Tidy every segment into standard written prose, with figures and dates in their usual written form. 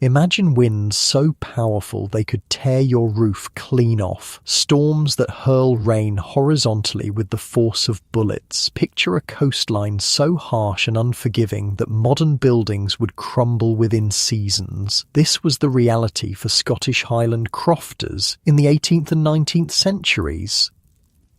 Imagine winds so powerful they could tear your roof clean off. Storms that hurl rain horizontally with the force of bullets. Picture a coastline so harsh and unforgiving that modern buildings would crumble within seasons. This was the reality for Scottish Highland crofters in the 18th and 19th centuries.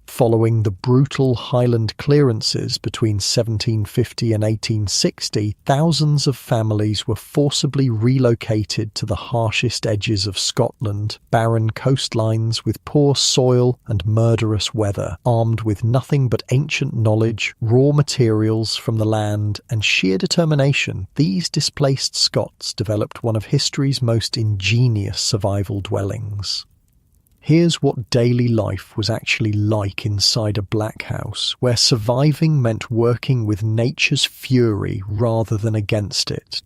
Following the brutal Highland clearances between 1750 and 1860, thousands of families were forcibly relocated to the harshest edges of Scotland, barren coastlines with poor soil and murderous weather. Armed with nothing but ancient knowledge, raw materials from the land, and sheer determination, these displaced Scots developed one of history's most ingenious survival dwellings. Here's what daily life was actually like inside a black house, where surviving meant working with nature's fury rather than against it.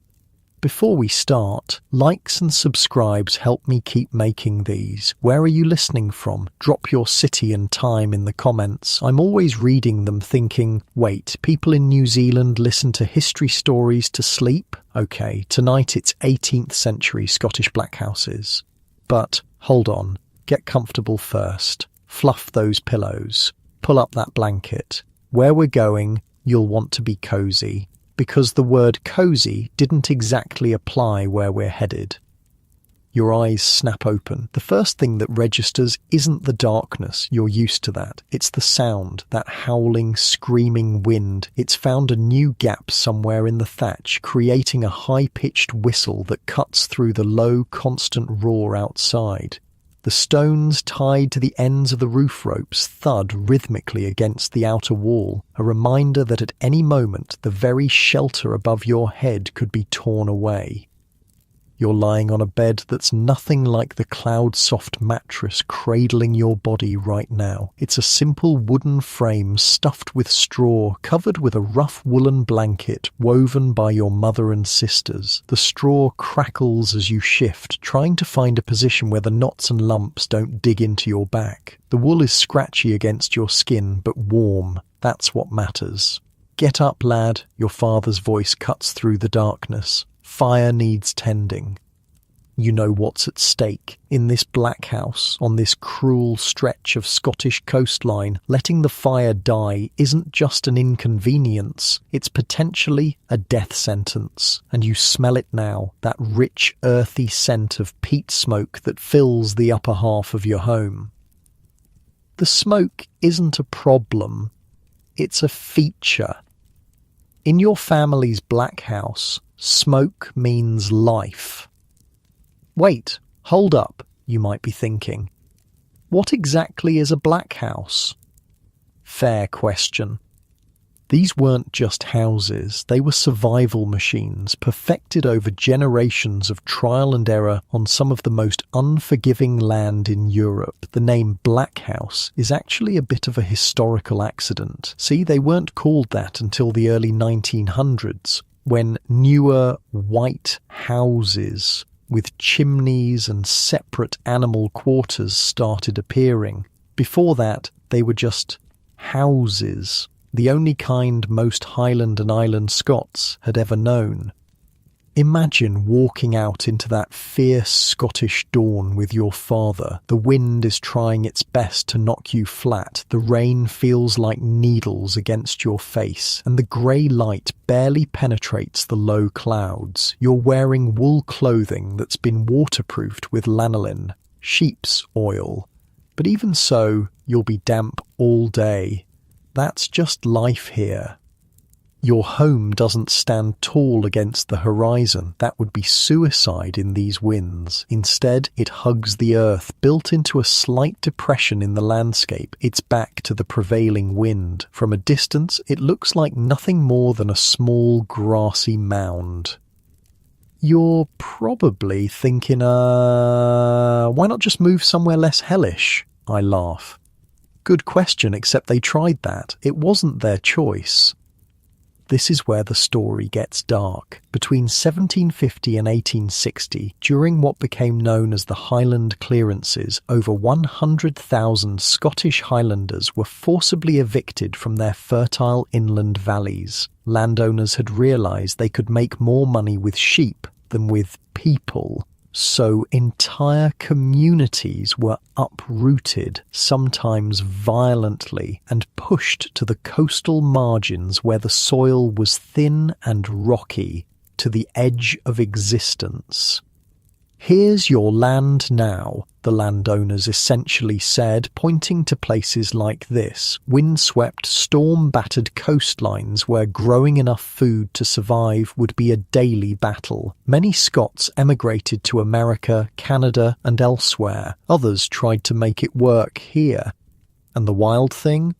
Before we start, likes and subscribes help me keep making these. Where are you listening from? Drop your city and time in the comments. I'm always reading them thinking, wait, people in New Zealand listen to history stories to sleep? Okay, tonight it's 18th century Scottish black houses. But hold on. Get comfortable first. Fluff those pillows. Pull up that blanket. Where we're going, you'll want to be cozy, because the word cozy didn't exactly apply where we're headed. Your eyes snap open. The first thing that registers isn't the darkness. You're used to that. It's the sound, that howling, screaming wind. It's found a new gap somewhere in the thatch, creating a high-pitched whistle that cuts through the low, constant roar outside. The stones tied to the ends of the roof ropes thud rhythmically against the outer wall, a reminder that at any moment the very shelter above your head could be torn away. You're lying on a bed that's nothing like the cloud-soft mattress cradling your body right now. It's a simple wooden frame stuffed with straw, covered with a rough woolen blanket woven by your mother and sisters. The straw crackles as you shift, trying to find a position where the knots and lumps don't dig into your back. The wool is scratchy against your skin, but warm. That's what matters. Get up, lad, your father's voice cuts through the darkness. Fire needs tending. You know what's at stake. In this black house, on this cruel stretch of Scottish coastline, letting the fire die isn't just an inconvenience, it's potentially a death sentence. And you smell it now, that rich, earthy scent of peat smoke that fills the upper half of your home. The smoke isn't a problem, it's a feature. In your family's black house, smoke means life. Wait, hold up, you might be thinking. What exactly is a black house? Fair question. These weren't just houses, they were survival machines, perfected over generations of trial and error on some of the most unforgiving land in Europe. The name Black House is actually a bit of a historical accident. See, they weren't called that until the early 1900s, when newer white houses with chimneys and separate animal quarters started appearing. Before that, they were just houses. The only kind most Highland and Island Scots had ever known. Imagine walking out into that fierce Scottish dawn with your father. The wind is trying its best to knock you flat. The rain feels like needles against your face, and the grey light barely penetrates the low clouds. You're wearing wool clothing that's been waterproofed with lanolin, sheep's oil. But even so, you'll be damp all day. That's just life here. Your home doesn't stand tall against the horizon. That would be suicide in these winds. Instead, it hugs the earth, built into a slight depression in the landscape, its back to the prevailing wind. From a distance, it looks like nothing more than a small grassy mound. You're probably thinking, why not just move somewhere less hellish? I laugh. Good question, except they tried that. It wasn't their choice. This is where the story gets dark. Between 1750 and 1860, during what became known as the Highland clearances, over 100,000 Scottish Highlanders were forcibly evicted from their fertile inland valleys. Landowners had realised they could make more money with sheep them with people. So entire communities were uprooted, sometimes violently, and pushed to the coastal margins where the soil was thin and rocky, to the edge of existence. "Here's your land now," the landowners essentially said, pointing to places like this, windswept, storm-battered coastlines where growing enough food to survive would be a daily battle. Many Scots emigrated to America, Canada, and elsewhere. Others tried to make it work here. And the wild thing?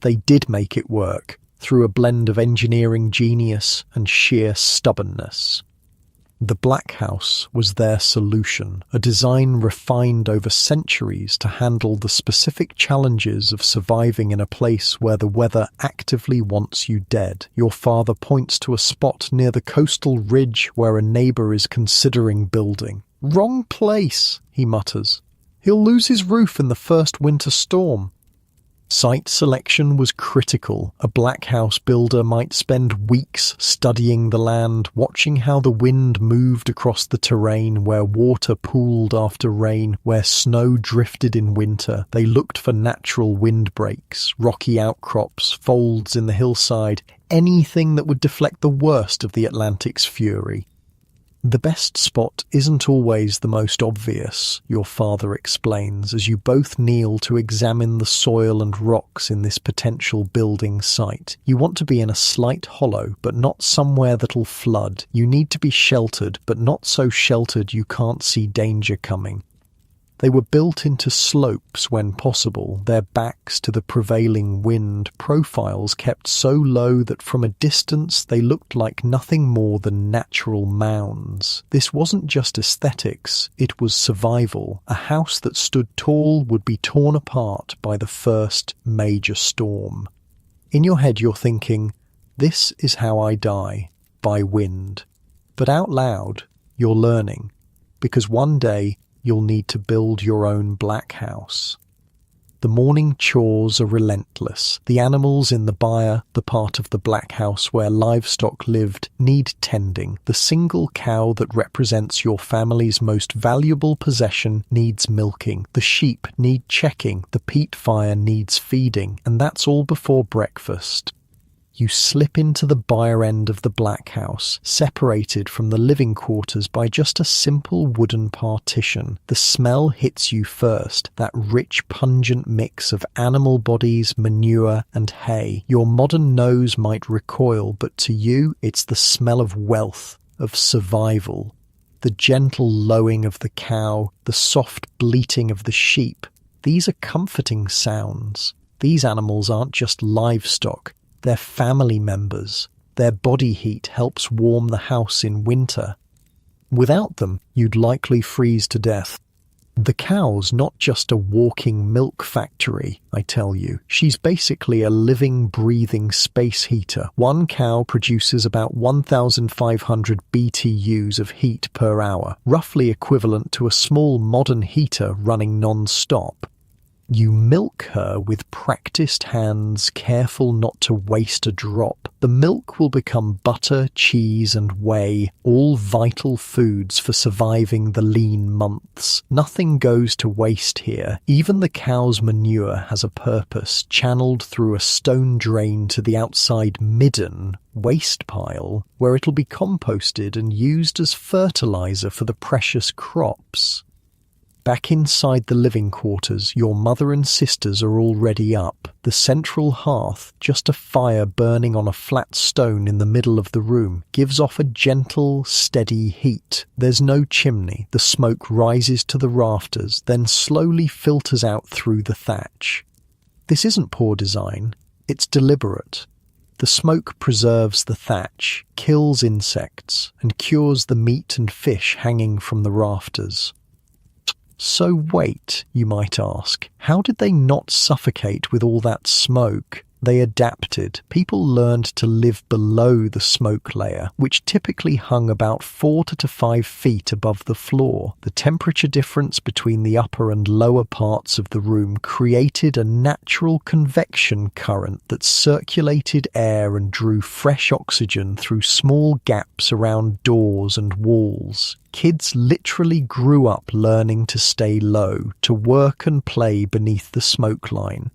They did make it work, through a blend of engineering genius and sheer stubbornness. The Black House was their solution, a design refined over centuries to handle the specific challenges of surviving in a place where the weather actively wants you dead. Your father points to a spot near the coastal ridge where a neighbour is considering building. "Wrong place," he mutters. "He'll lose his roof in the first winter storm." Site selection was critical. A Black House builder might spend weeks studying the land, watching how the wind moved across the terrain, where water pooled after rain, where snow drifted in winter. They looked for natural windbreaks, rocky outcrops, folds in the hillside, anything that would deflect the worst of the Atlantic's fury. "The best spot isn't always the most obvious," your father explains, as you both kneel to examine the soil and rocks in this potential building site. "You want to be in a slight hollow, but not somewhere that'll flood. You need to be sheltered, but not so sheltered you can't see danger coming." They were built into slopes when possible, their backs to the prevailing wind, profiles kept so low that from a distance they looked like nothing more than natural mounds. This wasn't just aesthetics, it was survival. A house that stood tall would be torn apart by the first major storm. In your head you're thinking, "This is how I die, by wind." But out loud, you're learning, because one day you'll need to build your own Black House. The morning chores are relentless. The animals in the byre, the part of the Black House where livestock lived, need tending. The single cow that represents your family's most valuable possession needs milking. The sheep need checking. The peat fire needs feeding. And that's all before breakfast. You slip into the byre end of the Black House, separated from the living quarters by just a simple wooden partition. The smell hits you first, that rich, pungent mix of animal bodies, manure, and hay. Your modern nose might recoil, but to you, it's the smell of wealth, of survival. The gentle lowing of the cow, the soft bleating of the sheep. These are comforting sounds. These animals aren't just livestock. They're family members. Their body heat helps warm the house in winter. Without them, you'd likely freeze to death. The cow's not just a walking milk factory, I tell you. She's basically a living, breathing space heater. One cow produces about 1,500 BTUs of heat per hour, roughly equivalent to a small modern heater running non-stop. You milk her with practiced hands, careful not to waste a drop. The milk will become butter, cheese, and whey, all vital foods for surviving the lean months. Nothing goes to waste here. Even the cow's manure has a purpose, channeled through a stone drain to the outside midden, waste pile, where it'll be composted and used as fertilizer for the precious crops. Back inside the living quarters, your mother and sisters are already up. The central hearth, just a fire burning on a flat stone in the middle of the room, gives off a gentle, steady heat. There's no chimney. The smoke rises to the rafters, then slowly filters out through the thatch. This isn't poor design. It's deliberate. The smoke preserves the thatch, kills insects, and cures the meat and fish hanging from the rafters. So wait, you might ask, how did they not suffocate with all that smoke? They adapted. People learned to live below the smoke layer, which typically hung about 4 to 5 feet above the floor. The temperature difference between the upper and lower parts of the room created a natural convection current that circulated air and drew fresh oxygen through small gaps around doors and walls. Kids literally grew up learning to stay low, to work and play beneath the smoke line.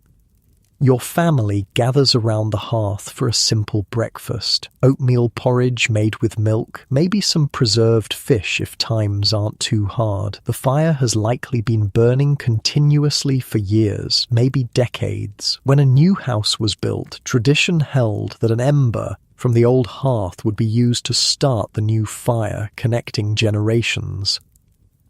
Your family gathers around the hearth for a simple breakfast. Oatmeal porridge made with milk, maybe some preserved fish if times aren't too hard. The fire has likely been burning continuously for years, maybe decades. When a new house was built, tradition held that an ember from the old hearth would be used to start the new fire, connecting generations.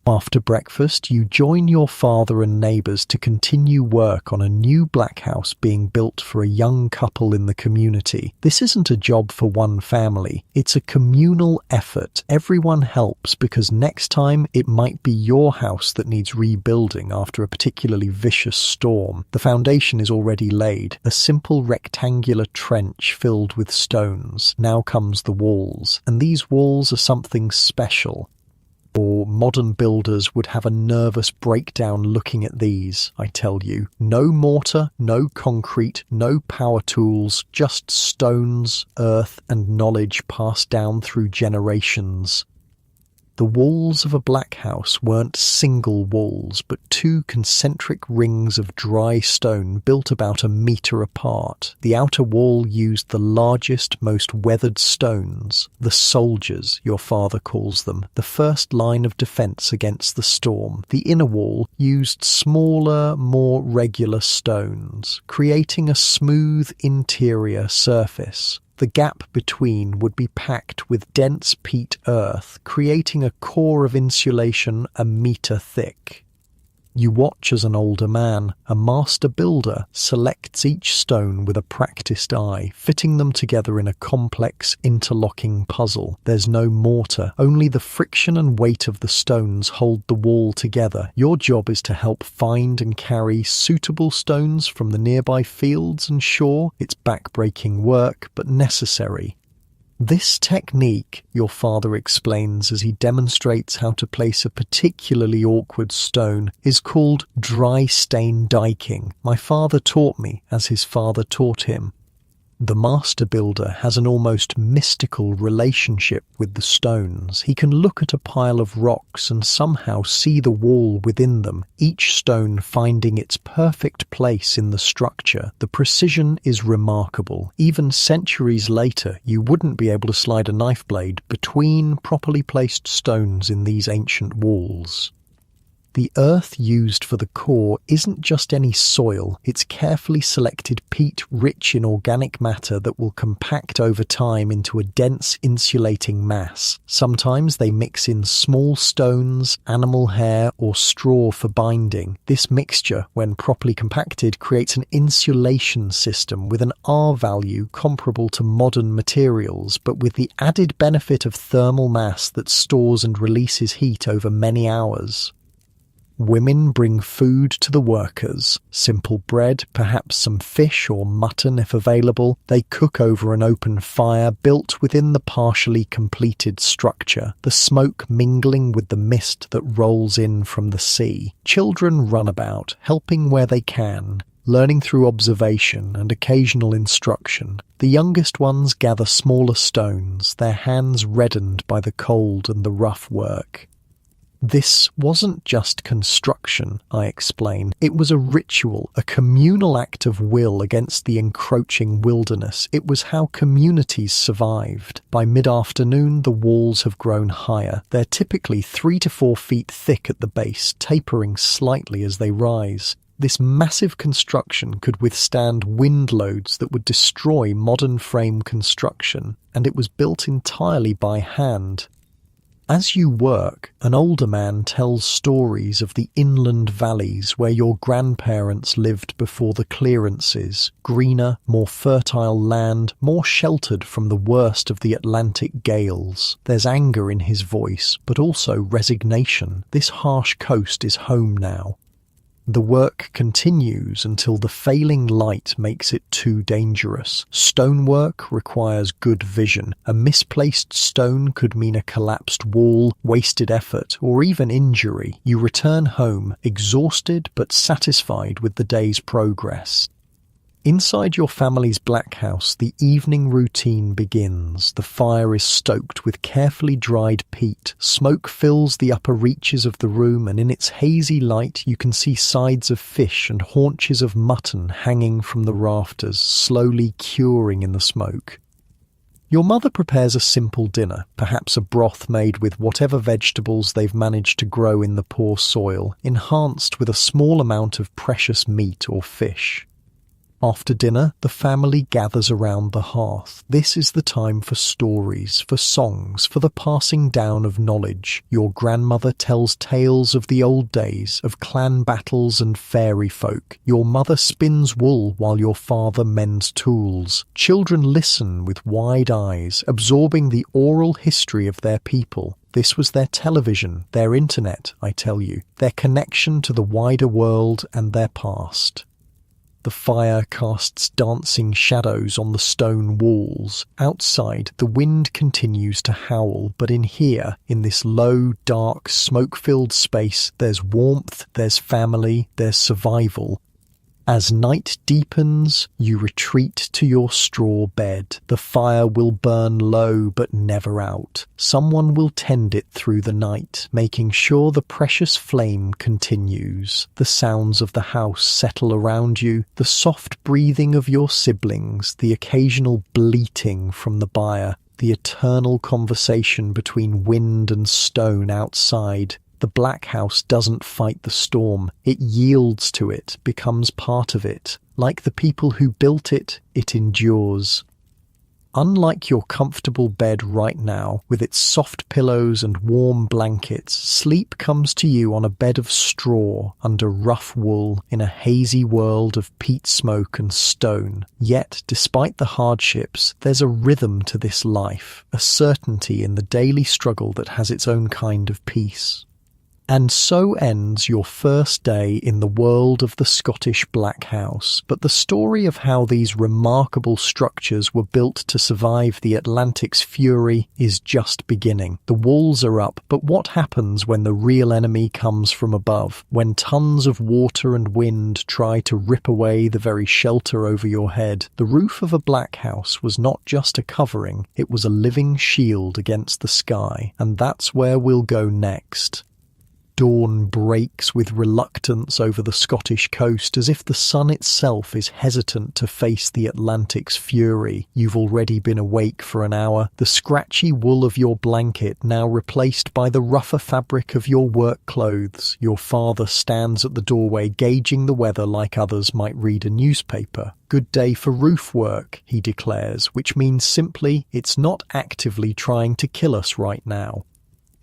After breakfast, you join your father and neighbours to continue work on a new black house being built for a young couple in the community. This isn't a job for one family. It's a communal effort. Everyone helps because next time it might be your house that needs rebuilding after a particularly vicious storm. The foundation is already laid, a simple rectangular trench filled with stones. Now comes the walls, and these walls are something special. Or modern builders would have a nervous breakdown looking at these, I tell you. No mortar, no concrete, no power tools, just stones, earth, and knowledge passed down through generations. The walls of a black house weren't single walls, but 2 concentric rings of dry stone built about 1 meter apart. The outer wall used the largest, most weathered stones, the soldiers, your father calls them, the first line of defense against the storm. The inner wall used smaller, more regular stones, creating a smooth interior surface. The gap between would be packed with dense peat earth, creating a core of insulation 1 meter thick. You watch as an older man, a master builder, selects each stone with a practiced eye, fitting them together in a complex, interlocking puzzle. There's no mortar, only the friction and weight of the stones hold the wall together. Your job is to help find and carry suitable stones from the nearby fields and shore. It's back-breaking work, but necessary. This technique, your father explains as he demonstrates how to place a particularly awkward stone, is called dry stain diking. My father taught me as his father taught him. The master builder has an almost mystical relationship with the stones. He can look at a pile of rocks and somehow see the wall within them, each stone finding its perfect place in the structure. The precision is remarkable. Even centuries later, you wouldn't be able to slide a knife blade between properly placed stones in these ancient walls. The earth used for the core isn't just any soil, it's carefully selected peat rich in organic matter that will compact over time into a dense insulating mass. Sometimes they mix in small stones, animal hair, or straw for binding. This mixture, when properly compacted, creates an insulation system with an R value comparable to modern materials, but with the added benefit of thermal mass that stores and releases heat over many hours. Women bring food to the workers. Simple bread, perhaps some fish or mutton if available. They cook over an open fire built within the partially completed structure, the smoke mingling with the mist that rolls in from the sea. Children run about, helping where they can, learning through observation and occasional instruction. The youngest ones gather smaller stones, their hands reddened by the cold and the rough work. This wasn't just construction, I explain. It was a ritual, a communal act of will against the encroaching wilderness. It was how communities survived. By mid-afternoon, the walls have grown higher. They're typically 3 to 4 feet thick at the base, tapering slightly as they rise. This massive construction could withstand wind loads that would destroy modern frame construction, and it was built entirely by hand. As you work, an older man tells stories of the inland valleys where your grandparents lived before the clearances, greener, more fertile land, more sheltered from the worst of the Atlantic gales. There's anger in his voice, but also resignation. This harsh coast is home now. The work continues until the failing light makes it too dangerous. Stonework requires good vision. A misplaced stone could mean a collapsed wall, wasted effort, or even injury. You return home, exhausted but satisfied with the day's progress. Inside your family's black house, the evening routine begins. The fire is stoked with carefully dried peat. Smoke fills the upper reaches of the room, and in its hazy light you can see sides of fish and haunches of mutton hanging from the rafters, slowly curing in the smoke. Your mother prepares a simple dinner, perhaps a broth made with whatever vegetables they've managed to grow in the poor soil, enhanced with a small amount of precious meat or fish. After dinner, the family gathers around the hearth. This is the time for stories, for songs, for the passing down of knowledge. Your grandmother tells tales of the old days, of clan battles and fairy folk. Your mother spins wool while your father mends tools. Children listen with wide eyes, absorbing the oral history of their people. This was their television, their internet, I tell you, their connection to the wider world and their past. The fire casts dancing shadows on the stone walls. Outside, the wind continues to howl, but in here, in this low, dark, smoke-filled space, there's warmth, there's family, there's survival. As night deepens, you retreat to your straw bed. The fire will burn low but never out. Someone will tend it through the night, making sure the precious flame continues. The sounds of the house settle around you, the soft breathing of your siblings, the occasional bleating from the byre, the eternal conversation between wind and stone outside. The black house doesn't fight the storm. It yields to it, becomes part of it. Like the people who built it, it endures. Unlike your comfortable bed right now, with its soft pillows and warm blankets, sleep comes to you on a bed of straw, under rough wool, in a hazy world of peat smoke and stone. Yet, despite the hardships, there's a rhythm to this life, a certainty in the daily struggle that has its own kind of peace. And so ends your first day in the world of the Scottish Black House. But the story of how these remarkable structures were built to survive the Atlantic's fury is just beginning. The walls are up, but what happens when the real enemy comes from above? When tons of water and wind try to rip away the very shelter over your head? The roof of a black house was not just a covering, it was a living shield against the sky. And that's where we'll go next. Dawn breaks with reluctance over the Scottish coast, as if the sun itself is hesitant to face the Atlantic's fury. You've already been awake for an hour, the scratchy wool of your blanket now replaced by the rougher fabric of your work clothes. Your father stands at the doorway, gauging the weather like others might read a newspaper. Good day for roof work, he declares, which means simply it's not actively trying to kill us right now.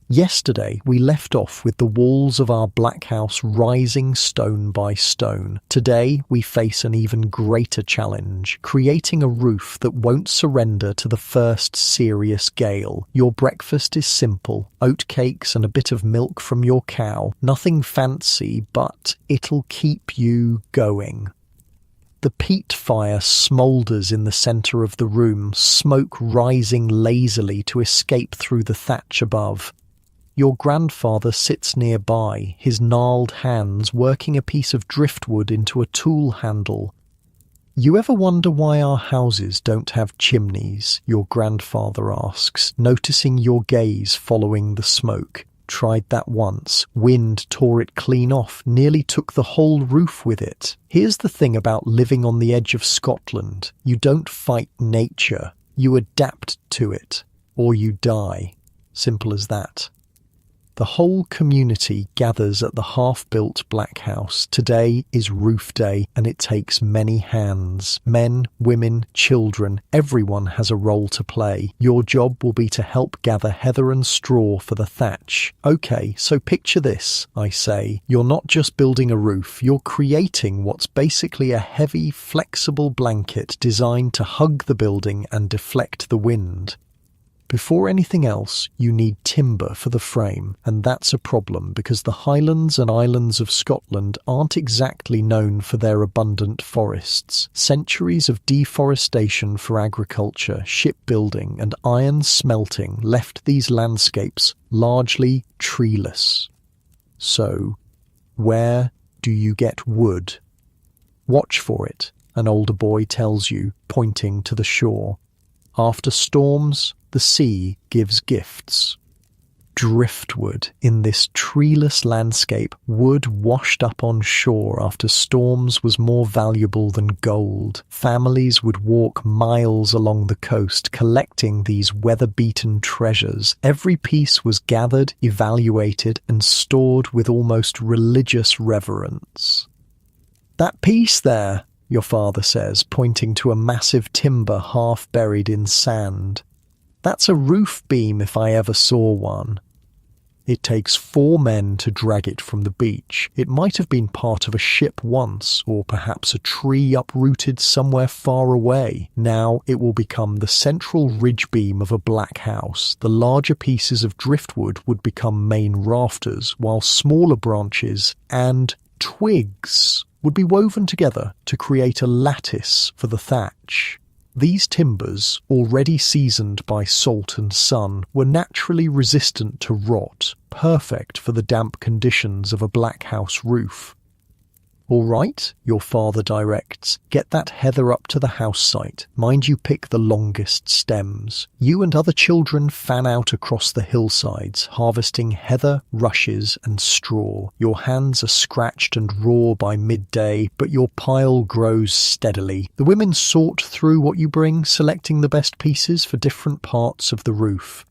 Yesterday, we left off with the walls of our black house rising stone by stone. Today, we face an even greater challenge, creating a roof that won't surrender to the first serious gale. Your breakfast is simple, oatcakes and a bit of milk from your cow. Nothing fancy, but it'll keep you going. The peat fire smoulders in the centre of the room, smoke rising lazily to escape through the thatch above. Your grandfather sits nearby, his gnarled hands working a piece of driftwood into a tool handle. You ever wonder why our houses don't have chimneys? Your grandfather asks, noticing your gaze following the smoke. Tried that once. Wind tore it clean off, nearly took the whole roof with it. Here's the thing about living on the edge of Scotland. You don't fight nature. You adapt to it. Or you die. Simple as that. The whole community gathers at the half-built black house. Today is roof day, and it takes many hands. Men, women, children, everyone has a role to play. Your job will be to help gather heather and straw for the thatch. Okay, so picture this, I say. You're not just building a roof, you're creating what's basically a heavy, flexible blanket designed to hug the building and deflect the wind. Before anything else, you need timber for the frame, and that's a problem because the Highlands and Islands of Scotland aren't exactly known for their abundant forests. Centuries of deforestation for agriculture, shipbuilding, and iron smelting left these landscapes largely treeless. So, where do you get wood? Watch for it, an older boy tells you, pointing to the shore. After storms, the sea gives gifts. Driftwood. In this treeless landscape, wood washed up on shore after storms was more valuable than gold. Families would walk miles along the coast collecting these weather-beaten treasures. Every piece was gathered, evaluated, and stored with almost religious reverence. "That piece there," your father says, pointing to a massive timber half buried in sand. "That's a roof beam if I ever saw one." It takes 4 men to drag it from the beach. It might have been part of a ship once, or perhaps a tree uprooted somewhere far away. Now it will become the central ridge beam of a black house. The larger pieces of driftwood would become main rafters, while smaller branches and twigs would be woven together to create a lattice for the thatch. These timbers, already seasoned by salt and sun, were naturally resistant to rot, perfect for the damp conditions of a black house roof. "All right," your father directs, "get that heather up to the house site. Mind you pick the longest stems. You and other children fan out across the hillsides, harvesting heather, rushes, and straw. Your hands are scratched and raw by midday, but your pile grows steadily. The women sort through what you bring, selecting the best pieces for different parts of the roof.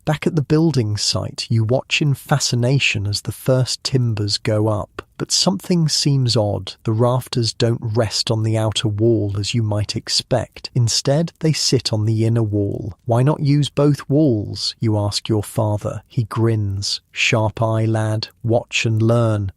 Back at the building site, you watch in fascination as the first timbers go up. But something seems odd. The rafters don't rest on the outer wall as you might expect. Instead, they sit on the inner wall. Why not use both walls? You ask your father. He grins. "Sharp eye, lad. Watch and learn."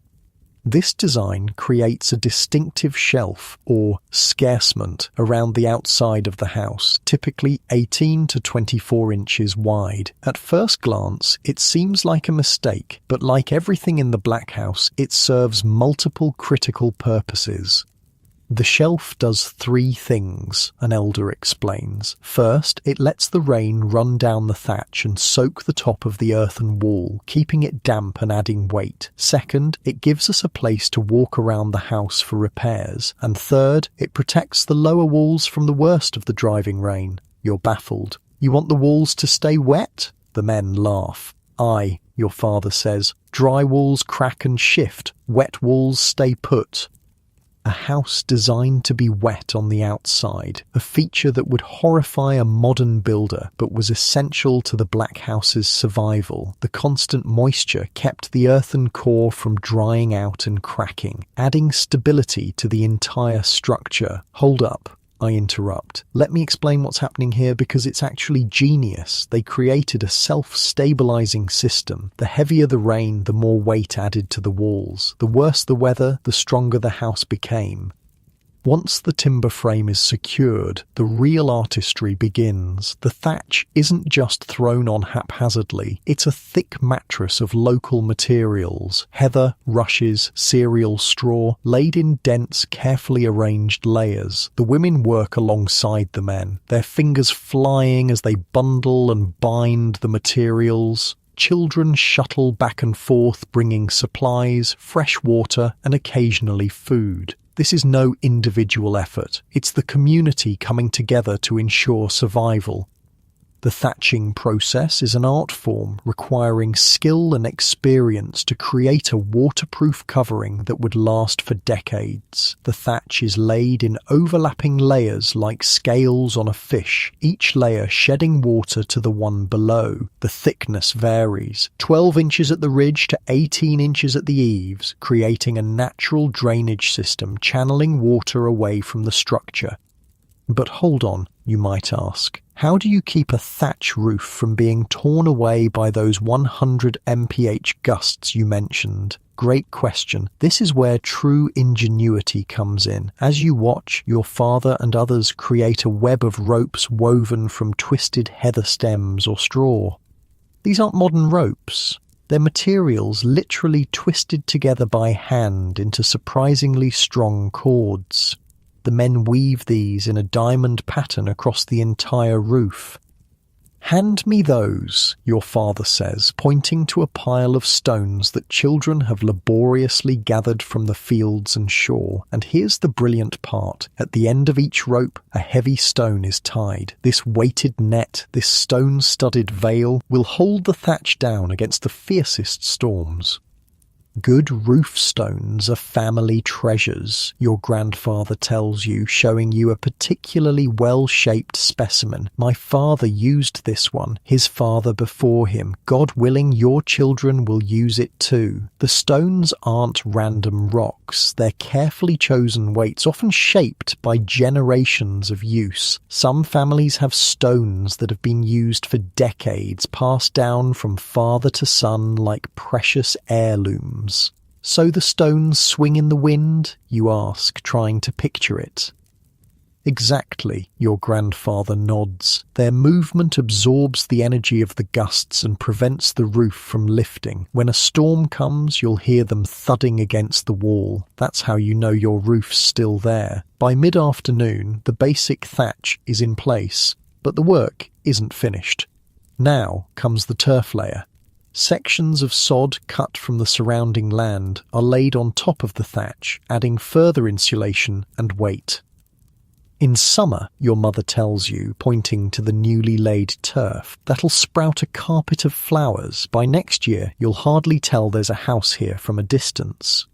This design creates a distinctive shelf, or scarcement, around the outside of the house, typically 18 to 24 inches wide. At first glance, it seems like a mistake, but like everything in the Black House, it serves multiple critical purposes. The shelf does 3 things, an elder explains. First, it lets the rain run down the thatch and soak the top of the earthen wall, keeping it damp and adding weight. Second, it gives us a place to walk around the house for repairs. And third, it protects the lower walls from the worst of the driving rain. You're baffled. "You want the walls to stay wet?" The men laugh. "Aye," your father says. "Dry walls crack and shift. Wet walls stay put." A house designed to be wet on the outside, a feature that would horrify a modern builder but was essential to the Black House's survival. The constant moisture kept the earthen core from drying out and cracking, adding stability to the entire structure. Hold up, I interrupt. Let me explain what's happening here because it's actually genius. They created a self-stabilizing system. The heavier the rain, the more weight added to the walls. The worse the weather, the stronger the house became. Once the timber frame is secured, the real artistry begins. The thatch isn't just thrown on haphazardly. It's a thick mattress of local materials, heather, rushes, cereal straw, laid in dense, carefully arranged layers. The women work alongside the men, their fingers flying as they bundle and bind the materials. Children shuttle back and forth, bringing supplies, fresh water, and occasionally food. This is no individual effort. It's the community coming together to ensure survival. The thatching process is an art form requiring skill and experience to create a waterproof covering that would last for decades. The thatch is laid in overlapping layers like scales on a fish, each layer shedding water to the one below. The thickness varies, 12 inches at the ridge to 18 inches at the eaves, creating a natural drainage system channeling water away from the structure. But hold on, you might ask. How do you keep a thatch roof from being torn away by those 100 mph gusts you mentioned? great question. This is where true ingenuity comes in. As you watch, your father and others create a web of ropes woven from twisted heather stems or straw. These aren't modern ropes. They're materials literally twisted together by hand into surprisingly strong cords. The men weave these in a diamond pattern across the entire roof. "Hand me those," your father says, pointing to a pile of stones that children have laboriously gathered from the fields and shore. And here's the brilliant part. At the end of each rope, a heavy stone is tied. This weighted net, this stone-studded veil, will hold the thatch down against the fiercest storms. Good roof stones are family treasures, your grandfather tells you, showing you a particularly well-shaped specimen. "My father used this one, his father before him. God willing, your children will use it too." The stones aren't random rocks. They're carefully chosen weights, often shaped by generations of use. Some families have stones that have been used for decades, passed down from father to son like precious heirlooms. "So the stones swing in the wind?" you ask, trying to picture it. "Exactly," your grandfather nods. "Their movement absorbs the energy of the gusts and prevents the roof from lifting. When a storm comes, you'll hear them thudding against the wall. That's how you know your roof's still there." By mid-afternoon, the basic thatch is in place, but the work isn't finished. Now comes the turf layer. Sections of sod cut from the surrounding land are laid on top of the thatch, adding further insulation and weight. "In summer," your mother tells you, pointing to the newly laid turf, "that'll sprout a carpet of flowers. By next year, you'll hardly tell there's a house here from a distance."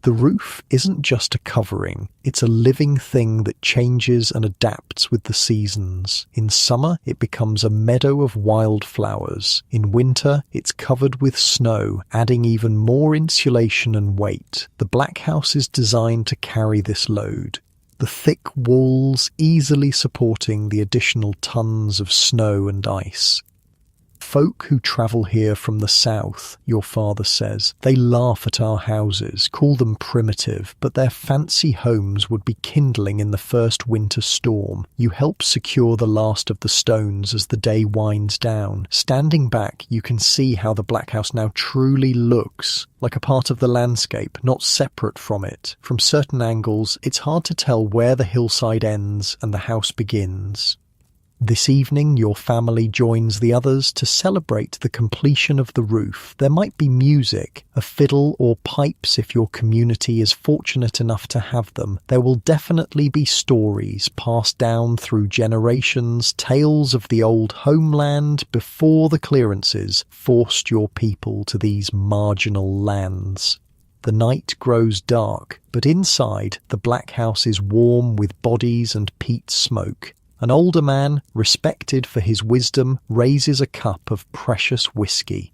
The roof isn't just a covering, it's a living thing that changes and adapts with the seasons. In summer, it becomes a meadow of wildflowers. In winter, it's covered with snow, adding even more insulation and weight. The Black House is designed to carry this load. The thick walls easily supporting the additional tons of snow and ice. "Folk who travel here from the south," your father says, "they laugh at our houses, call them primitive, but their fancy homes would be kindling in the first winter storm. You help secure the last of the stones as the day winds down. Standing back, you can see how the Black House now truly looks, like a part of the landscape, not separate from it. From certain angles, it's hard to tell where the hillside ends and the house begins." This evening, your family joins the others to celebrate the completion of the roof. There might be music, a fiddle or pipes if your community is fortunate enough to have them. There will definitely be stories passed down through generations, tales of the old homeland before the clearances forced your people to these marginal lands. The night grows dark, but inside, the Black House is warm with bodies and peat smoke. An older man, respected for his wisdom, raises a cup of precious whiskey.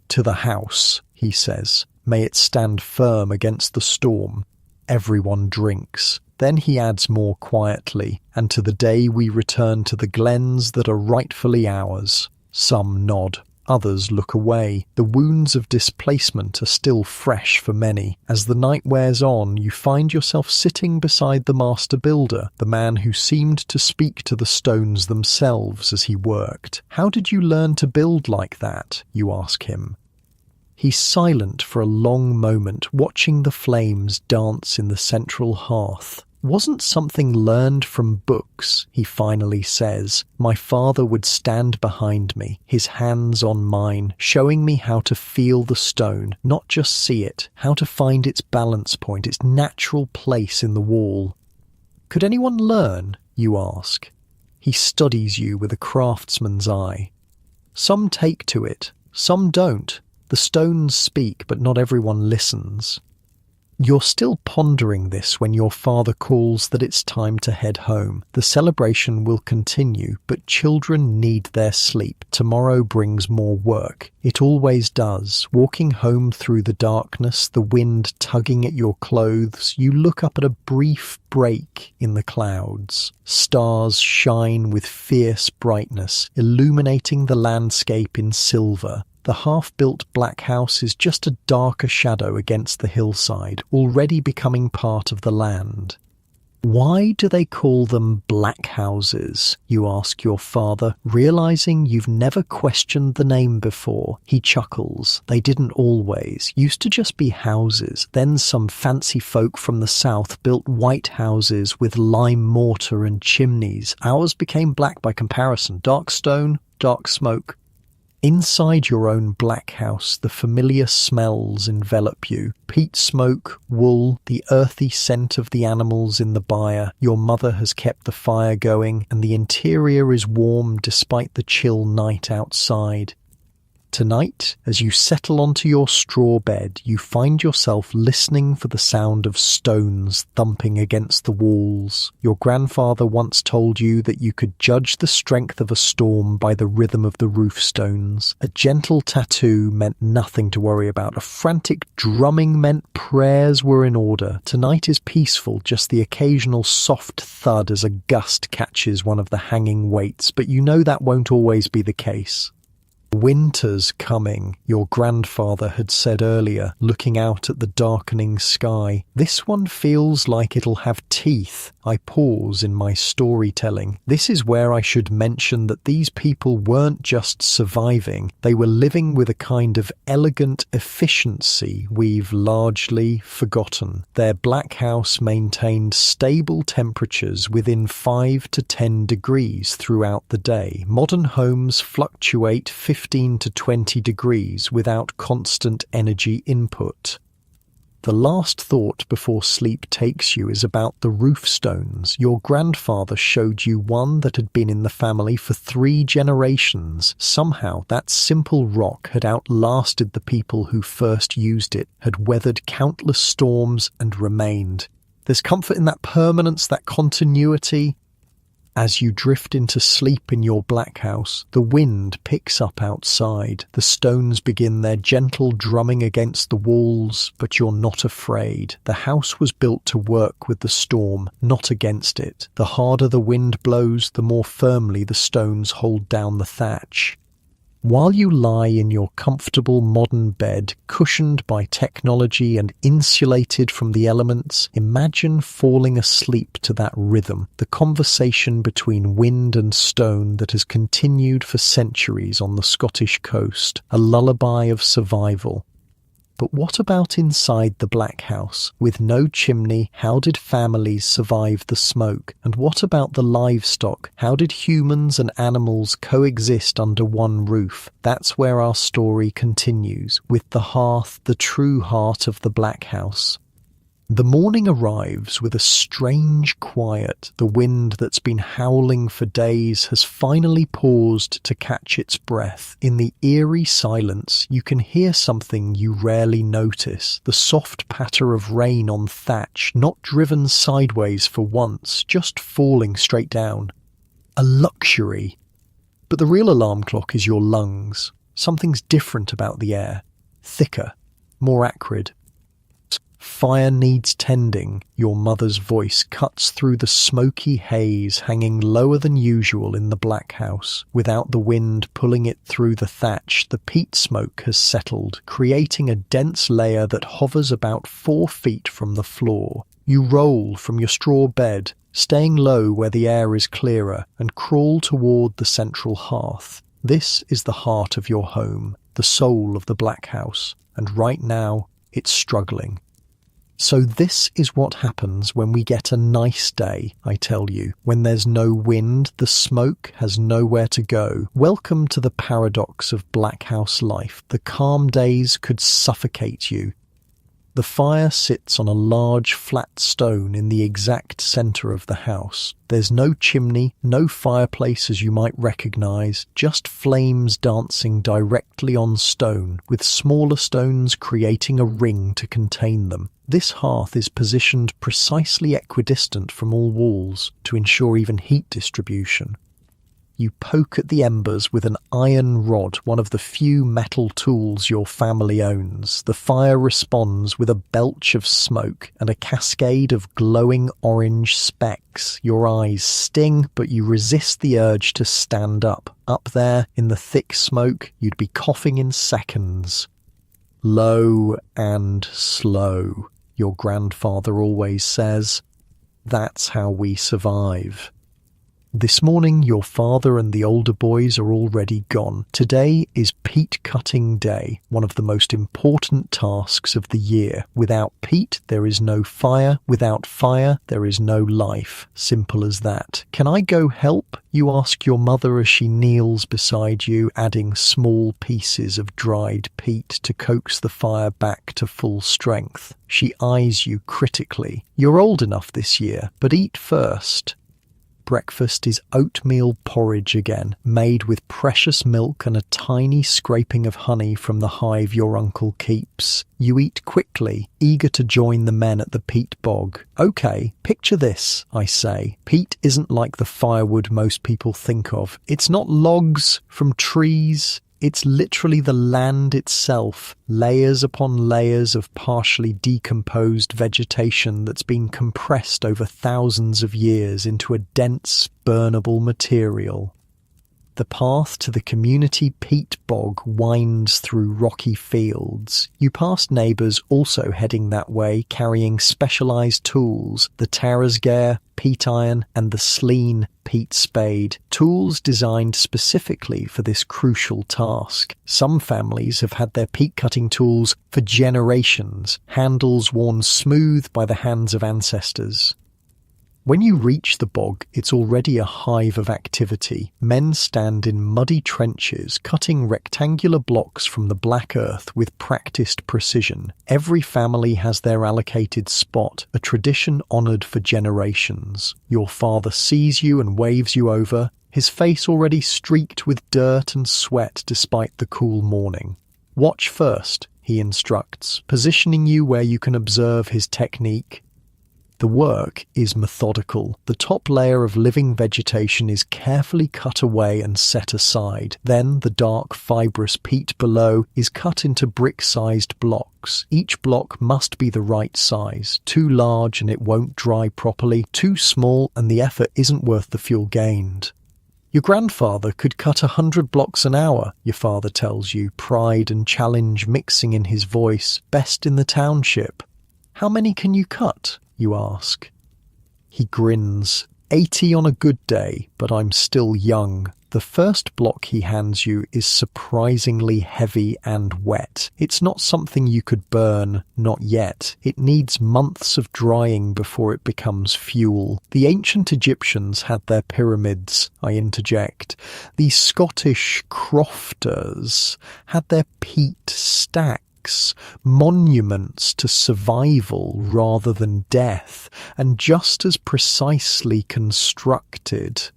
"To the house," he says. "May it stand firm against the storm." Everyone drinks. Then he adds more quietly, "And to the day we return to the glens that are rightfully ours." Some nod. Others look away. The wounds of displacement are still fresh for many. As the night wears on, you find yourself sitting beside the master builder, the man who seemed to speak to the stones themselves as he worked. "How did you learn to build like that?" you ask him. He's silent for a long moment, watching the flames dance in the central hearth. "Wasn't something learned from books," he finally says. "My father would stand behind me, his hands on mine, showing me how to feel the stone, not just see it, how to find its balance point, its natural place in the wall." "Could anyone learn?" you ask. He studies you with a craftsman's eye. "Some take to it, some don't. The stones speak, but not everyone listens." You're still pondering this when your father calls that it's time to head home. The celebration will continue, but children need their sleep. Tomorrow brings more work. It always does. Walking home through the darkness, the wind tugging at your clothes, you look up at a brief break in the clouds. Stars shine with fierce brightness, illuminating the landscape in silver. The half-built black house is just a darker shadow against the hillside, already becoming part of the land. Why do they call them black houses? You ask your father, realizing you've never questioned the name before. He chuckles. They didn't always. Used to just be houses. Then some fancy folk from the south built white houses with lime mortar and chimneys. Ours became black by comparison. Dark stone, dark smoke. Inside your own black house, the familiar smells envelop you. Peat smoke, wool, the earthy scent of the animals in the byre. Your mother has kept the fire going, and the interior is warm despite the chill night outside. Tonight, as you settle onto your straw bed, you find yourself listening for the sound of stones thumping against the walls. Your grandfather once told you that you could judge the strength of a storm by the rhythm of the roof stones. A gentle tattoo meant nothing to worry about. A frantic drumming meant prayers were in order. Tonight is peaceful, just the occasional soft thud as a gust catches one of the hanging weights, but you know that won't always be the case. Winter's coming, your grandfather had said earlier, looking out at the darkening sky. This one feels like it'll have teeth. I pause in my storytelling. This is where I should mention that these people weren't just surviving, they were living with a kind of elegant efficiency we've largely forgotten. Their black house maintained stable temperatures within 5 to 10 degrees throughout the day. Modern homes fluctuate 15 to 20 degrees without constant energy input. The last thought before sleep takes you is about the roof stones. Your grandfather showed you one that had been in the family for 3 generations. Somehow that simple rock had outlasted the people who first used it, had weathered countless storms and remained. There's comfort in that permanence, that continuity. As you drift into sleep in your black house, the wind picks up outside. The stones begin their gentle drumming against the walls, but you're not afraid. The house was built to work with the storm, not against it. The harder the wind blows, the more firmly the stones hold down the thatch. While you lie in your comfortable modern bed, cushioned by technology and insulated from the elements, imagine falling asleep to that rhythm, the conversation between wind and stone that has continued for centuries on the Scottish coast, a lullaby of survival. But what about inside the black house? With no chimney, how did families survive the smoke? And what about the livestock? How did humans and animals coexist under one roof? That's where our story continues, with the hearth, the true heart of the black house. The morning arrives with a strange quiet. The wind that's been howling for days has finally paused to catch its breath. In the eerie silence, you can hear something you rarely notice. The soft patter of rain on thatch, not driven sideways for once, just falling straight down. A luxury. But the real alarm clock is your lungs. Something's different about the air. Thicker, more acrid. Fire needs tending, your mother's voice cuts through the smoky haze hanging lower than usual in the black house. Without the wind pulling it through the thatch, the peat smoke has settled, creating a dense layer that hovers about 4 feet from the floor. You roll from your straw bed, staying low where the air is clearer, and crawl toward the central hearth. This is the heart of your home, the soul of the black house, and right now it's struggling. So this is what happens when we get a nice day, I tell you. When there's no wind, the smoke has nowhere to go. Welcome to the paradox of black house life. The calm days could suffocate you. The fire sits on a large flat stone in the exact centre of the house. There's no chimney, no fireplace as you might recognise, just flames dancing directly on stone, with smaller stones creating a ring to contain them. This hearth is positioned precisely equidistant from all walls to ensure even heat distribution. You poke at the embers with an iron rod, one of the few metal tools your family owns. The fire responds with a belch of smoke and a cascade of glowing orange specks. Your eyes sting, but you resist the urge to stand up. Up there, in the thick smoke, you'd be coughing in seconds. Low and slow, your grandfather always says. That's how we survive. This morning, your father and the older boys are already gone. Today is peat cutting day, one of the most important tasks of the year. Without peat, there is no fire. Without fire, there is no life. Simple as that. Can I go help? You ask your mother as she kneels beside you, adding small pieces of dried peat to coax the fire back to full strength. She eyes you critically. You're old enough this year, but eat first. Breakfast is oatmeal porridge again, made with precious milk and a tiny scraping of honey from the hive your uncle keeps. You eat quickly, eager to join the men at the peat bog. Okay, picture this, I say. Peat isn't like the firewood most people think of. It's not logs from trees. It's literally the land itself, layers upon layers of partially decomposed vegetation that's been compressed over thousands of years into a dense, burnable material. The path to the community peat bog winds through rocky fields. You pass neighbours also heading that way, carrying specialised tools, the Tarasgare, peat iron and the Sleen peat spade, tools designed specifically for this crucial task. Some families have had their peat cutting tools for generations, handles worn smooth by the hands of ancestors. When you reach the bog, it's already a hive of activity. Men stand in muddy trenches, cutting rectangular blocks from the black earth with practiced precision. Every family has their allocated spot, a tradition honoured for generations. Your father sees you and waves you over, his face already streaked with dirt and sweat despite the cool morning. Watch first, he instructs, positioning you where you can observe his technique. The work is methodical. The top layer of living vegetation is carefully cut away and set aside. Then the dark, fibrous peat below is cut into brick-sized blocks. Each block must be the right size. Too large and it won't dry properly. Too small and the effort isn't worth the fuel gained. Your grandfather could cut 100 blocks an hour, your father tells you, pride and challenge mixing in his voice. Best in the township. How many can you cut? You ask. He grins. 80 on a good day, but I'm still young. The first block he hands you is surprisingly heavy and wet. It's not something you could burn, not yet. It needs months of drying before it becomes fuel. The ancient Egyptians had their pyramids, I interject. The Scottish crofters had their peat stacks. Monuments to survival rather than death, and just as precisely constructed.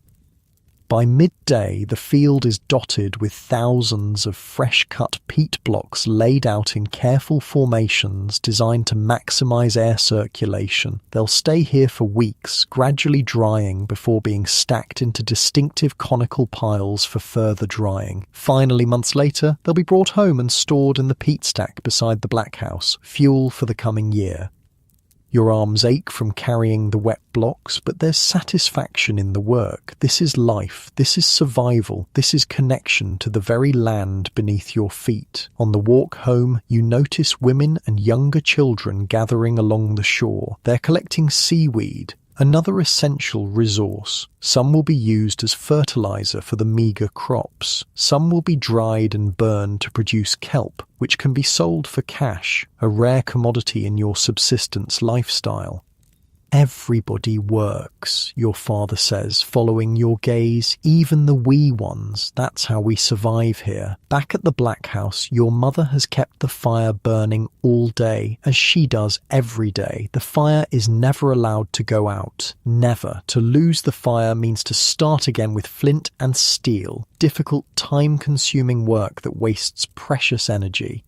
By midday, the field is dotted with thousands of fresh-cut peat blocks laid out in careful formations designed to maximize air circulation. They'll stay here for weeks, gradually drying before being stacked into distinctive conical piles for further drying. Finally, months later, they'll be brought home and stored in the peat stack beside the black house, fuel for the coming year. Your arms ache from carrying the wet blocks, but there's satisfaction in the work. This is life. This is survival. This is connection to the very land beneath your feet. On the walk home, you notice women and younger children gathering along the shore. They're collecting seaweed, another essential resource. Some will be used as fertilizer for the meager crops. Some will be dried and burned to produce kelp, which can be sold for cash, a rare commodity in your subsistence lifestyle. Everybody works, your father says, following your gaze, even the wee ones. That's how we survive here. Back at the Black House, your mother has kept the fire burning all day, as she does every day. The fire is never allowed to go out. Never. To lose the fire means to start again with flint and steel. Difficult, time-consuming work that wastes precious energy.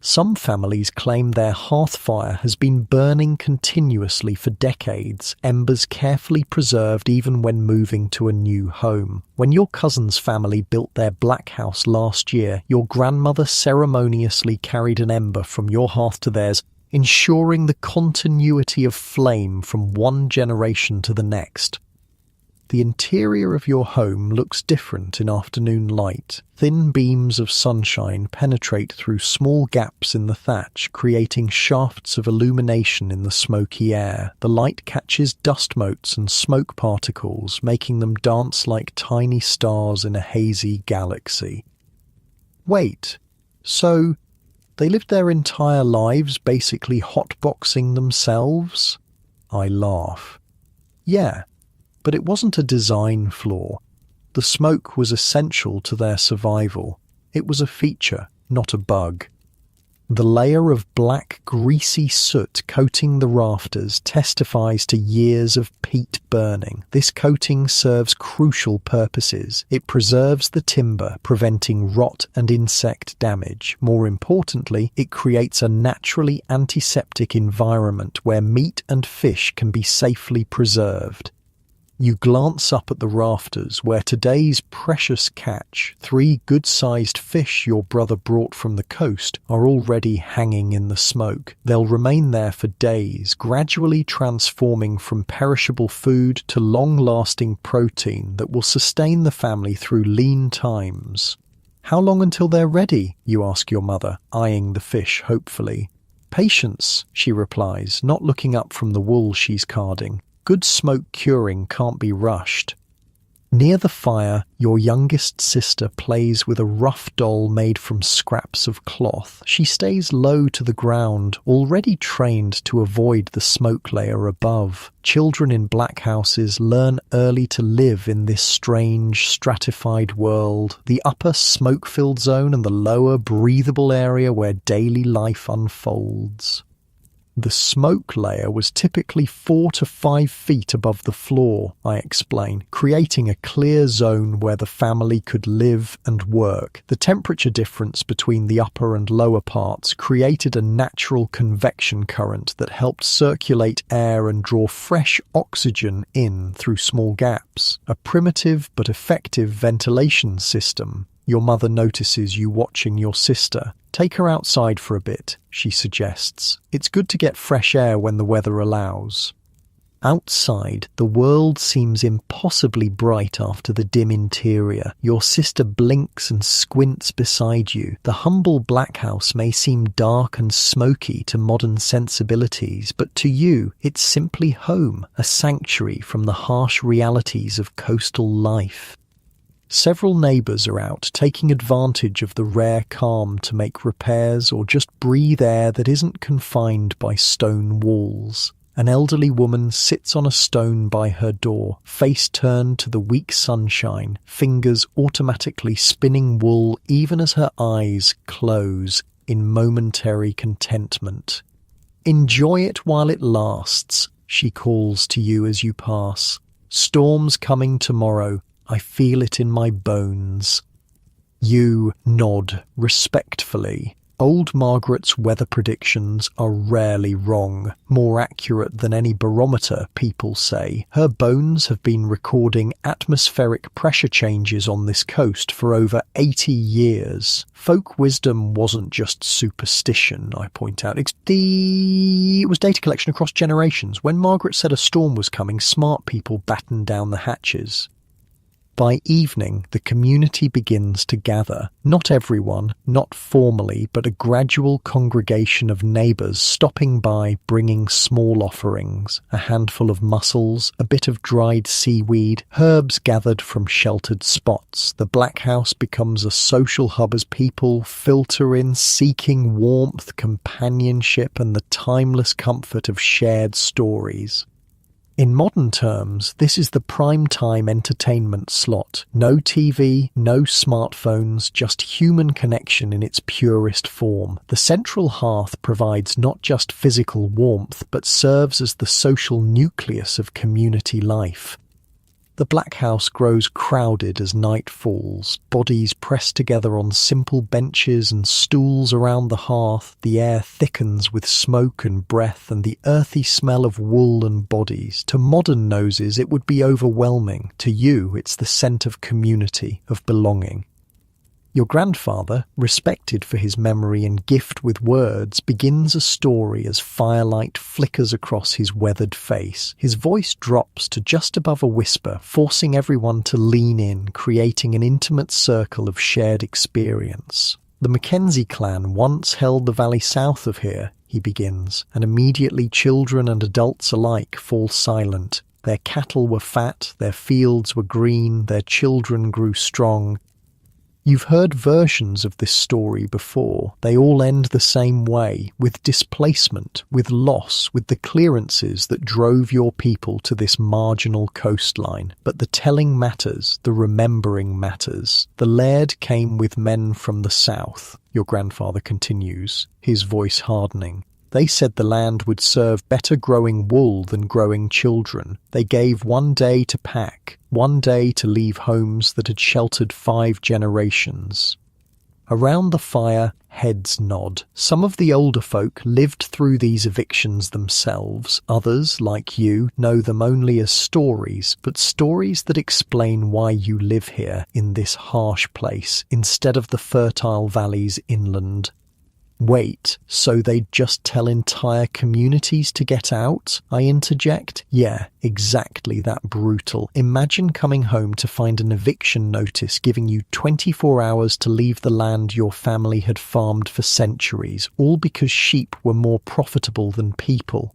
Some families claim their hearth fire has been burning continuously for decades, embers carefully preserved even when moving to a new home. When your cousin's family built their black house last year, your grandmother ceremoniously carried an ember from your hearth to theirs, ensuring the continuity of flame from one generation to the next. The interior of your home looks different in afternoon light. Thin beams of sunshine penetrate through small gaps in the thatch, creating shafts of illumination in the smoky air. The light catches dust motes and smoke particles, making them dance like tiny stars in a hazy galaxy. Wait, so they lived their entire lives basically hotboxing themselves? I laugh. Yeah. But it wasn't a design flaw. The smoke was essential to their survival. It was a feature, not a bug. The layer of black, greasy soot coating the rafters testifies to years of peat burning. This coating serves crucial purposes. It preserves the timber, preventing rot and insect damage. More importantly, it creates a naturally antiseptic environment where meat and fish can be safely preserved. You glance up at the rafters where today's precious catch, 3 good-sized fish your brother brought from the coast, are already hanging in the smoke. They'll remain there for days, gradually transforming from perishable food to long-lasting protein that will sustain the family through lean times. How long until they're ready? You ask your mother, eyeing the fish hopefully. Patience, she replies, not looking up from the wool she's carding. Good smoke curing can't be rushed. Near the fire, your youngest sister plays with a rough doll made from scraps of cloth. She stays low to the ground, already trained to avoid the smoke layer above. Children in black houses learn early to live in this strange, stratified world, the upper smoke-filled zone and the lower, breathable area where daily life unfolds. The smoke layer was typically 4 to 5 feet above the floor, I explain, creating a clear zone where the family could live and work. The temperature difference between the upper and lower parts created a natural convection current that helped circulate air and draw fresh oxygen in through small gaps. A primitive but effective ventilation system. Your mother notices you watching your sister. Take her outside for a bit, she suggests. It's good to get fresh air when the weather allows. Outside, the world seems impossibly bright after the dim interior. Your sister blinks and squints beside you. The humble black house may seem dark and smoky to modern sensibilities, but to you, it's simply home, a sanctuary from the harsh realities of coastal life. Several neighbours are out taking advantage of the rare calm to make repairs or just breathe air that isn't confined by stone walls. An elderly woman sits on a stone by her door, face turned to the weak sunshine, fingers automatically spinning wool even as her eyes close in momentary contentment. Enjoy it while it lasts, she calls to you as you pass. Storm's coming tomorrow. I feel it in my bones. You nod respectfully. Old Margaret's weather predictions are rarely wrong, more accurate than any barometer, people say. Her bones have been recording atmospheric pressure changes on this coast for over 80 years. Folk wisdom wasn't just superstition, I point out. It was data collection across generations. When Margaret said a storm was coming, smart people battened down the hatches. By evening, the community begins to gather. Not everyone, not formally, but a gradual congregation of neighbours stopping by bringing small offerings, a handful of mussels, a bit of dried seaweed, herbs gathered from sheltered spots. The black house becomes a social hub as people filter in, seeking warmth, companionship, and the timeless comfort of shared stories. In modern terms, this is the prime-time entertainment slot. No TV, no smartphones, just human connection in its purest form. The central hearth provides not just physical warmth, but serves as the social nucleus of community life. The black house grows crowded as night falls, bodies pressed together on simple benches and stools around the hearth. The air thickens with smoke and breath and the earthy smell of wool and bodies. To modern noses, it would be overwhelming. To you, it's the scent of community, of belonging. Your grandfather, respected for his memory and gift with words, begins a story as firelight flickers across his weathered face. His voice drops to just above a whisper, forcing everyone to lean in, creating an intimate circle of shared experience. The Mackenzie clan once held the valley south of here, he begins, and immediately children and adults alike fall silent. Their cattle were fat, their fields were green, their children grew strong. You've heard versions of this story before. They all end the same way, with displacement, with loss, with the clearances that drove your people to this marginal coastline. But the telling matters, the remembering matters. The laird came with men from the south, your grandfather continues, his voice hardening. They said the land would serve better growing wool than growing children. They gave 1 day to pack, 1 day to leave homes that had sheltered 5 generations. Around the fire, heads nod. Some of the older folk lived through these evictions themselves. Others, like you, know them only as stories, but stories that explain why you live here in this harsh place instead of the fertile valleys inland. Wait, so they'd just tell entire communities to get out? I interject. Yeah, exactly that brutal. Imagine coming home to find an eviction notice giving you 24 hours to leave the land your family had farmed for centuries, all because sheep were more profitable than people.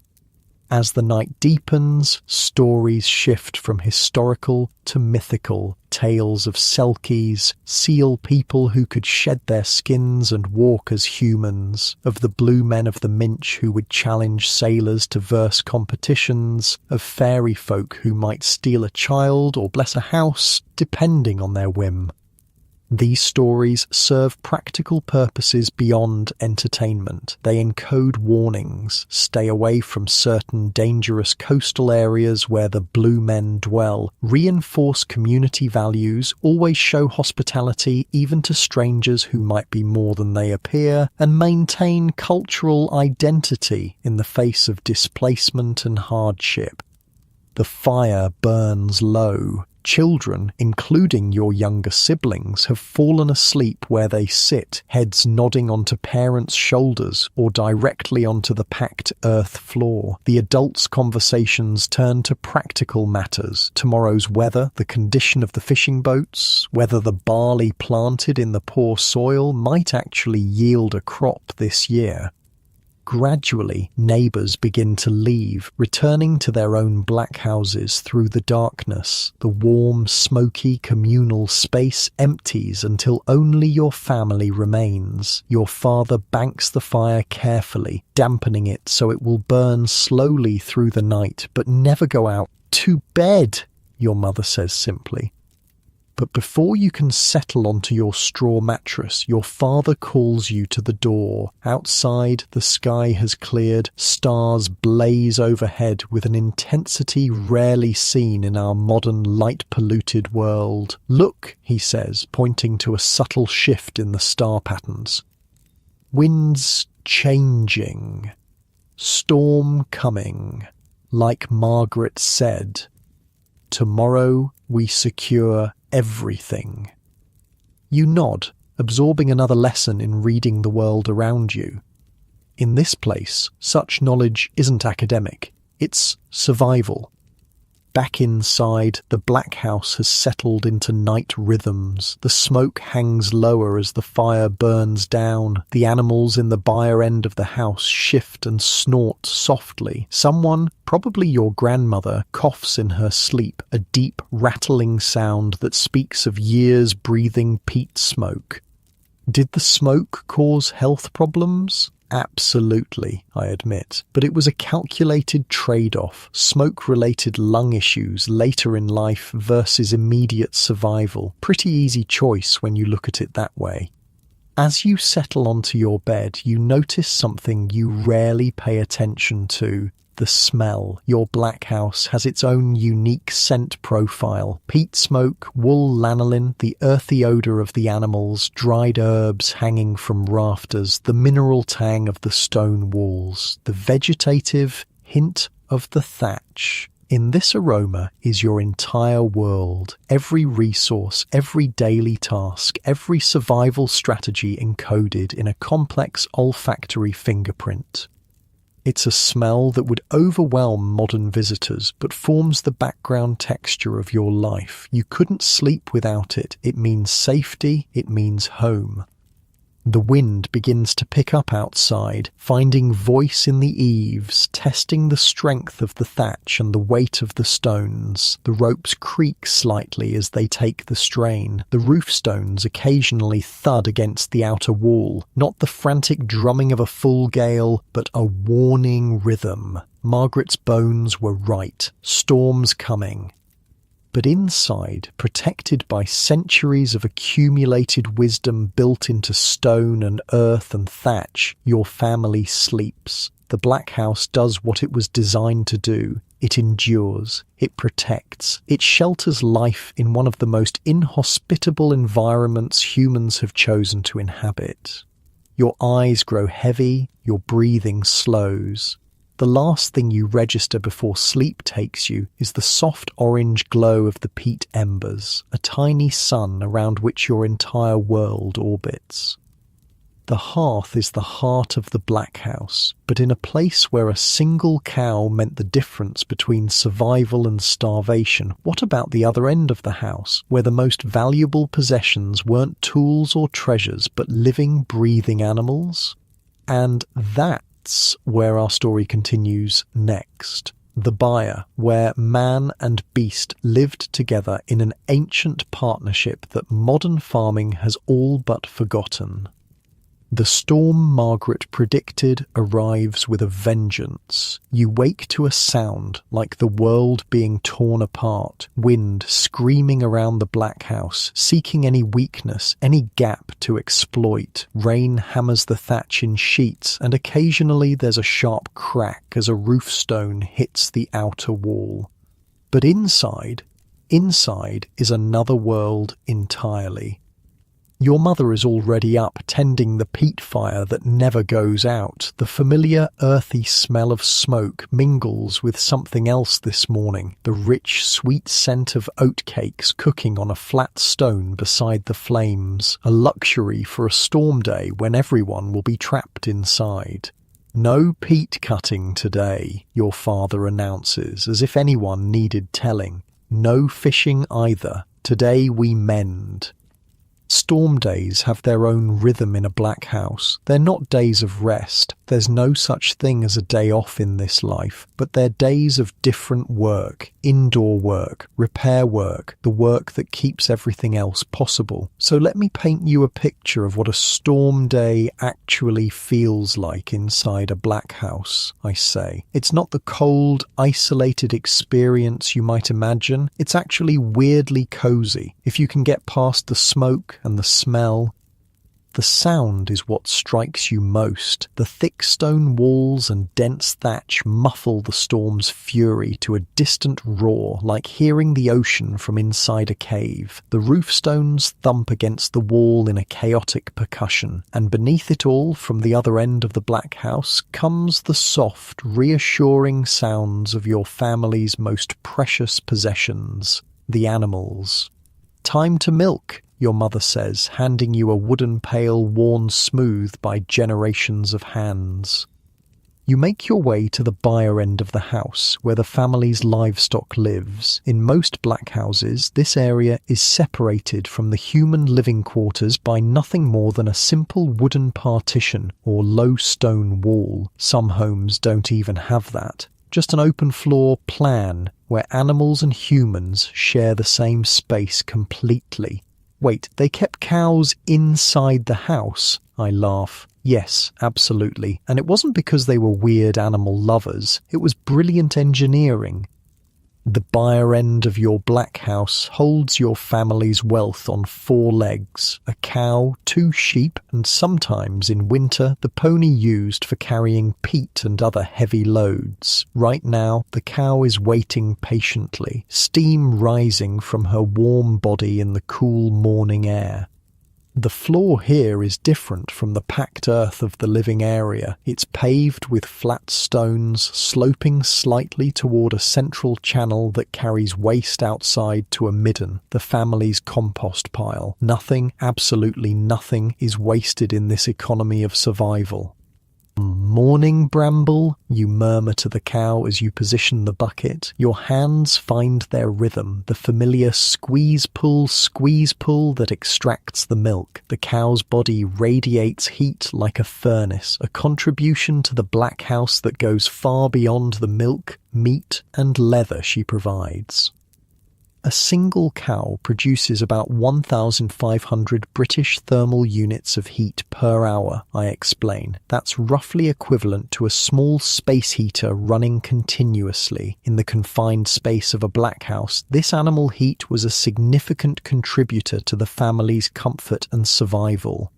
As the night deepens, stories shift from historical to mythical. Tales of selkies, seal people who could shed their skins and walk as humans, of the blue men of the Minch who would challenge sailors to verse competitions, of fairy folk who might steal a child or bless a house, depending on their whim. These stories serve practical purposes beyond entertainment. They encode warnings, stay away from certain dangerous coastal areas where the blue men dwell, reinforce community values, always show hospitality even to strangers who might be more than they appear, and maintain cultural identity in the face of displacement and hardship. The fire burns low. Children, including your younger siblings, have fallen asleep where they sit, heads nodding onto parents' shoulders or directly onto the packed earth floor. The adults' conversations turn to practical matters. Tomorrow's weather, the condition of the fishing boats, whether the barley planted in the poor soil might actually yield a crop this year. Gradually, neighbours begin to leave, returning to their own black houses through the darkness. The warm, smoky, communal space empties until only your family remains. Your father banks the fire carefully, dampening it so it will burn slowly through the night, but never go out. To bed, your mother says simply. But before you can settle onto your straw mattress, your father calls you to the door. Outside, the sky has cleared, stars blaze overhead with an intensity rarely seen in our modern light-polluted world. Look, he says, pointing to a subtle shift in the star patterns. Winds changing. Storm coming. Like Margaret said, tomorrow we secure everything. You nod, absorbing another lesson in reading the world around you. In this place, such knowledge isn't academic, it's survival. Back inside, the black house has settled into night rhythms. The smoke hangs lower as the fire burns down. The animals in the byre end of the house shift and snort softly. Someone, probably your grandmother, coughs in her sleep, a deep rattling sound that speaks of years breathing peat smoke. Did the smoke cause health problems? Absolutely, I admit, but it was a calculated trade-off, smoke-related lung issues later in life versus immediate survival. Pretty easy choice when you look at it that way. As you settle onto your bed, you notice something you rarely pay attention to. the smell. Your black house has its own unique scent profile. Peat smoke, wool lanolin, the earthy odour of the animals, dried herbs hanging from rafters, the mineral tang of the stone walls, the vegetative hint of the thatch. In this aroma is your entire world, every resource, every daily task, every survival strategy encoded in a complex olfactory fingerprint. It's a smell that would overwhelm modern visitors, but forms the background texture of your life. You couldn't sleep without it. It means safety, it means home. The wind begins to pick up outside, finding voice in the eaves, testing the strength of the thatch and the weight of the stones. The ropes creak slightly as they take the strain. The roof stones occasionally thud against the outer wall, not the frantic drumming of a full gale, but a warning rhythm. Margaret's bones were right. Storm's coming. But inside, protected by centuries of accumulated wisdom built into stone and earth and thatch, your family sleeps. The black house does what it was designed to do. It endures. It protects. It shelters life in one of the most inhospitable environments humans have chosen to inhabit. Your eyes grow heavy, your breathing slows. The last thing you register before sleep takes you is the soft orange glow of the peat embers, a tiny sun around which your entire world orbits. The hearth is the heart of the black house, but in a place where a single cow meant the difference between survival and starvation, what about the other end of the house, where the most valuable possessions weren't tools or treasures, but living, breathing animals? And that's where our story continues next. The Byre, where man and beast lived together in an ancient partnership that modern farming has all but forgotten. The storm Margaret predicted arrives with a vengeance. You wake to a sound like the world being torn apart, wind screaming around the black house, seeking any weakness, any gap to exploit. Rain hammers the thatch in sheets, and occasionally there's a sharp crack as a roof stone hits the outer wall. But inside is another world entirely. Your mother is already up, tending the peat fire that never goes out. The familiar earthy smell of smoke mingles with something else this morning, the rich, sweet scent of oatcakes cooking on a flat stone beside the flames, a luxury for a storm day when everyone will be trapped inside. No peat cutting today, your father announces, as if anyone needed telling. No fishing either. Today we mend. Storm days have their own rhythm in a black house. They're not days of rest. There's no such thing as a day off in this life, but they're days of different work, indoor work, repair work, the work that keeps everything else possible. So let me paint you a picture of what a storm day actually feels like inside a black house, I say. It's not the cold, isolated experience you might imagine. It's actually weirdly cozy. If you can get past the smoke and the smell, the sound is what strikes you most. The thick stone walls and dense thatch muffle the storm's fury to a distant roar, like hearing the ocean from inside a cave. The roof stones thump against the wall in a chaotic percussion, and beneath it all, from the other end of the black house, comes the soft, reassuring sounds of your family's most precious possessions, the animals. "Time to milk," your mother says, handing you a wooden pail worn smooth by generations of hands. You make your way to the Byre end of the house, where the family's livestock lives. In most black houses, this area is separated from the human living quarters by nothing more than a simple wooden partition or low stone wall. Some homes don't even have that. Just an open floor plan where animals and humans share the same space completely. Wait, they kept cows inside the house? I laugh. Yes, absolutely. And it wasn't because they were weird animal lovers. It was brilliant engineering. The byre end of your black house holds your family's wealth on 4 legs, a cow, 2 sheep, and sometimes in winter the pony used for carrying peat and other heavy loads. Right now, the cow is waiting patiently, steam rising from her warm body in the cool morning air. The floor here is different from the packed earth of the living area. It's paved with flat stones, sloping slightly toward a central channel that carries waste outside to a midden, the family's compost pile. Nothing, absolutely nothing, is wasted in this economy of survival. "Morning, Bramble," you murmur to the cow as you position the bucket. Your hands find their rhythm, the familiar squeeze-pull that extracts the milk. The cow's body radiates heat like a furnace, a contribution to the black house that goes far beyond the milk, meat, and leather she provides. A single cow produces about 1,500 British thermal units of heat per hour, I explain. That's roughly equivalent to a small space heater running continuously. In the confined space of a black house, this animal heat was a significant contributor to the family's comfort and survival.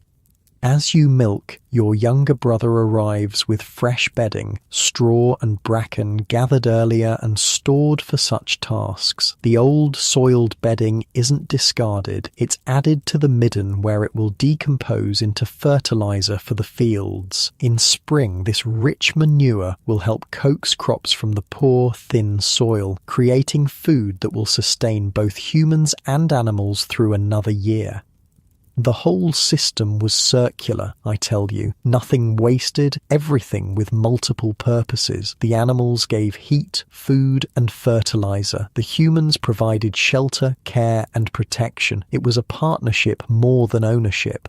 As you milk, your younger brother arrives with fresh bedding, straw and bracken gathered earlier and stored for such tasks. The old soiled bedding isn't discarded, it's added to the midden where it will decompose into fertilizer for the fields. In spring, this rich manure will help coax crops from the poor, thin soil, creating food that will sustain both humans and animals through another year. The whole system was circular, I tell you. Nothing wasted, everything with multiple purposes. The animals gave heat, food, and fertilizer. The humans provided shelter, care, and protection. It was a partnership more than ownership.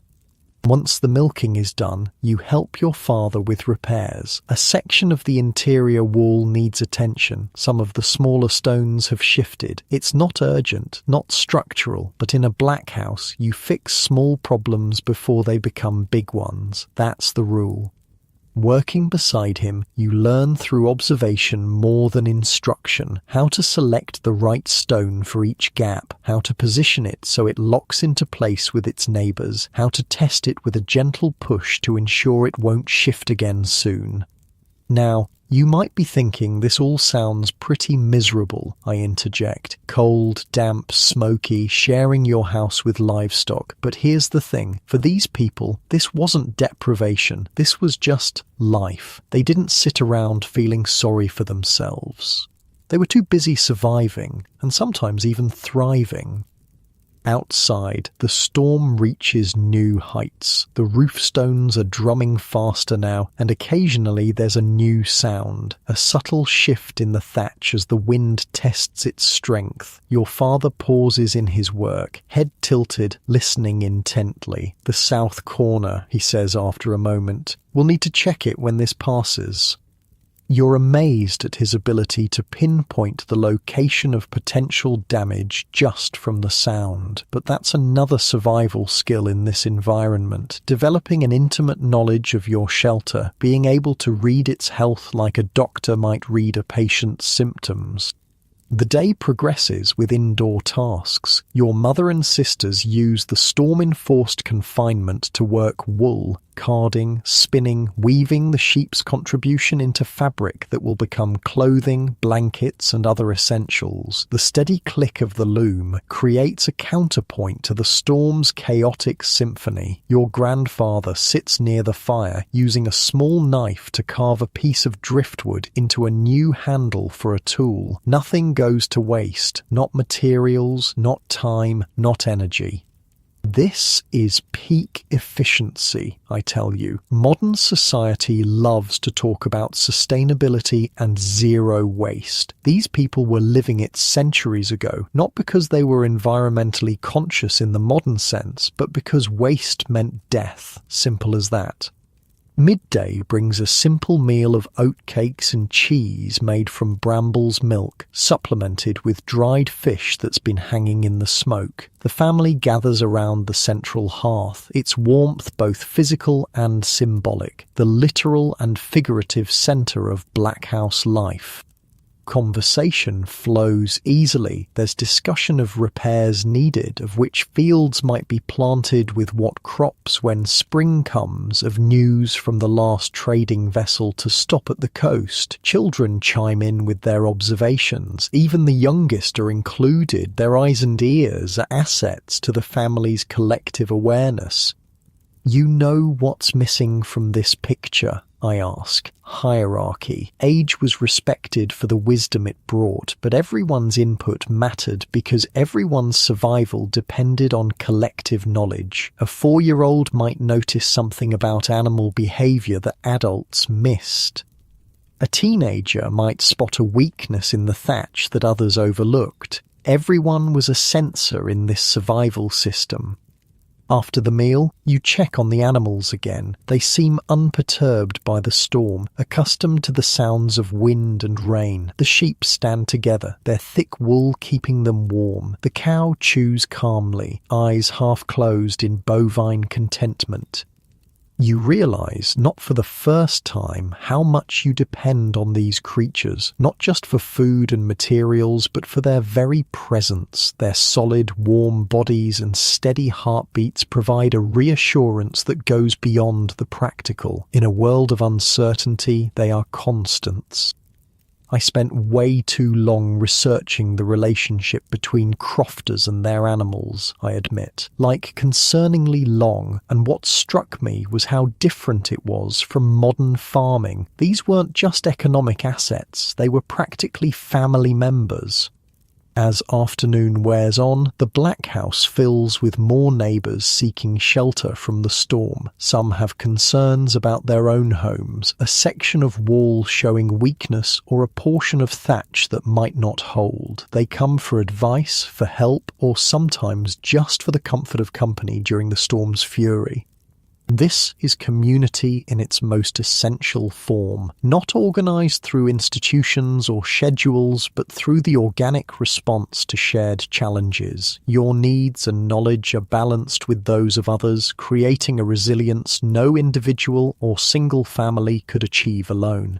Once the milking is done, you help your father with repairs. A section of the interior wall needs attention. Some of the smaller stones have shifted. It's not urgent, not structural, but in a black house, you fix small problems before they become big ones. That's the rule. Working beside him, you learn through observation more than instruction, how to select the right stone for each gap, how to position it so it locks into place with its neighbours, how to test it with a gentle push to ensure it won't shift again soon. Now, you might be thinking this all sounds pretty miserable, I interject. Cold, damp, smoky, sharing your house with livestock. But here's the thing. For these people, this wasn't deprivation. This was just life. They didn't sit around feeling sorry for themselves. They were too busy surviving, and sometimes even thriving. Outside, the storm reaches new heights. The roof stones are drumming faster now, and occasionally there's a new sound, a subtle shift in the thatch as the wind tests its strength. Your father pauses in his work, head tilted, listening intently. "The south corner," he says after a moment. "We'll need to check it when this passes." You're amazed at his ability to pinpoint the location of potential damage just from the sound. But that's another survival skill in this environment. Developing an intimate knowledge of your shelter, being able to read its health like a doctor might read a patient's symptoms. The day progresses with indoor tasks. Your mother and sisters use the storm-enforced confinement to work wool, carding, spinning, weaving the sheep's contribution into fabric that will become clothing, blankets, and other essentials. The steady click of the loom creates a counterpoint to the storm's chaotic symphony. Your grandfather sits near the fire, using a small knife to carve a piece of driftwood into a new handle for a tool. Nothing goes to waste, not materials, not time, not energy. This is peak efficiency, I tell you. Modern society loves to talk about sustainability and zero waste. These people were living it centuries ago, not because they were environmentally conscious in the modern sense, but because waste meant death. Simple as that. Midday brings a simple meal of oatcakes and cheese made from Bramble's milk, supplemented with dried fish that's been hanging in the smoke. The family gathers around the central hearth, its warmth both physical and symbolic, the literal and figurative centre of Black House life. Conversation flows easily. There's discussion of repairs needed, of which fields might be planted with what crops when spring comes, of news from the last trading vessel to stop at the coast. Children chime in with their observations. Even the youngest are included. Their eyes and ears are assets to the family's collective awareness. You know what's missing from this picture? I ask. Hierarchy. Age was respected for the wisdom it brought, but everyone's input mattered because everyone's survival depended on collective knowledge. A 4-year-old might notice something about animal behavior that adults missed. A teenager might spot a weakness in the thatch that others overlooked. Everyone was a sensor in this survival system. After the meal, you check on the animals again. They seem unperturbed by the storm, accustomed to the sounds of wind and rain. The sheep stand together, their thick wool keeping them warm. The cow chews calmly, eyes half closed in bovine contentment. You realize, not for the first time, how much you depend on these creatures, not just for food and materials, but for their very presence. Their solid, warm bodies and steady heartbeats provide a reassurance that goes beyond the practical. In a world of uncertainty, they are constants. I spent way too long researching the relationship between crofters and their animals, I admit. Like, concerningly long, and what struck me was how different it was from modern farming. These weren't just economic assets, they were practically family members. As afternoon wears on, the Black House fills with more neighbours seeking shelter from the storm. Some have concerns about their own homes, a section of wall showing weakness or a portion of thatch that might not hold. They come for advice, for help, or sometimes just for the comfort of company during the storm's fury. This is community in its most essential form, not organised through institutions or schedules, but through the organic response to shared challenges. Your needs and knowledge are balanced with those of others, creating a resilience no individual or single family could achieve alone.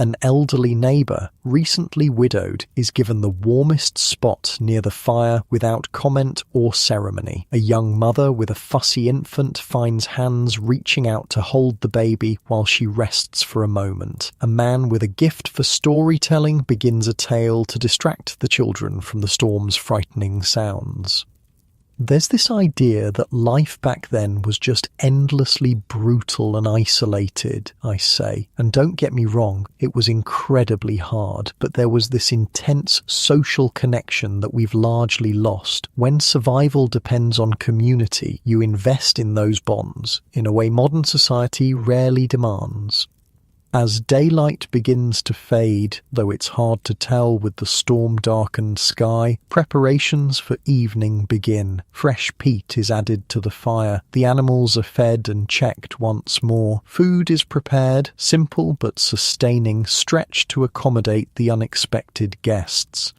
An elderly neighbour, recently widowed, is given the warmest spot near the fire without comment or ceremony. A young mother with a fussy infant finds hands reaching out to hold the baby while she rests for a moment. A man with a gift for storytelling begins a tale to distract the children from the storm's frightening sounds. There's this idea that life back then was just endlessly brutal and isolated, I say. And don't get me wrong, it was incredibly hard, but there was this intense social connection that we've largely lost. When survival depends on community, you invest in those bonds in a way modern society rarely demands. As daylight begins to fade, though it's hard to tell with the storm-darkened sky, preparations for evening begin. Fresh peat is added to the fire. The animals are fed and checked once more. Food is prepared, simple but sustaining, stretched to accommodate the unexpected guests.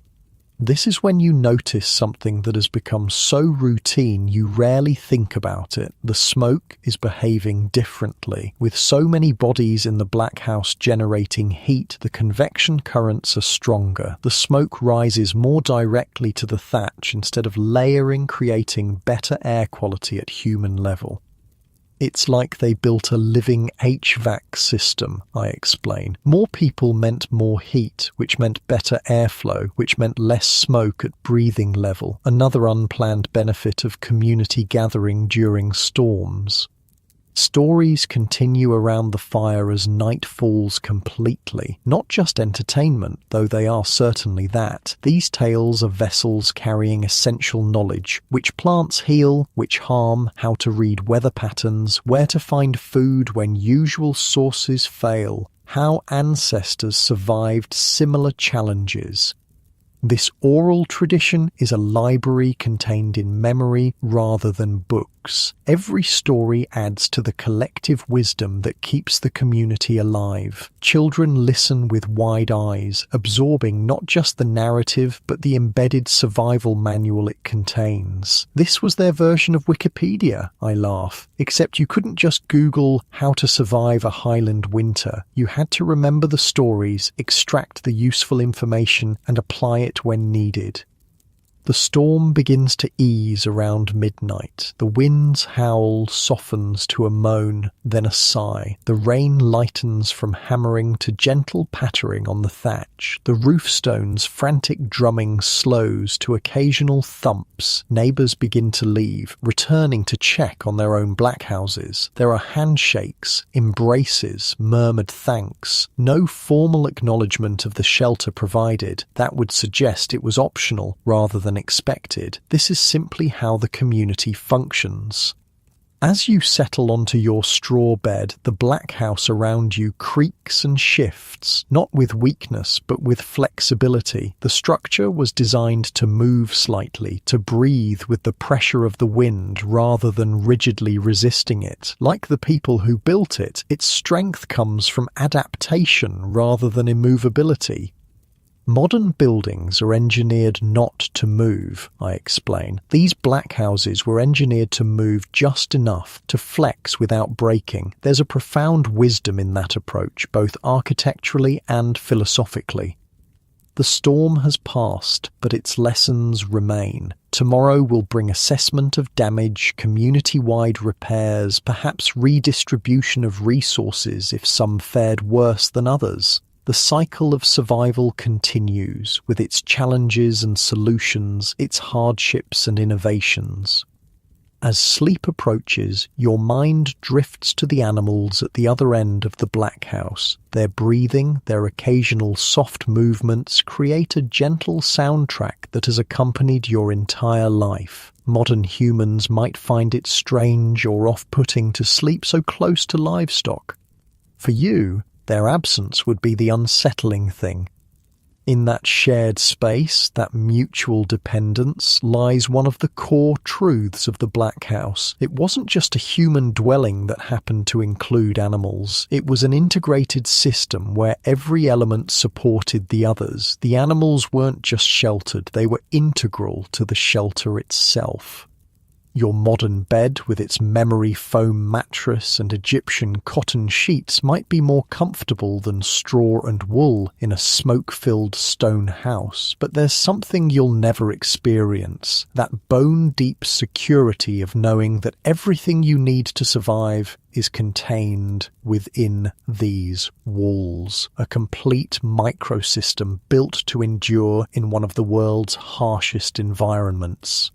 This is when you notice something that has become so routine you rarely think about it. The smoke is behaving differently. With so many bodies in the Black House generating heat, the convection currents are stronger. The smoke rises more directly to the thatch instead of layering, creating better air quality at human level. It's like they built a living HVAC system, I explain. More people meant more heat, which meant better airflow, which meant less smoke at breathing level. Another unplanned benefit of community gathering during storms. Stories continue around the fire as night falls completely. Not just entertainment, though they are certainly that. These tales are vessels carrying essential knowledge. Which plants heal, which harm, how to read weather patterns, where to find food when usual sources fail, how ancestors survived similar challenges. This oral tradition is a library contained in memory rather than book. jokes. Every story adds to the collective wisdom that keeps the community alive. Children listen with wide eyes, absorbing not just the narrative but the embedded survival manual it contains. This was their version of Wikipedia, I laugh, except you couldn't just Google how to survive a Highland winter. You had to remember the stories, extract the useful information, and apply it when needed. The storm begins to ease around midnight. The wind's howl softens to a moan, then a sigh. The rain lightens from hammering to gentle pattering on the thatch. The roof stone's frantic drumming slows to occasional thumps. Neighbours begin to leave, returning to check on their own black houses. There are handshakes, embraces, murmured thanks. No formal acknowledgement of the shelter provided. That would suggest it was optional rather than expected. This is simply how the community functions. As you settle onto your straw bed, the black house around you creaks and shifts, not with weakness but with flexibility. The structure was designed to move slightly, to breathe with the pressure of the wind rather than rigidly resisting it. Like the people who built it, its strength comes from adaptation rather than immovability. Modern buildings are engineered not to move, I explain. These black houses were engineered to move just enough, to flex without breaking. There's a profound wisdom in that approach, both architecturally and philosophically. The storm has passed, but its lessons remain. Tomorrow will bring assessment of damage, community-wide repairs, perhaps redistribution of resources if some fared worse than others. The cycle of survival continues, with its challenges and solutions, its hardships and innovations. As sleep approaches, your mind drifts to the animals at the other end of the black house. Their breathing, their occasional soft movements create a gentle soundtrack that has accompanied your entire life. Modern humans might find it strange or off-putting to sleep so close to livestock. For you, their absence would be the unsettling thing. In that shared space, that mutual dependence, lies one of the core truths of the Black House. It wasn't just a human dwelling that happened to include animals. It was an integrated system where every element supported the others. The animals weren't just sheltered, they were integral to the shelter itself. Your modern bed, with its memory foam mattress and Egyptian cotton sheets, might be more comfortable than straw and wool in a smoke-filled stone house, but there's something you'll never experience, that bone-deep security of knowing that everything you need to survive is contained within these walls, a complete microsystem built to endure in one of the world's harshest environments.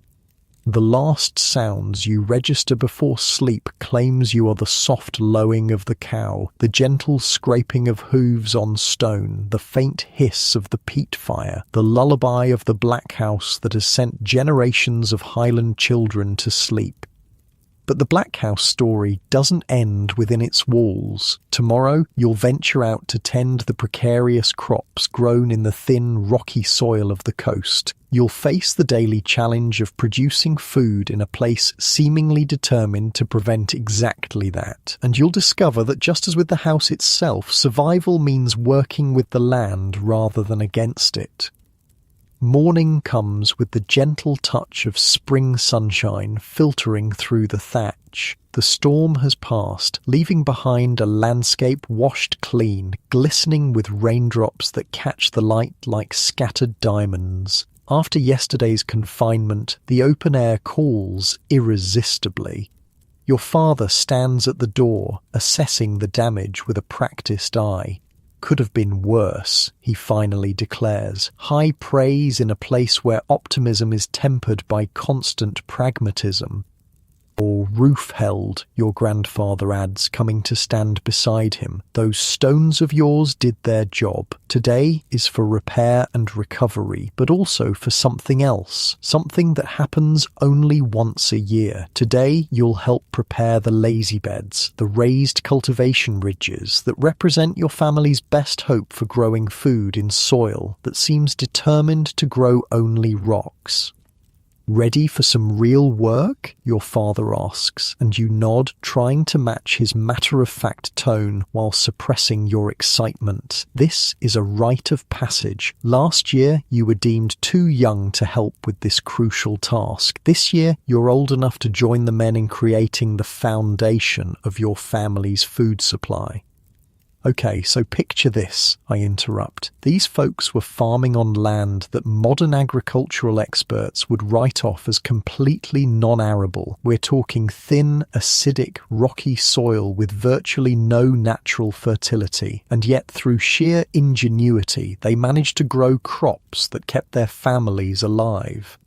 The last sounds you register before sleep claims you are the soft lowing of the cow, the gentle scraping of hooves on stone, the faint hiss of the peat fire, the lullaby of the Black House that has sent generations of Highland children to sleep. But the Black House story doesn't end within its walls. Tomorrow, you'll venture out to tend the precarious crops grown in the thin, rocky soil of the coast. You'll face the daily challenge of producing food in a place seemingly determined to prevent exactly that. And you'll discover that just as with the house itself, survival means working with the land rather than against it. Morning comes with the gentle touch of spring sunshine filtering through the thatch. The storm has passed, leaving behind a landscape washed clean, glistening with raindrops that catch the light like scattered diamonds. After yesterday's confinement, the open air calls irresistibly. Your father stands at the door, assessing the damage with a practiced eye. Could have been worse, he finally declares. High praise in a place where optimism is tempered by constant pragmatism. Or roof held, your grandfather adds, coming to stand beside him. Those stones of yours did their job. Today is for repair and recovery, but also for something else, something that happens only once a year. Today you'll help prepare the lazy beds, the raised cultivation ridges that represent your family's best hope for growing food in soil that seems determined to grow only rocks. "Ready for some real work?" your father asks, and you nod, trying to match his matter-of-fact tone while suppressing your excitement. This is a rite of passage. Last year, you were deemed too young to help with this crucial task. This year, you're old enough to join the men in creating the foundation of your family's food supply. Okay, so picture this, I interrupt. These folks were farming on land that modern agricultural experts would write off as completely non-arable. We're talking thin, acidic, rocky soil with virtually no natural fertility. And yet, through sheer ingenuity, they managed to grow crops that kept their families alive.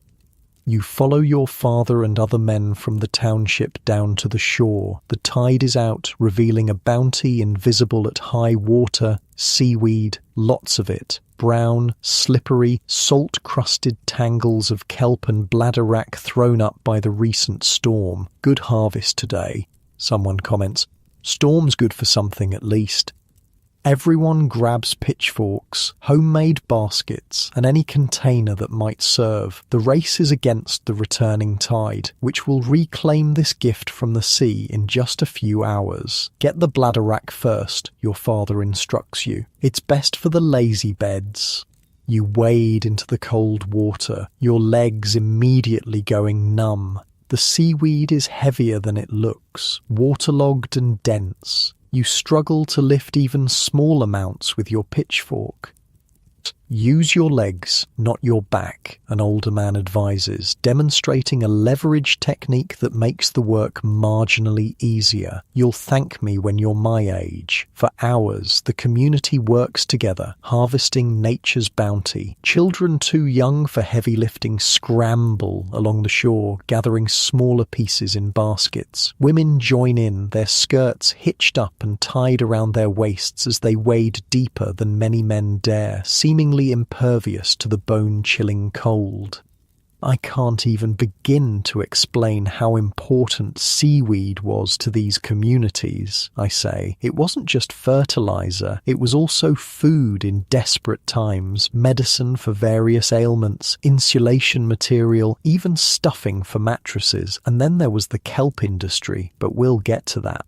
You follow your father and other men from the township down to the shore. The tide is out, revealing a bounty invisible at high water, seaweed, lots of it. Brown, slippery, salt-crusted tangles of kelp and bladderwrack thrown up by the recent storm. Good harvest today, someone comments. Storm's good for something at least. Everyone grabs pitchforks, homemade baskets, and any container that might serve. The race is against the returning tide, which will reclaim this gift from the sea in just a few hours. Get the bladderwrack first, your father instructs you. It's best for the lazy beds. You wade into the cold water, your legs immediately going numb. The seaweed is heavier than it looks, waterlogged and dense. You struggle to lift even small amounts with your pitchfork. Use your legs, not your back, an older man advises, demonstrating a leverage technique that makes the work marginally easier. You'll thank me when you're my age. For hours, the community works together, harvesting nature's bounty. Children too young for heavy lifting scramble along the shore, gathering smaller pieces in baskets. Women join in, their skirts hitched up and tied around their waists as they wade deeper than many men dare, seemingly impervious to the bone-chilling cold. I can't even begin to explain how important seaweed was to these communities, I say. It wasn't just fertilizer, it was also food in desperate times, medicine for various ailments, insulation material, even stuffing for mattresses. And then there was the kelp industry, but we'll get to that.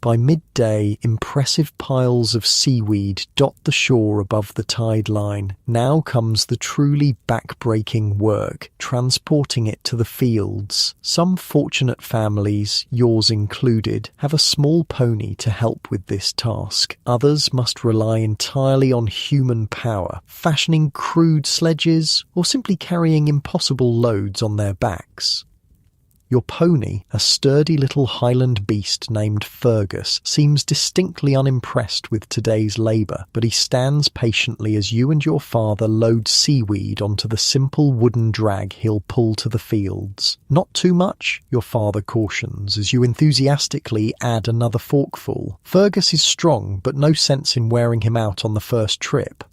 By midday, impressive piles of seaweed dot the shore above the tide line. Now comes the truly back-breaking work, transporting it to the fields. Some fortunate families, yours included, have a small pony to help with this task. Others must rely entirely on human power, fashioning crude sledges or simply carrying impossible loads on their backs. Your pony, a sturdy little highland beast named Fergus, seems distinctly unimpressed with today's labour, but he stands patiently as you and your father load seaweed onto the simple wooden drag he'll pull to the fields. Not too much, your father cautions, as you enthusiastically add another forkful. Fergus is strong, but no sense in wearing him out on the first trip.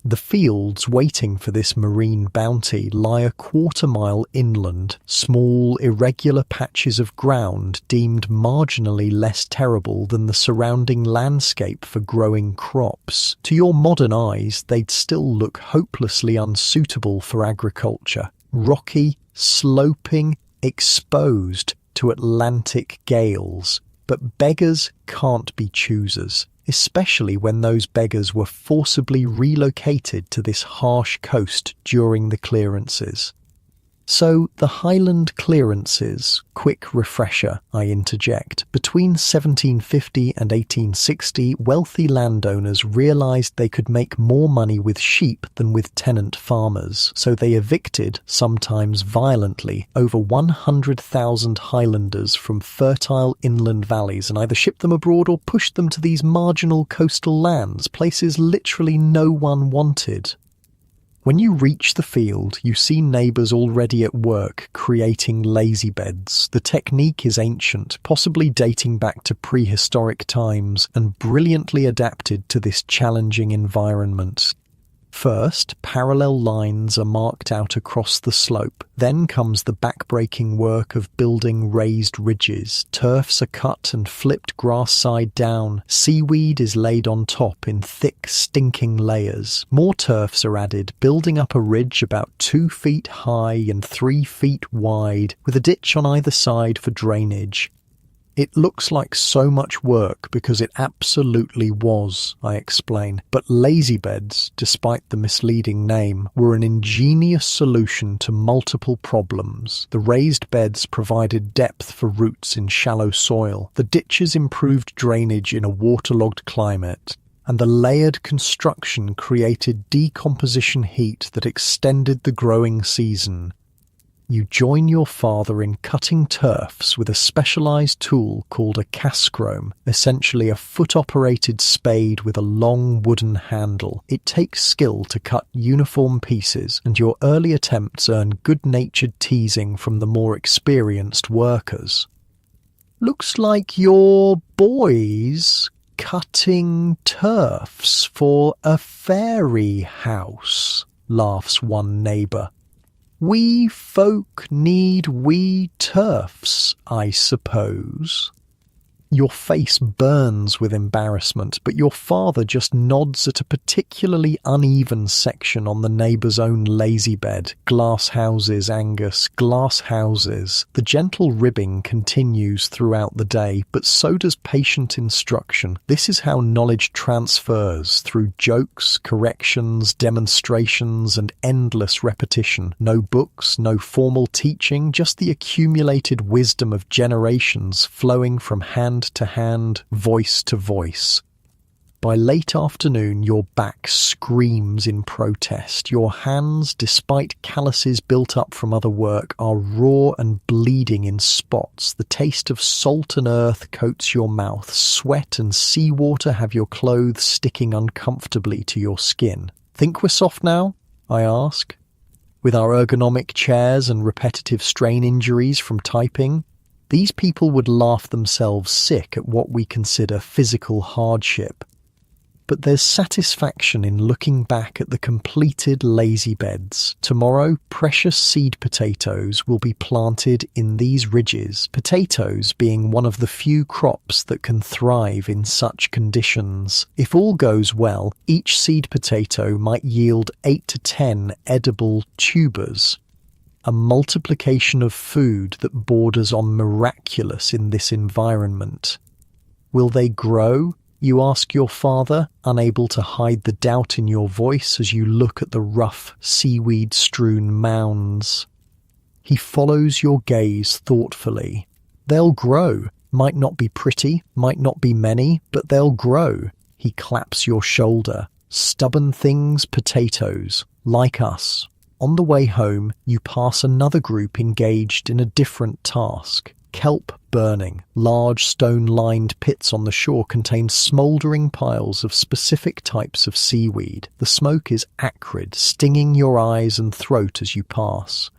The fields waiting for this marine bounty lie a quarter-mile inland, small, irregular patches of ground deemed marginally less terrible than the surrounding landscape for growing crops. To your modern eyes, they'd still look hopelessly unsuitable for agriculture. Rocky, sloping, exposed to Atlantic gales. But beggars can't be choosers, especially when those beggars were forcibly relocated to this harsh coast during the clearances. So, the Highland clearances, quick refresher, I interject. Between 1750 and 1860, wealthy landowners realised they could make more money with sheep than with tenant farmers, so they evicted, sometimes violently, over 100,000 Highlanders from fertile inland valleys and either shipped them abroad or pushed them to these marginal coastal lands, places literally no one wanted. When you reach the field, you see neighbours already at work creating lazy beds. The technique is ancient, possibly dating back to prehistoric times, and brilliantly adapted to this challenging environment. First, parallel lines are marked out across the slope. Then comes the backbreaking work of building raised ridges. Turfs are cut and flipped grass side down. Seaweed is laid on top in thick, stinking layers. More turfs are added, building up a ridge about 2 feet high and 3 feet wide, with a ditch on either side for drainage. It looks like so much work because it absolutely was, I explain. But lazy beds, despite the misleading name, were an ingenious solution to multiple problems. The raised beds provided depth for roots in shallow soil. The ditches improved drainage in a waterlogged climate. And the layered construction created decomposition heat that extended the growing season. You join your father in cutting turfs with a specialized tool called a cascrome, essentially a foot-operated spade with a long wooden handle. It takes skill to cut uniform pieces, and your early attempts earn good-natured teasing from the more experienced workers. "Looks like you're boys cutting turfs for a fairy house," laughs one neighbour. "We folk need wee turfs, I suppose." Your face burns with embarrassment, but your father just nods at a particularly uneven section on the neighbour's own lazy bed. Glass houses, Angus, glass houses. The gentle ribbing continues throughout the day, but so does patient instruction. This is how knowledge transfers, through jokes, corrections, demonstrations, and endless repetition. No books, no formal teaching, just the accumulated wisdom of generations flowing from hand to hand, voice to voice. By late afternoon, your back screams in protest. Your hands, despite calluses built up from other work, are raw and bleeding in spots. The taste of salt and earth coats your mouth. Sweat and seawater have your clothes sticking uncomfortably to your skin. "Think we're soft now?" I ask. With our ergonomic chairs and repetitive strain injuries from typing, these people would laugh themselves sick at what we consider physical hardship. But there's satisfaction in looking back at the completed lazy beds. Tomorrow, precious seed potatoes will be planted in these ridges, potatoes being one of the few crops that can thrive in such conditions. If all goes well, each seed potato might yield 8 to 10 edible tubers. A multiplication of food that borders on miraculous in this environment. Will they grow? You ask your father, unable to hide the doubt in your voice as you look at the rough, seaweed-strewn mounds. He follows your gaze thoughtfully. They'll grow. Might not be pretty, might not be many, but they'll grow. He claps your shoulder. Stubborn things, potatoes, like us. On the way home, you pass another group engaged in a different task. Kelp burning. Large stone-lined pits on the shore contain smouldering piles of specific types of seaweed. The smoke is acrid, stinging your eyes and throat as you pass.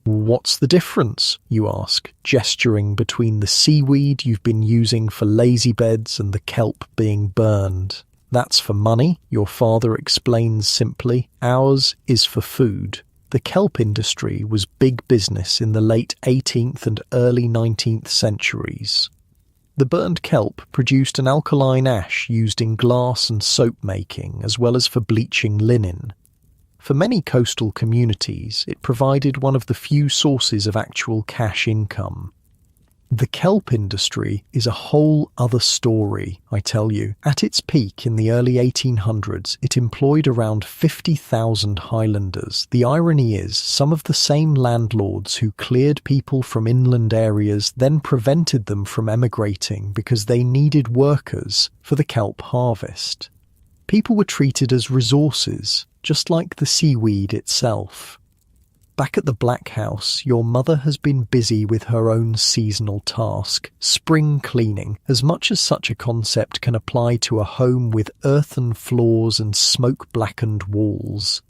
"What's the difference?" you ask, gesturing between the seaweed you've been using for lazy beds and the kelp being burned. "That's for money," your father explains simply. "Ours is for food." The kelp industry was big business in the late 18th and early 19th centuries. The burned kelp produced an alkaline ash used in glass and soap making, as well as for bleaching linen. For many coastal communities, it provided one of the few sources of actual cash income. The kelp industry is a whole other story, I tell you. At its peak in the early 1800s, it employed around 50,000 Highlanders. The irony is, some of the same landlords who cleared people from inland areas then prevented them from emigrating because they needed workers for the kelp harvest. People were treated as resources, just like the seaweed itself. Back at the Black House, your mother has been busy with her own seasonal task, spring cleaning, as much as such a concept can apply to a home with earthen floors and smoke-blackened walls.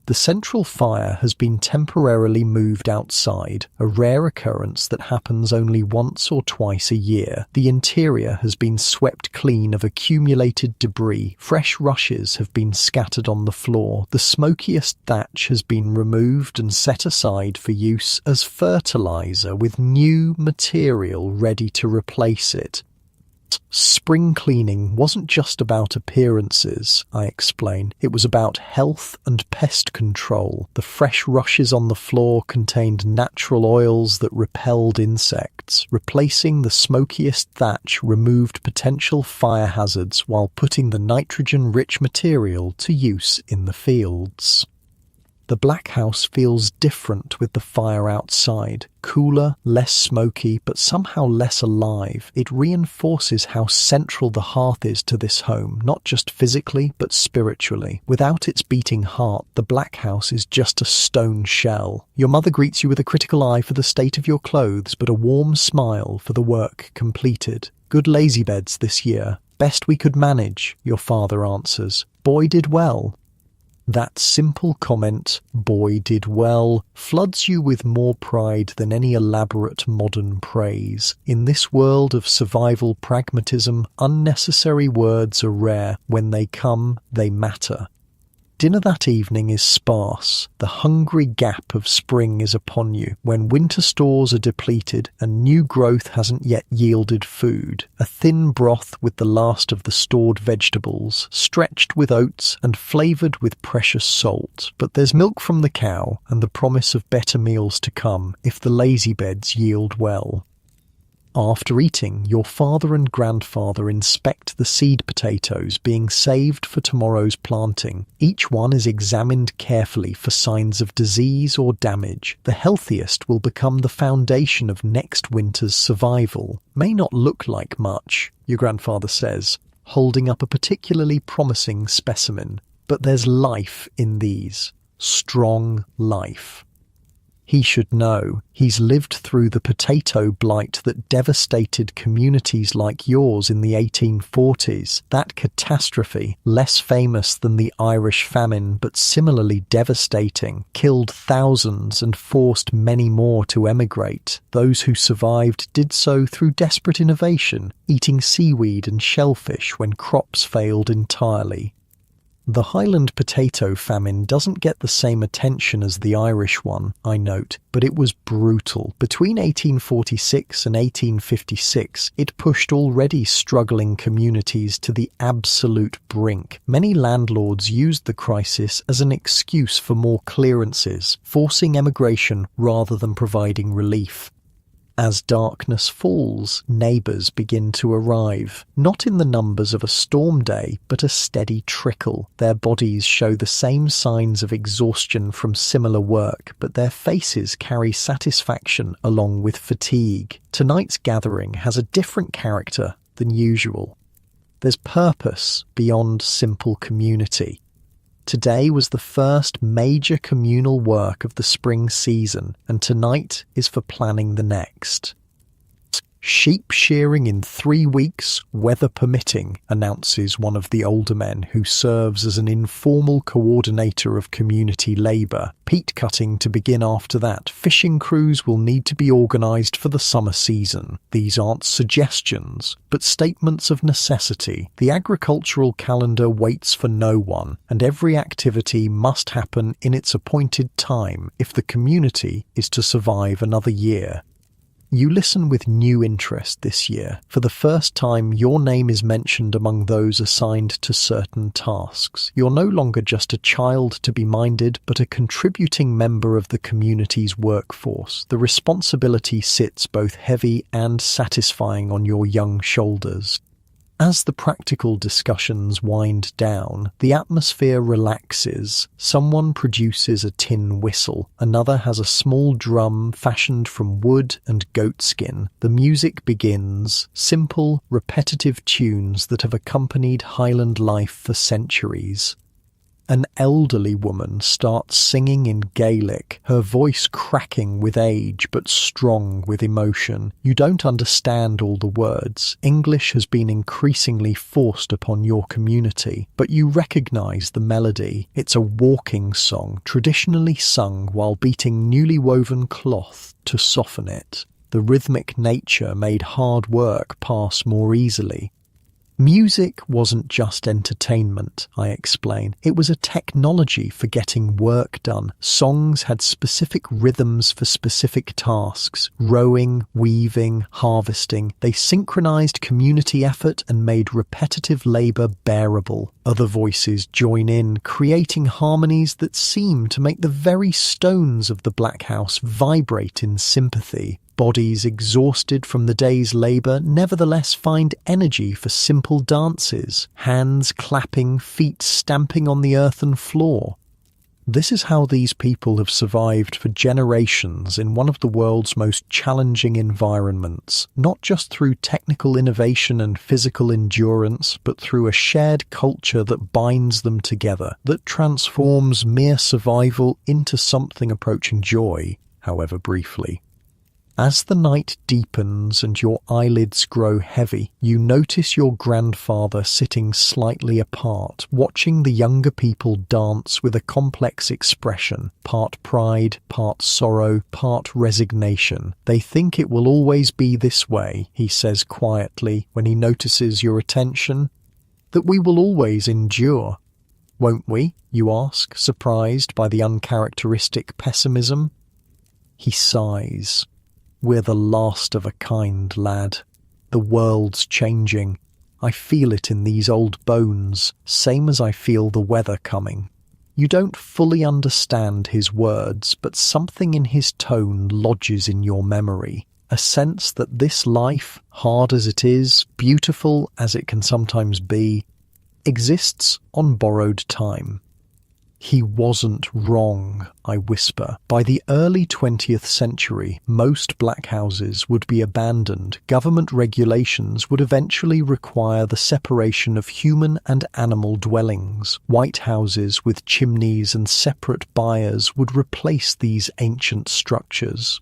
The central fire has been temporarily moved outside, a rare occurrence that happens only once or twice a year. The interior has been swept clean of accumulated debris. Fresh rushes have been scattered on the floor. The smokiest thatch has been removed and set aside for use as fertilizer, with new material ready to replace it. Spring cleaning wasn't just about appearances, I explain. It was about health and pest control. The fresh rushes on the floor contained natural oils that repelled insects. Replacing the smokiest thatch removed potential fire hazards while putting the nitrogen-rich material to use in the fields. The black house feels different with the fire outside. Cooler, less smoky, but somehow less alive. It reinforces how central the hearth is to this home, not just physically, but spiritually. Without its beating heart, the black house is just a stone shell. Your mother greets you with a critical eye for the state of your clothes, but a warm smile for the work completed. Good lazy beds this year. Best we could manage, your father answers. Boy did well. That simple comment, "boy did well," floods you with more pride than any elaborate modern praise. In this world of survival pragmatism, unnecessary words are rare. When they come, they matter. Dinner that evening is sparse. The hungry gap of spring is upon you, when winter stores are depleted and new growth hasn't yet yielded food. A thin broth with the last of the stored vegetables, stretched with oats and flavoured with precious salt. But there's milk from the cow and the promise of better meals to come if the lazy beds yield well. After eating, your father and grandfather inspect the seed potatoes being saved for tomorrow's planting. Each one is examined carefully for signs of disease or damage. The healthiest will become the foundation of next winter's survival. May not look like much, your grandfather says, holding up a particularly promising specimen. But there's life in these. Strong life. He should know. He's lived through the potato blight that devastated communities like yours in the 1840s. That catastrophe, less famous than the Irish famine but similarly devastating, killed thousands and forced many more to emigrate. Those who survived did so through desperate innovation, eating seaweed and shellfish when crops failed entirely. The Highland potato famine doesn't get the same attention as the Irish one, I note, but it was brutal. Between 1846 and 1856, it pushed already struggling communities to the absolute brink. Many landlords used the crisis as an excuse for more clearances, forcing emigration rather than providing relief. As darkness falls, neighbours begin to arrive, not in the numbers of a storm day, but a steady trickle. Their bodies show the same signs of exhaustion from similar work, but their faces carry satisfaction along with fatigue. Tonight's gathering has a different character than usual. There's purpose beyond simple community. Today was the first major communal work of the spring season, and tonight is for planning the next. Sheep shearing in 3 weeks, weather permitting, announces one of the older men who serves as an informal coordinator of community labour. Peat cutting to begin after that. Fishing crews will need to be organised for the summer season. These aren't suggestions, but statements of necessity. The agricultural calendar waits for no one, and every activity must happen in its appointed time if the community is to survive another year. You listen with new interest this year. For the first time, your name is mentioned among those assigned to certain tasks. You're no longer just a child to be minded, but a contributing member of the community's workforce. The responsibility sits both heavy and satisfying on your young shoulders. As the practical discussions wind down, the atmosphere relaxes. Someone produces a tin whistle. Another has a small drum fashioned from wood and goatskin. The music begins, simple, repetitive tunes that have accompanied Highland life for centuries. An elderly woman starts singing in Gaelic, her voice cracking with age but strong with emotion. You don't understand all the words. English has been increasingly forced upon your community, but you recognize the melody. It's a walking song, traditionally sung while beating newly woven cloth to soften it. The rhythmic nature made hard work pass more easily. Music wasn't just entertainment, I explain. It was a technology for getting work done. Songs had specific rhythms for specific tasks. Rowing, weaving, harvesting. They synchronized community effort and made repetitive labor bearable. Other voices join in, creating harmonies that seem to make the very stones of the Black House vibrate in sympathy. Bodies exhausted from the day's labour nevertheless find energy for simple dances, hands clapping, feet stamping on the earthen floor. This is how these people have survived for generations in one of the world's most challenging environments, not just through technical innovation and physical endurance, but through a shared culture that binds them together, that transforms mere survival into something approaching joy, however briefly. As the night deepens and your eyelids grow heavy, you notice your grandfather sitting slightly apart, watching the younger people dance with a complex expression, part pride, part sorrow, part resignation. They think it will always be this way, he says quietly when he notices your attention, that we will always endure. Won't we? You ask, surprised by the uncharacteristic pessimism. He sighs. We're the last of a kind, lad. The world's changing. I feel it in these old bones, same as I feel the weather coming. You don't fully understand his words, but something in his tone lodges in your memory. A sense that this life, hard as it is, beautiful as it can sometimes be, exists on borrowed time. He wasn't wrong, I whisper. By the early 20th century, most black houses would be abandoned. Government regulations would eventually require the separation of human and animal dwellings. White houses with chimneys and separate byres would replace these ancient structures.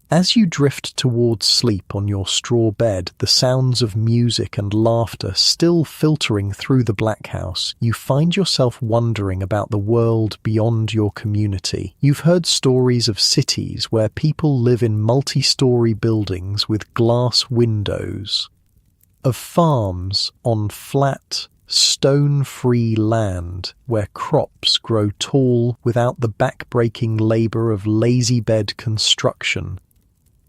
As you drift towards sleep on your straw bed, the sounds of music and laughter still filtering through the Black House, you find yourself wondering about the world beyond your community. You've heard stories of cities where people live in multi-story buildings with glass windows, of farms on flat, stone-free land where crops grow tall without the back-breaking labour of lazy bed construction.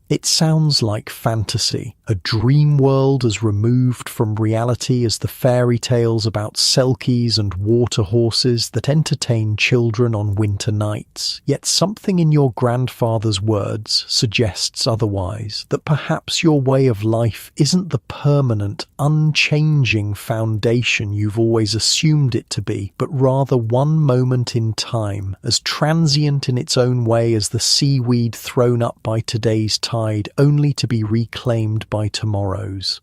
It sounds like fantasy, a dream world as removed from reality as the fairy tales about selkies and water horses that entertain children on winter nights. Yet something in your grandfather's words suggests otherwise, that perhaps your way of life isn't the permanent, unchanging foundation you've always assumed it to be, but rather one moment in time, as transient in its own way as the seaweed thrown up by today's tide, only to be reclaimed by tomorrow's.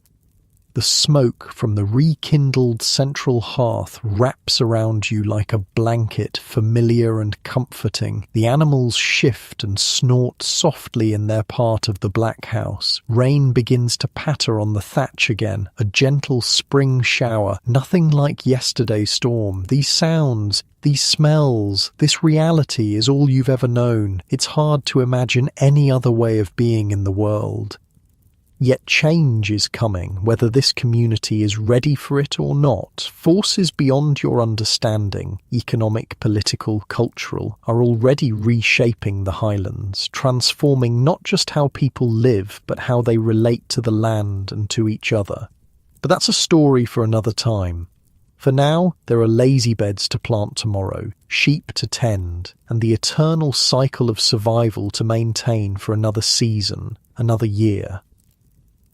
The smoke from the rekindled central hearth wraps around you like a blanket, familiar and comforting. The animals shift and snort softly in their part of the Black House. Rain begins to patter on the thatch again, a gentle spring shower, nothing like yesterday's storm. These sounds, these smells, this reality is all you've ever known. It's hard to imagine any other way of being in the world. Yet change is coming, whether this community is ready for it or not. Forces beyond your understanding, economic, political, cultural, are already reshaping the Highlands, transforming not just how people live, but how they relate to the land and to each other. But that's a story for another time. For now, there are lazy beds to plant tomorrow, sheep to tend, and the eternal cycle of survival to maintain for another season, another year.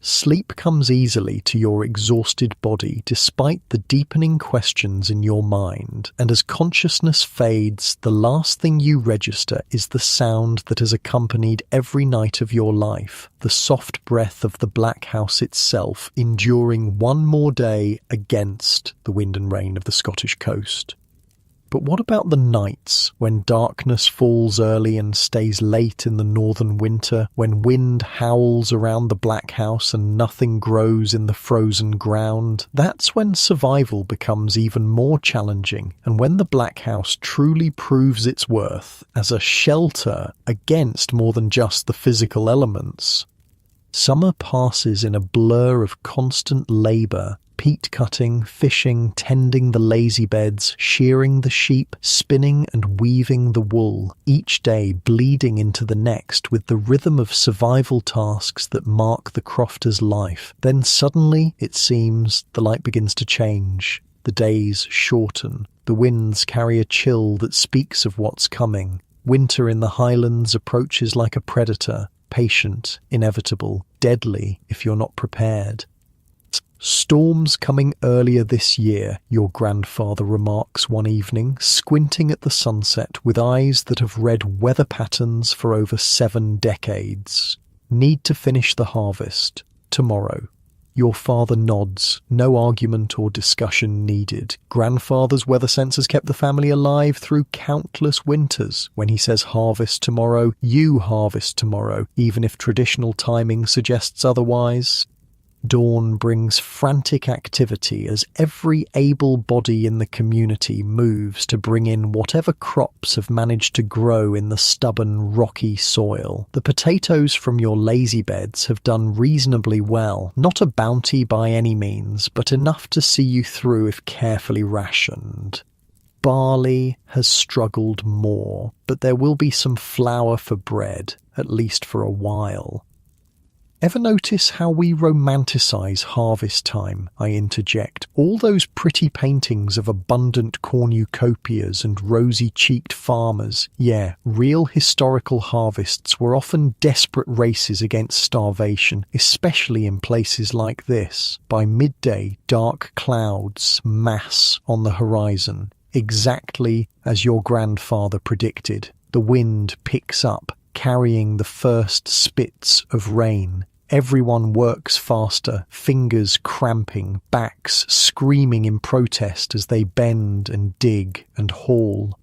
Sleep comes easily to your exhausted body despite the deepening questions in your mind, and as consciousness fades, the last thing you register is the sound that has accompanied every night of your life, the soft breath of the Black House itself enduring one more day against the wind and rain of the Scottish coast. But what about the nights, when darkness falls early and stays late in the northern winter, when wind howls around the black house and nothing grows in the frozen ground? That's when survival becomes even more challenging, and when the black house truly proves its worth as a shelter against more than just the physical elements. Summer passes in a blur of constant labour, peat cutting, fishing, tending the lazy beds, shearing the sheep, spinning and weaving the wool, each day bleeding into the next with the rhythm of survival tasks that mark the crofter's life. Then suddenly, it seems, the light begins to change. The days shorten. The winds carry a chill that speaks of what's coming. Winter in the highlands approaches like a predator, patient, inevitable, deadly if you're not prepared. "Storms coming earlier this year," your grandfather remarks one evening, squinting at the sunset with eyes that have read weather patterns for over 7 decades. "Need to finish the harvest. Tomorrow." Your father nods, no argument or discussion needed. Grandfather's weather sense has kept the family alive through countless winters. When he says harvest tomorrow, you harvest tomorrow, even if traditional timing suggests otherwise. Dawn brings frantic activity as every able body in the community moves to bring in whatever crops have managed to grow in the stubborn, rocky soil. The potatoes from your lazy beds have done reasonably well, not a bounty by any means, but enough to see you through if carefully rationed. Barley has struggled more, but there will be some flour for bread, at least for a while. Ever notice how we romanticize harvest time? I interject. All those pretty paintings of abundant cornucopias and rosy-cheeked farmers. Yeah, real historical harvests were often desperate races against starvation, especially in places like this. By midday, dark clouds mass on the horizon, exactly as your grandfather predicted. The wind picks up, carrying the first spits of rain. Everyone works faster, fingers cramping, backs screaming in protest as they bend and dig and haul.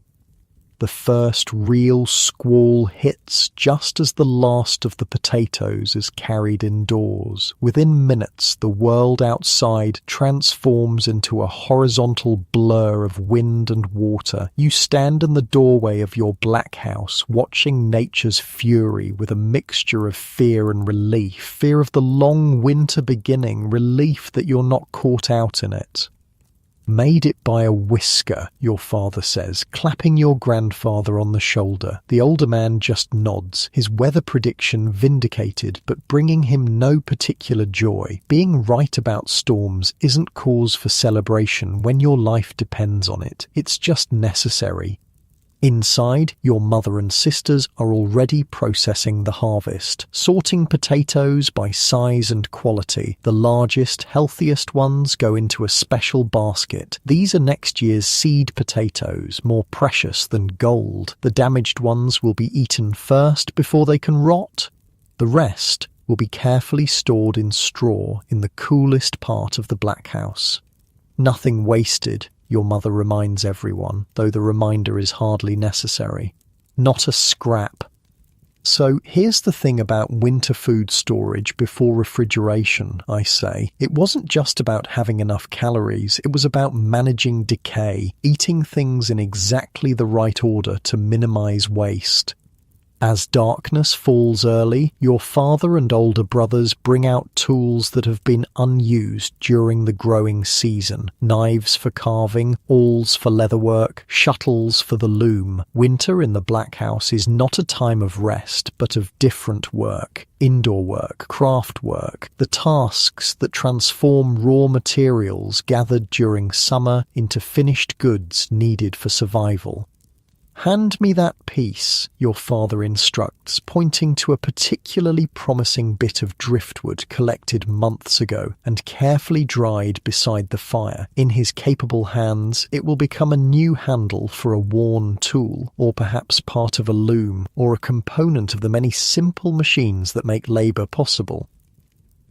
The first real squall hits just as the last of the potatoes is carried indoors. Within minutes, the world outside transforms into a horizontal blur of wind and water. You stand in the doorway of your black house, watching nature's fury with a mixture of fear and relief. Fear of the long winter beginning, relief that you're not caught out in it. "Made it by a whisker," your father says, clapping your grandfather on the shoulder. The older man just nods, his weather prediction vindicated, but bringing him no particular joy. Being right about storms isn't cause for celebration when your life depends on it. It's just necessary. Inside, your mother and sisters are already processing the harvest, sorting potatoes by size and quality. The largest, healthiest ones go into a special basket. These are next year's seed potatoes, more precious than gold. The damaged ones will be eaten first before they can rot. The rest will be carefully stored in straw in the coolest part of the black house. Nothing wasted, your mother reminds everyone, though the reminder is hardly necessary. Not a scrap. So here's the thing about winter food storage before refrigeration, I say. It wasn't just about having enough calories, it was about managing decay, eating things in exactly the right order to minimize waste. As darkness falls early, your father and older brothers bring out tools that have been unused during the growing season. Knives for carving, awls for leatherwork, shuttles for the loom. Winter in the black house is not a time of rest, but of different work. Indoor work, craft work, the tasks that transform raw materials gathered during summer into finished goods needed for survival. "Hand me that piece," your father instructs, pointing to a particularly promising bit of driftwood collected months ago and carefully dried beside the fire. In his capable hands, it will become a new handle for a worn tool, or perhaps part of a loom, or a component of the many simple machines that make labour possible.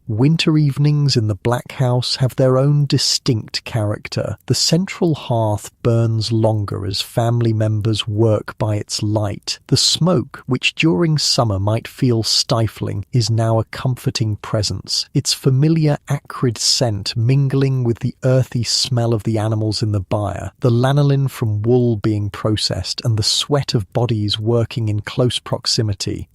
Winter evenings in the Black House have their own distinct character. The central hearth burns longer as family members work by its light. The smoke, which during summer might feel stifling, is now a comforting presence, its familiar acrid scent mingling with the earthy smell of the animals in the byre, the lanolin from wool being processed, and the sweat of bodies working in close proximity.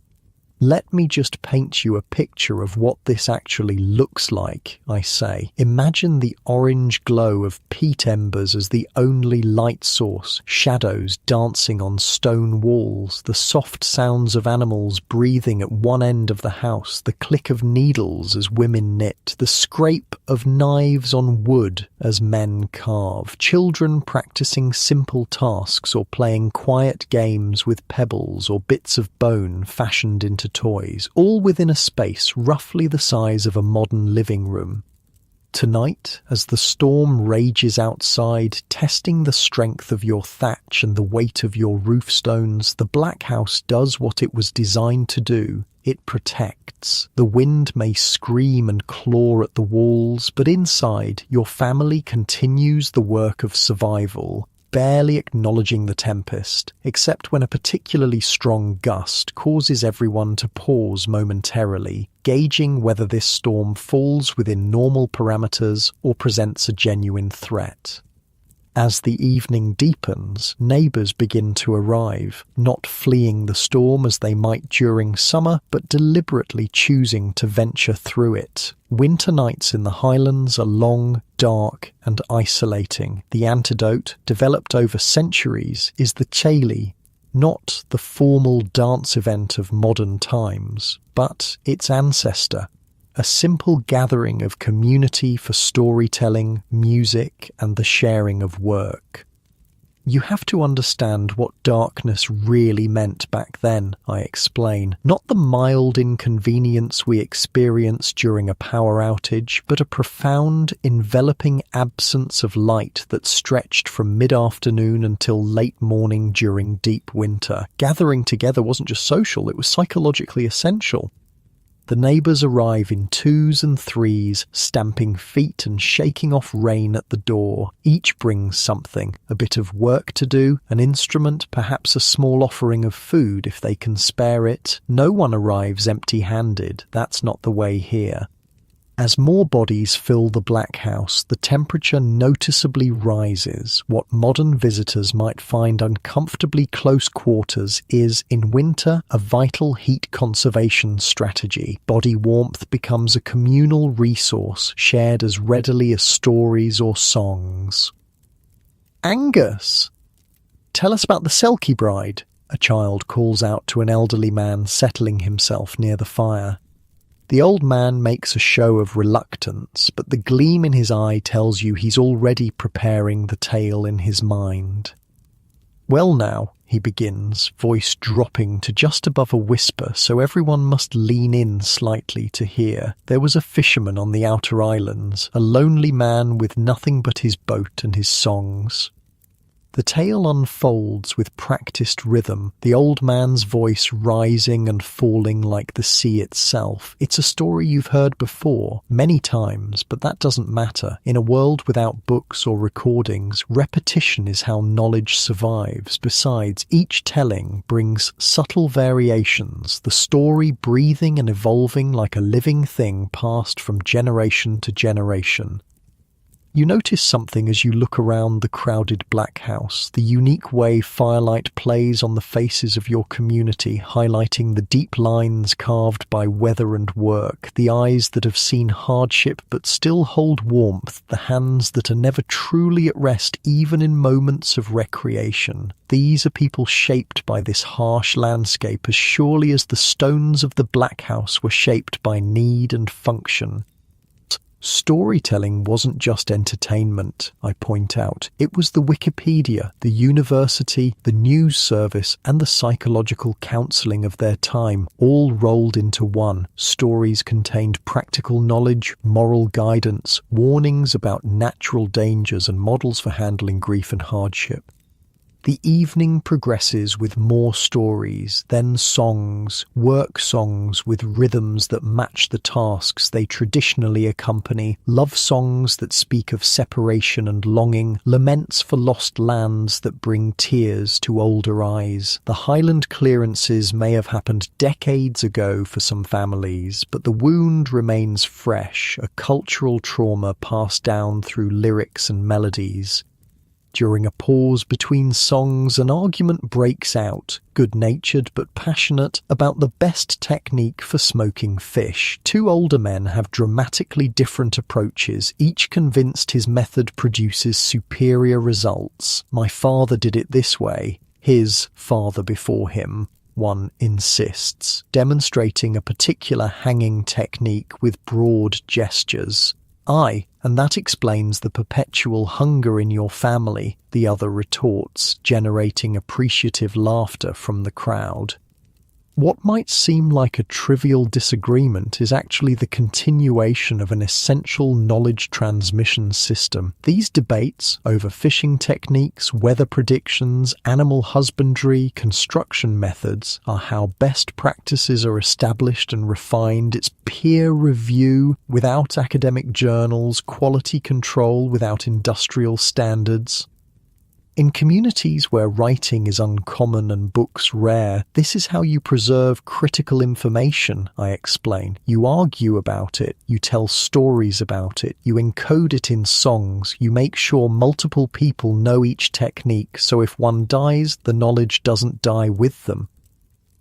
Let me just paint you a picture of what this actually looks like, I say. Imagine the orange glow of peat embers as the only light source, shadows dancing on stone walls, the soft sounds of animals breathing at one end of the house, the click of needles as women knit, the scrape of knives on wood as men carve, children practicing simple tasks or playing quiet games with pebbles or bits of bone fashioned into toys, all within a space roughly the size of a modern living room. Tonight, as the storm rages outside, testing the strength of your thatch and the weight of your roof stones, the Black House does what it was designed to do. It protects. The wind may scream and claw at the walls, but inside, your family continues the work of survival, barely acknowledging the tempest, except when a particularly strong gust causes everyone to pause momentarily, gauging whether this storm falls within normal parameters or presents a genuine threat. As the evening deepens, neighbours begin to arrive, not fleeing the storm as they might during summer, but deliberately choosing to venture through it. Winter nights in the Highlands are long, dark, and isolating. The antidote, developed over centuries, is the ceilidh, not the formal dance event of modern times, but its ancestor. A simple gathering of community for storytelling, music, and the sharing of work. You have to understand what darkness really meant back then, I explain. Not the mild inconvenience we experience during a power outage, but a profound, enveloping absence of light that stretched from mid-afternoon until late morning during deep winter. Gathering together wasn't just social, it was psychologically essential. The neighbours arrive in twos and threes, stamping feet and shaking off rain at the door. Each brings something, a bit of work to do, an instrument, perhaps a small offering of food if they can spare it. No one arrives empty-handed, that's not the way here. As more bodies fill the Black House, the temperature noticeably rises. What modern visitors might find uncomfortably close quarters is, in winter, a vital heat conservation strategy. Body warmth becomes a communal resource, shared as readily as stories or songs. Angus! Tell us about the Selkie bride, a child calls out to an elderly man settling himself near the fire. The old man makes a show of reluctance, but the gleam in his eye tells you he's already preparing the tale in his mind. Well now, he begins, voice dropping to just above a whisper so everyone must lean in slightly to hear. There was a fisherman on the outer islands, a lonely man with nothing but his boat and his songs. The tale unfolds with practiced rhythm, the old man's voice rising and falling like the sea itself. It's a story you've heard before, many times, but that doesn't matter. In a world without books or recordings, repetition is how knowledge survives. Besides, each telling brings subtle variations, the story breathing and evolving like a living thing passed from generation to generation. You notice something as you look around the crowded Black House, the unique way firelight plays on the faces of your community, highlighting the deep lines carved by weather and work, the eyes that have seen hardship but still hold warmth, the hands that are never truly at rest even in moments of recreation. These are people shaped by this harsh landscape as surely as the stones of the Black House were shaped by need and function. Storytelling wasn't just entertainment, I point out. It was the Wikipedia, the university, the news service, and the psychological counselling of their time, all rolled into one. Stories contained practical knowledge, moral guidance, warnings about natural dangers, and models for handling grief and hardship. The evening progresses with more stories, then songs, work songs with rhythms that match the tasks they traditionally accompany, love songs that speak of separation and longing, laments for lost lands that bring tears to older eyes. The Highland clearances may have happened decades ago for some families, but the wound remains fresh, a cultural trauma passed down through lyrics and melodies. During a pause between songs, an argument breaks out, good-natured but passionate, about the best technique for smoking fish. Two older men have dramatically different approaches, each convinced his method produces superior results. "My father did it this way. His father before him," one insists, demonstrating a particular hanging technique with broad gestures. "Aye, and that explains the perpetual hunger in your family," the other retorts, generating appreciative laughter from the crowd. What might seem like a trivial disagreement is actually the continuation of an essential knowledge transmission system. These debates over fishing techniques, weather predictions, animal husbandry, construction methods are how best practices are established and refined. It's peer review without academic journals, quality control without industrial standards. In communities where writing is uncommon and books rare, this is how you preserve critical information, I explain. You argue about it, you tell stories about it, you encode it in songs, you make sure multiple people know each technique, so if one dies, the knowledge doesn't die with them.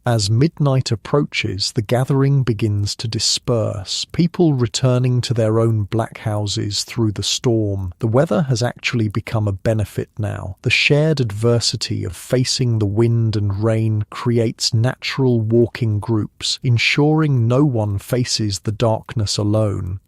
As midnight approaches, the gathering begins to disperse, people returning to their own black houses through the storm. The weather has actually become a benefit now. The shared adversity of facing the wind and rain creates natural walking groups, ensuring no one faces the darkness alone.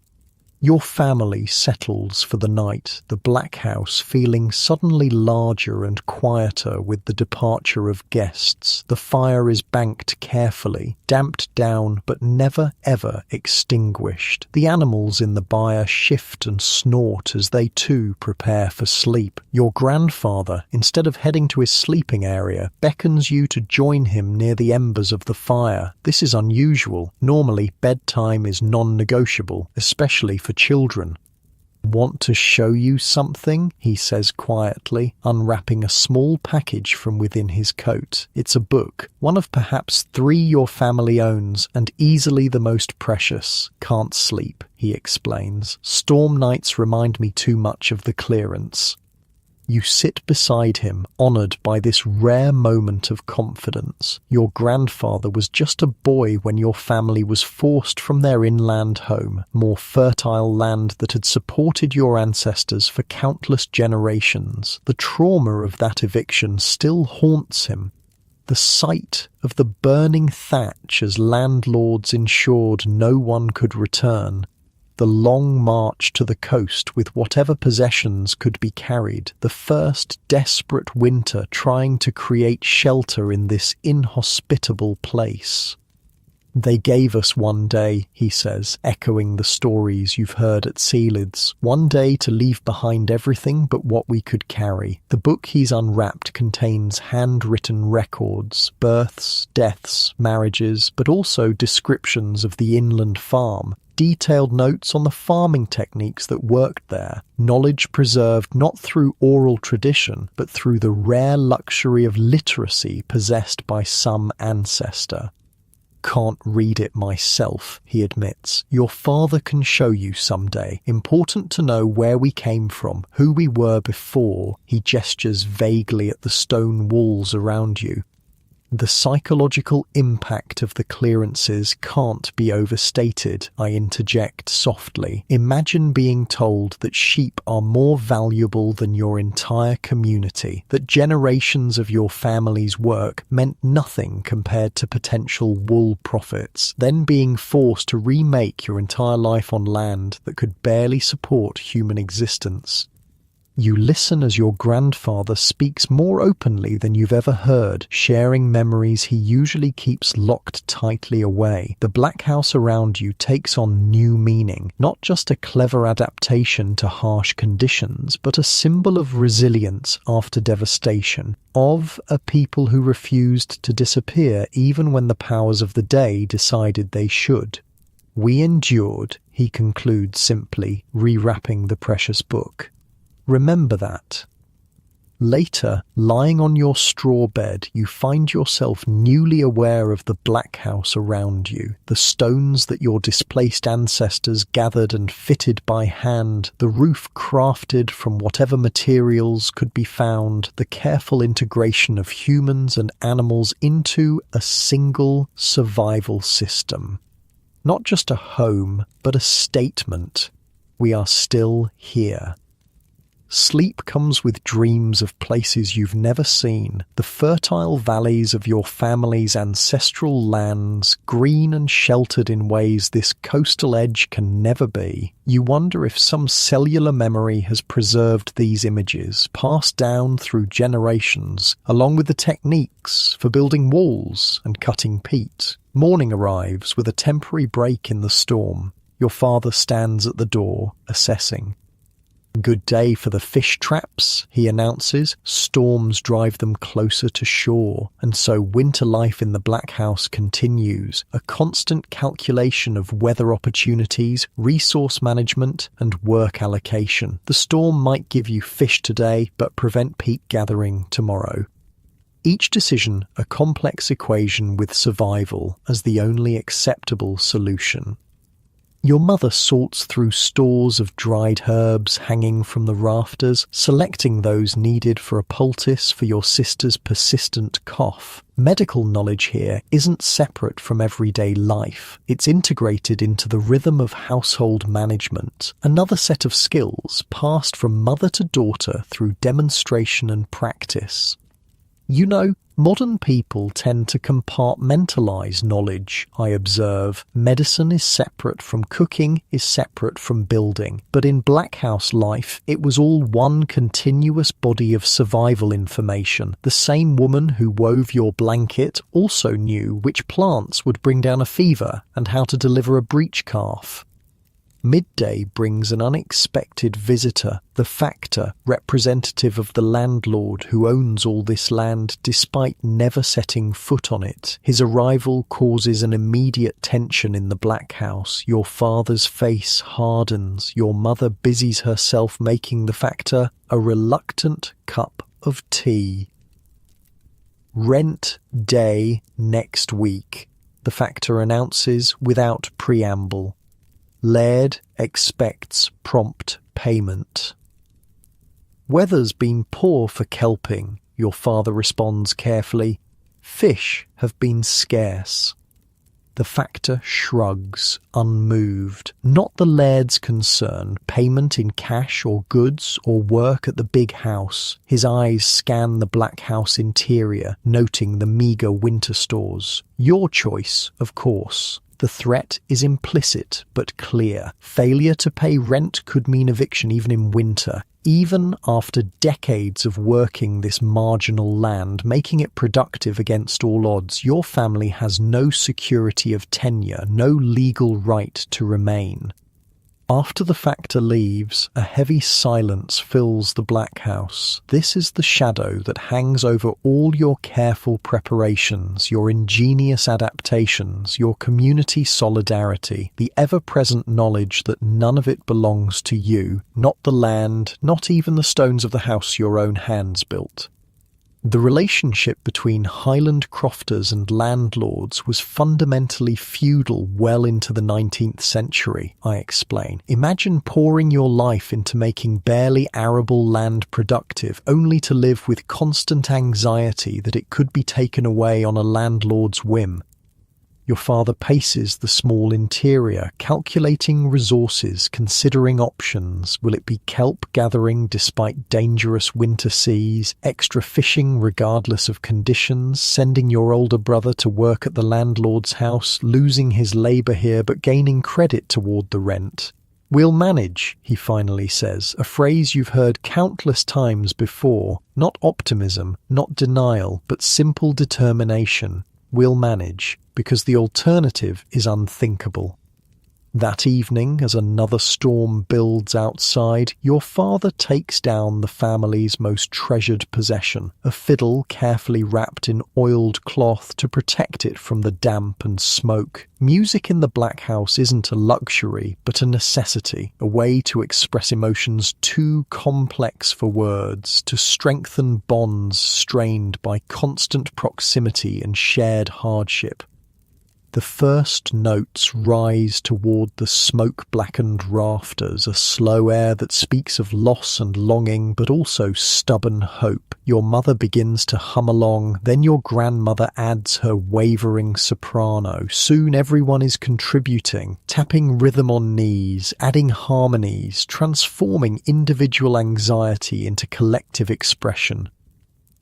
Your family settles for the night, the black house feeling suddenly larger and quieter with the departure of guests. The fire is banked carefully, damped down but never ever extinguished. The animals in the byre shift and snort as they too prepare for sleep. Your grandfather, instead of heading to his sleeping area, beckons you to join him near the embers of the fire. This is unusual. Normally, bedtime is non-negotiable, especially for children. "Want to show you something?" he says quietly, unwrapping a small package from within his coat. It's a book, one of perhaps 3 your family owns, and easily the most precious. "Can't sleep," he explains. "Storm nights remind me too much of the clearance." You sit beside him, honoured by this rare moment of confidence. Your grandfather was just a boy when your family was forced from their inland home, more fertile land that had supported your ancestors for countless generations. The trauma of that eviction still haunts him. The sight of the burning thatch as landlords ensured no one could return. The long march to the coast with whatever possessions could be carried, the first desperate winter trying to create shelter in this inhospitable place. "They gave us one day," he says, echoing the stories you've heard at Sealids. "One day to leave behind everything but what we could carry." The book he's unwrapped contains handwritten records, births, deaths, marriages, but also descriptions of the inland farm, detailed notes on the farming techniques that worked there, knowledge preserved not through oral tradition, but through the rare luxury of literacy possessed by some ancestor. "Can't read it myself," he admits. "Your father can show you someday. Important to know where we came from, who we were before." He gestures vaguely at the stone walls around you. The psychological impact of the clearances can't be overstated, I interject softly. Imagine being told that sheep are more valuable than your entire community, that generations of your family's work meant nothing compared to potential wool profits, then being forced to remake your entire life on land that could barely support human existence. You listen as your grandfather speaks more openly than you've ever heard, sharing memories he usually keeps locked tightly away. The black house around you takes on new meaning, not just a clever adaptation to harsh conditions, but a symbol of resilience after devastation, of a people who refused to disappear even when the powers of the day decided they should. We endured, he concludes simply, rewrapping the precious book. Remember that. Later, lying on your straw bed, you find yourself newly aware of the black house around you, the stones that your displaced ancestors gathered and fitted by hand, the roof crafted from whatever materials could be found, the careful integration of humans and animals into a single survival system. Not just a home, but a statement. We are still here. Sleep comes with dreams of places you've never seen, the fertile valleys of your family's ancestral lands, green and sheltered in ways this coastal edge can never be. You wonder if some cellular memory has preserved these images, passed down through generations, along with the techniques for building walls and cutting peat. Morning arrives with a temporary break in the storm. Your father stands at the door, assessing. "Good day for the fish traps," he announces. Storms drive them closer to shore, and so winter life in the black house continues, a constant calculation of weather opportunities, resource management, and work allocation. The storm might give you fish today, but prevent peat gathering tomorrow. Each decision a complex equation with survival as the only acceptable solution. Your mother sorts through stores of dried herbs hanging from the rafters, selecting those needed for a poultice for your sister's persistent cough. Medical knowledge here isn't separate from everyday life. It's integrated into the rhythm of household management, another set of skills passed from mother to daughter through demonstration and practice. You know, modern people tend to compartmentalize knowledge, I observe. Medicine is separate from cooking, is separate from building. But in Black House life, it was all one continuous body of survival information. The same woman who wove your blanket also knew which plants would bring down a fever and how to deliver a breech calf. Midday brings an unexpected visitor, the factor, representative of the landlord who owns all this land despite never setting foot on it. His arrival causes an immediate tension in the black house. Your father's face hardens. Your mother busies herself making the factor a reluctant cup of tea. "Rent day next week," the factor announces without preamble. Laird expects prompt payment. "Weather's been poor for kelping," your father responds carefully. "Fish have been scarce." The factor shrugs, unmoved. Not the laird's concern, payment in cash or goods or work at the big house. His eyes scan the black house interior, noting the meagre winter stores. Your choice, of course. The threat is implicit but clear. Failure to pay rent could mean eviction even in winter. Even after decades of working this marginal land, making it productive against all odds, your family has no security of tenure, no legal right to remain. After the factor leaves, a heavy silence fills the black house. This is the shadow that hangs over all your careful preparations, your ingenious adaptations, your community solidarity, the ever-present knowledge that none of it belongs to you, not the land, not even the stones of the house your own hands built. The relationship between Highland crofters and landlords was fundamentally feudal well into the 19th century, I explain. Imagine pouring your life into making barely arable land productive, only to live with constant anxiety that it could be taken away on a landlord's whim. Your father paces the small interior, calculating resources, considering options. Will it be kelp gathering despite dangerous winter seas, extra fishing regardless of conditions, sending your older brother to work at the landlord's house, losing his labour here but gaining credit toward the rent? "We'll manage," he finally says, a phrase you've heard countless times before. Not optimism, not denial, but simple determination. We'll manage, because the alternative is unthinkable. That evening, as another storm builds outside, your father takes down the family's most treasured possession, a fiddle carefully wrapped in oiled cloth to protect it from the damp and smoke. Music in the Black House isn't a luxury, but a necessity, a way to express emotions too complex for words, to strengthen bonds strained by constant proximity and shared hardship. The first notes rise toward the smoke-blackened rafters, a slow air that speaks of loss and longing, but also stubborn hope. Your mother begins to hum along, then your grandmother adds her wavering soprano. Soon everyone is contributing, tapping rhythm on knees, adding harmonies, transforming individual anxiety into collective expression.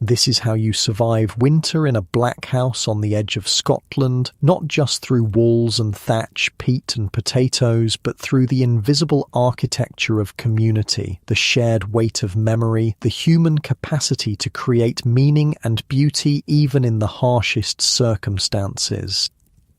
This is how you survive winter in a black house on the edge of Scotland, not just through walls and thatch, peat and potatoes, but through the invisible architecture of community, the shared weight of memory, the human capacity to create meaning and beauty even in the harshest circumstances.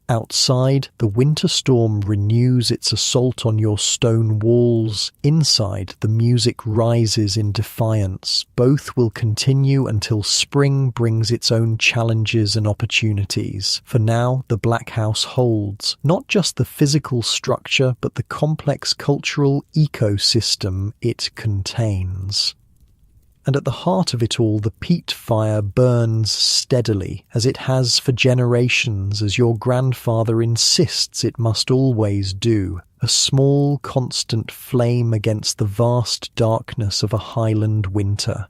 Outside, the winter storm renews its assault on your stone walls. Inside, the music rises in defiance. Both will continue until spring brings its own challenges and opportunities. For now, the Black House holds not just the physical structure, but the complex cultural ecosystem it contains. And at the heart of it all, the peat fire burns steadily, as it has for generations, as your grandfather insists it must always do, a small, constant flame against the vast darkness of a Highland winter.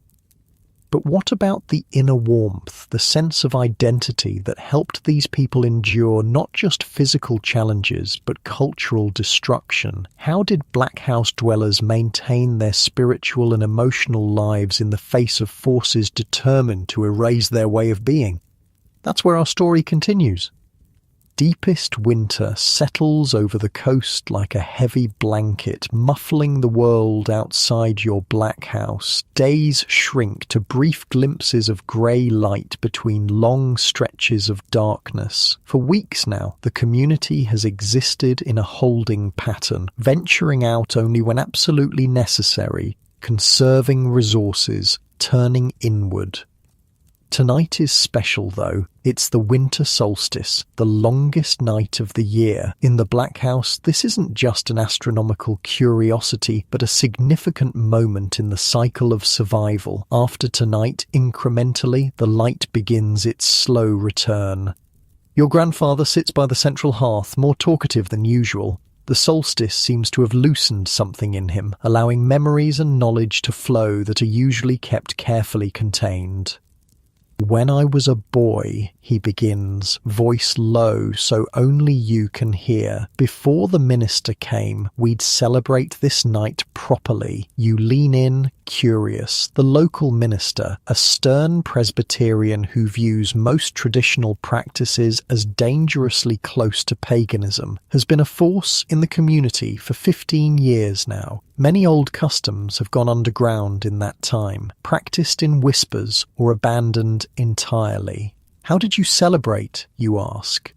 But what about the inner warmth, the sense of identity that helped these people endure not just physical challenges, but cultural destruction? How did Black House dwellers maintain their spiritual and emotional lives in the face of forces determined to erase their way of being? That's where our story continues. Deepest winter settles over the coast like a heavy blanket, muffling the world outside your Black House. Days shrink to brief glimpses of grey light between long stretches of darkness. For weeks now, the community has existed in a holding pattern, venturing out only when absolutely necessary, conserving resources, turning inward. Tonight is special, though. It's the winter solstice, the longest night of the year. In the Black House, this isn't just an astronomical curiosity, but a significant moment in the cycle of survival. After tonight, incrementally, the light begins its slow return. Your grandfather sits by the central hearth, more talkative than usual. The solstice seems to have loosened something in him, allowing memories and knowledge to flow that are usually kept carefully contained. "When I was a boy," he begins, voice low so only you can hear. "Before the minister came, we'd celebrate this night properly." You lean in, curious. The local minister, a stern Presbyterian who views most traditional practices as dangerously close to paganism, has been a force in the community for 15 years now. Many old customs have gone underground in that time, practiced in whispers or abandoned entirely. "How did you celebrate?" you ask.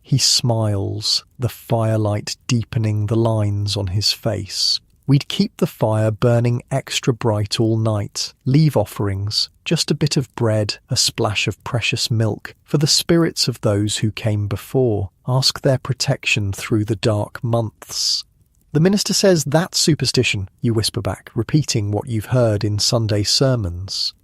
He smiles, the firelight deepening the lines on his face. "We'd keep the fire burning extra bright all night, leave offerings, just a bit of bread, a splash of precious milk, for the spirits of those who came before, ask their protection through the dark months." The minister says, "That's superstition," you whisper back, repeating what you've heard in Sunday sermons.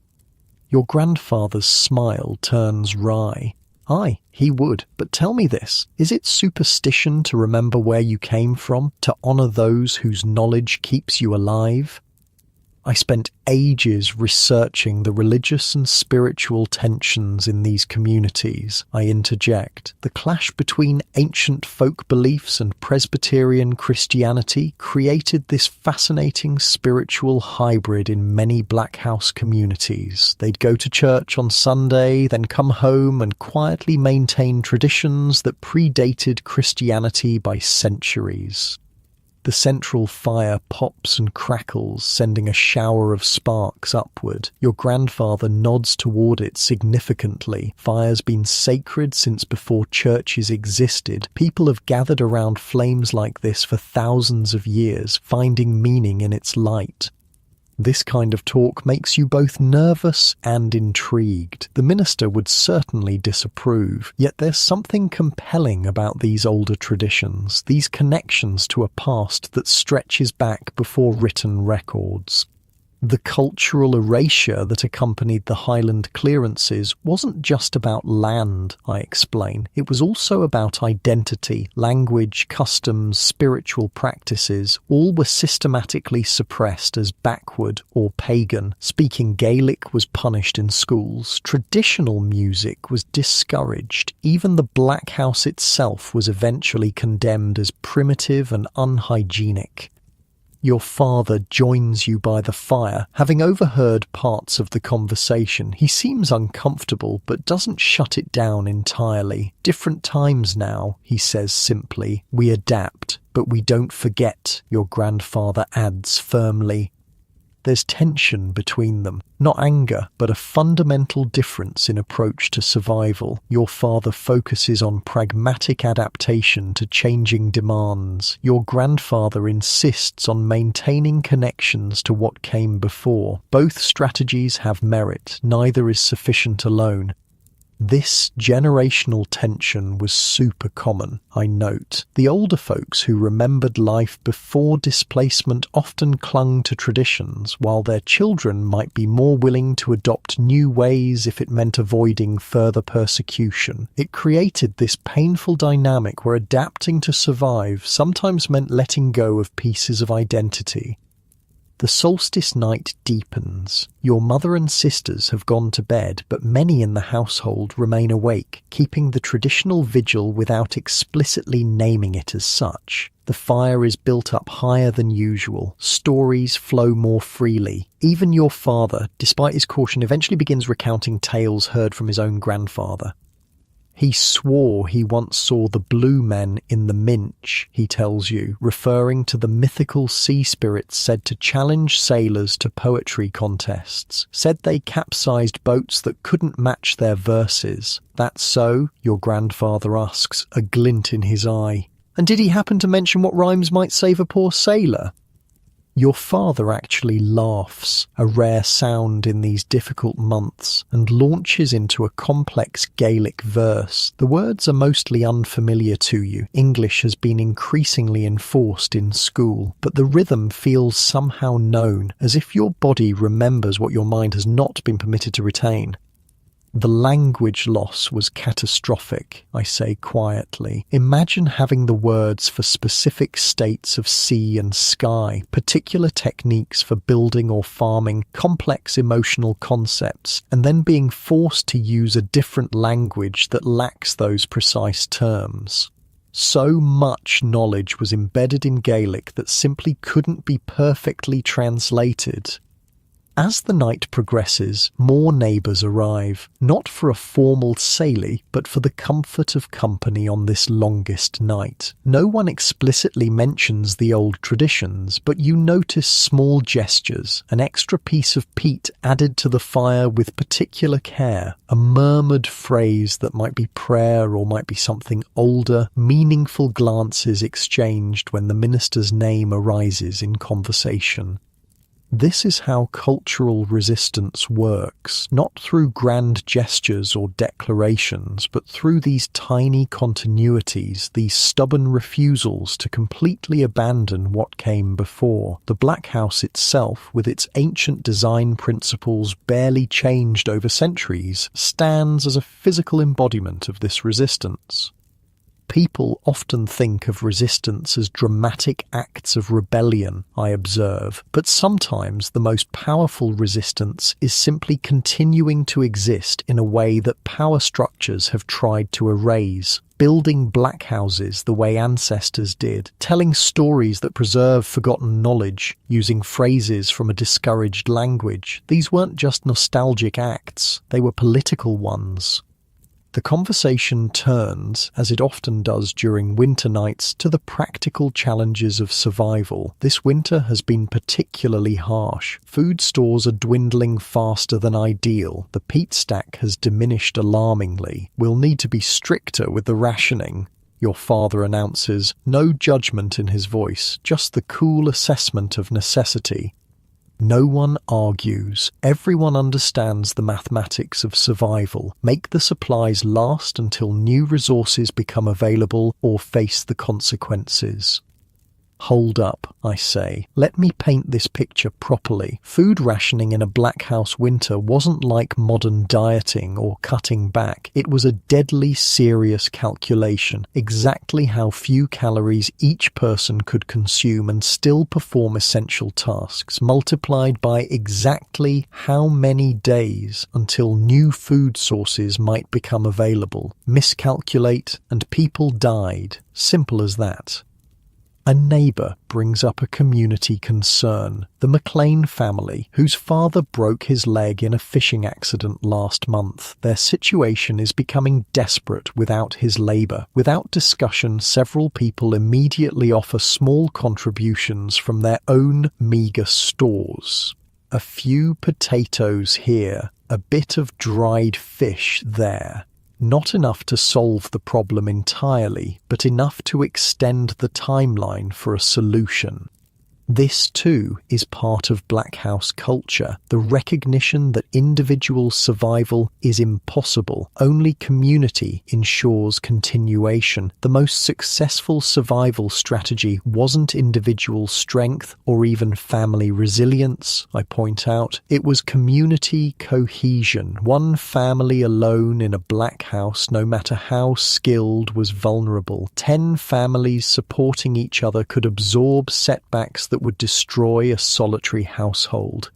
Your grandfather's smile turns wry. Aye, he would, but tell me this, is it superstition to remember where you came from, to honour those whose knowledge keeps you alive? I spent ages researching the religious and spiritual tensions in these communities, I interject. The clash between ancient folk beliefs and Presbyterian Christianity created this fascinating spiritual hybrid in many Black House communities. They'd go to church on Sunday, then come home and quietly maintain traditions that predated Christianity by centuries. The central fire pops and crackles, sending a shower of sparks upward. Your grandfather nods toward it significantly. Fire's been sacred since before churches existed. People have gathered around flames like this for thousands of years, finding meaning in its light. This kind of talk makes you both nervous and intrigued. The minister would certainly disapprove, yet there's something compelling about these older traditions, these connections to a past that stretches back before written records. The cultural erasure that accompanied the Highland clearances wasn't just about land, I explain. It was also about identity, language, customs, spiritual practices. All were systematically suppressed as backward or pagan. Speaking Gaelic was punished in schools. Traditional music was discouraged. Even the Black House itself was eventually condemned as primitive and unhygienic. Your father joins you by the fire. Having overheard parts of the conversation, he seems uncomfortable but doesn't shut it down entirely. Different times now, he says simply. We adapt, but we don't forget, your grandfather adds firmly. There's tension between them. Not anger, but a fundamental difference in approach to survival. Your father focuses on pragmatic adaptation to changing demands. Your grandfather insists on maintaining connections to what came before. Both strategies have merit. Neither is sufficient alone. This generational tension was super common, I note. The older folks who remembered life before displacement often clung to traditions, while their children might be more willing to adopt new ways if it meant avoiding further persecution. It created this painful dynamic where adapting to survive sometimes meant letting go of pieces of identity. The solstice night deepens. Your mother and sisters have gone to bed, but many in the household remain awake, keeping the traditional vigil without explicitly naming it as such. The fire is built up higher than usual. Stories flow more freely. Even your father, despite his caution, eventually begins recounting tales heard from his own grandfather. He swore he once saw the blue men in the Minch, he tells you, referring to the mythical sea spirits said to challenge sailors to poetry contests. Said they capsized boats that couldn't match their verses. That so? Your grandfather asks, a glint in his eye. And did he happen to mention what rhymes might save a poor sailor? Your father actually laughs, a rare sound in these difficult months, and launches into a complex Gaelic verse. The words are mostly unfamiliar to you. English has been increasingly enforced in school, but the rhythm feels somehow known, as if your body remembers what your mind has not been permitted to retain. The language loss was catastrophic, I say quietly. Imagine having the words for specific states of sea and sky, particular techniques for building or farming, complex emotional concepts, and then being forced to use a different language that lacks those precise terms. So much knowledge was embedded in Gaelic that simply couldn't be perfectly translated. As the night progresses, more neighbours arrive, not for a formal sailie, but for the comfort of company on this longest night. No one explicitly mentions the old traditions, but you notice small gestures, an extra piece of peat added to the fire with particular care, a murmured phrase that might be prayer or might be something older, meaningful glances exchanged when the minister's name arises in conversation. This is how cultural resistance works, not through grand gestures or declarations, but through these tiny continuities, these stubborn refusals to completely abandon what came before. The Black House itself, with its ancient design principles barely changed over centuries, stands as a physical embodiment of this resistance. People often think of resistance as dramatic acts of rebellion, I observe, but sometimes the most powerful resistance is simply continuing to exist in a way that power structures have tried to erase. Building black houses the way ancestors did, telling stories that preserve forgotten knowledge, using phrases from a discouraged language. These weren't just nostalgic acts, they were political ones. The conversation turns, as it often does during winter nights, to the practical challenges of survival. This winter has been particularly harsh. Food stores are dwindling faster than ideal. The peat stack has diminished alarmingly. We'll need to be stricter with the rationing. Your father announces, no judgment in his voice, just the cool assessment of necessity. No one argues. Everyone understands the mathematics of survival. Make the supplies last until new resources become available or face the consequences. Hold up, I say. Let me paint this picture properly. Food rationing in a Black House winter wasn't like modern dieting or cutting back. It was a deadly serious calculation, exactly how few calories each person could consume and still perform essential tasks, multiplied by exactly how many days until new food sources might become available. Miscalculate and people died. Simple as that. A neighbour brings up a community concern. The McLean family, whose father broke his leg in a fishing accident last month. Their situation is becoming desperate without his labour. Without discussion, several people immediately offer small contributions from their own meagre stores. A few potatoes here, a bit of dried fish there. Not enough to solve the problem entirely, but enough to extend the timeline for a solution. This, too, is part of Black House culture, the recognition that individual survival is impossible. Only community ensures continuation. The most successful survival strategy wasn't individual strength or even family resilience, I point out. It was community cohesion. One family alone in a Black House, no matter how skilled, was vulnerable. 10 families supporting each other could absorb setbacks that would destroy a solitary household.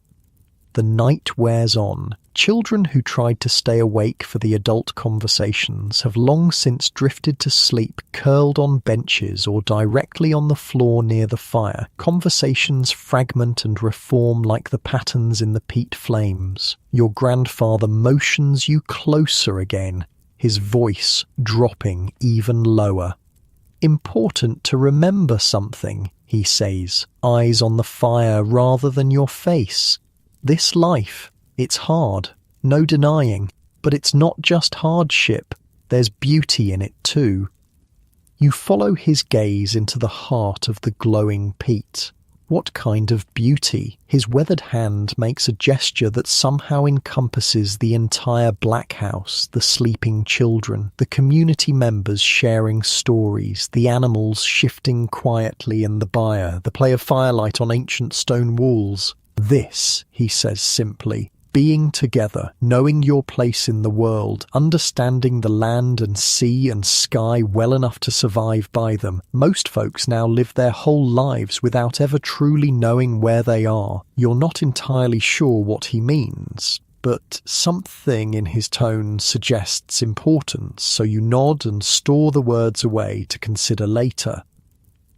The night wears on. Children who tried to stay awake for the adult conversations have long since drifted to sleep, curled on benches or directly on the floor near the fire. Conversations fragment and reform like the patterns in the peat flames. Your grandfather motions you closer again, his voice dropping even lower. Important to remember something, he says, eyes on the fire rather than your face. This life, it's hard, no denying, but it's not just hardship, there's beauty in it too. You follow his gaze into the heart of the glowing peat. What kind of beauty? His weathered hand makes a gesture that somehow encompasses the entire Black House, the sleeping children, the community members sharing stories, the animals shifting quietly in the byre, the play of firelight on ancient stone walls. This, he says simply, being together, knowing your place in the world, understanding the land and sea and sky well enough to survive by them. Most folks now live their whole lives without ever truly knowing where they are. You're not entirely sure what he means, but something in his tone suggests importance, so you nod and store the words away to consider later.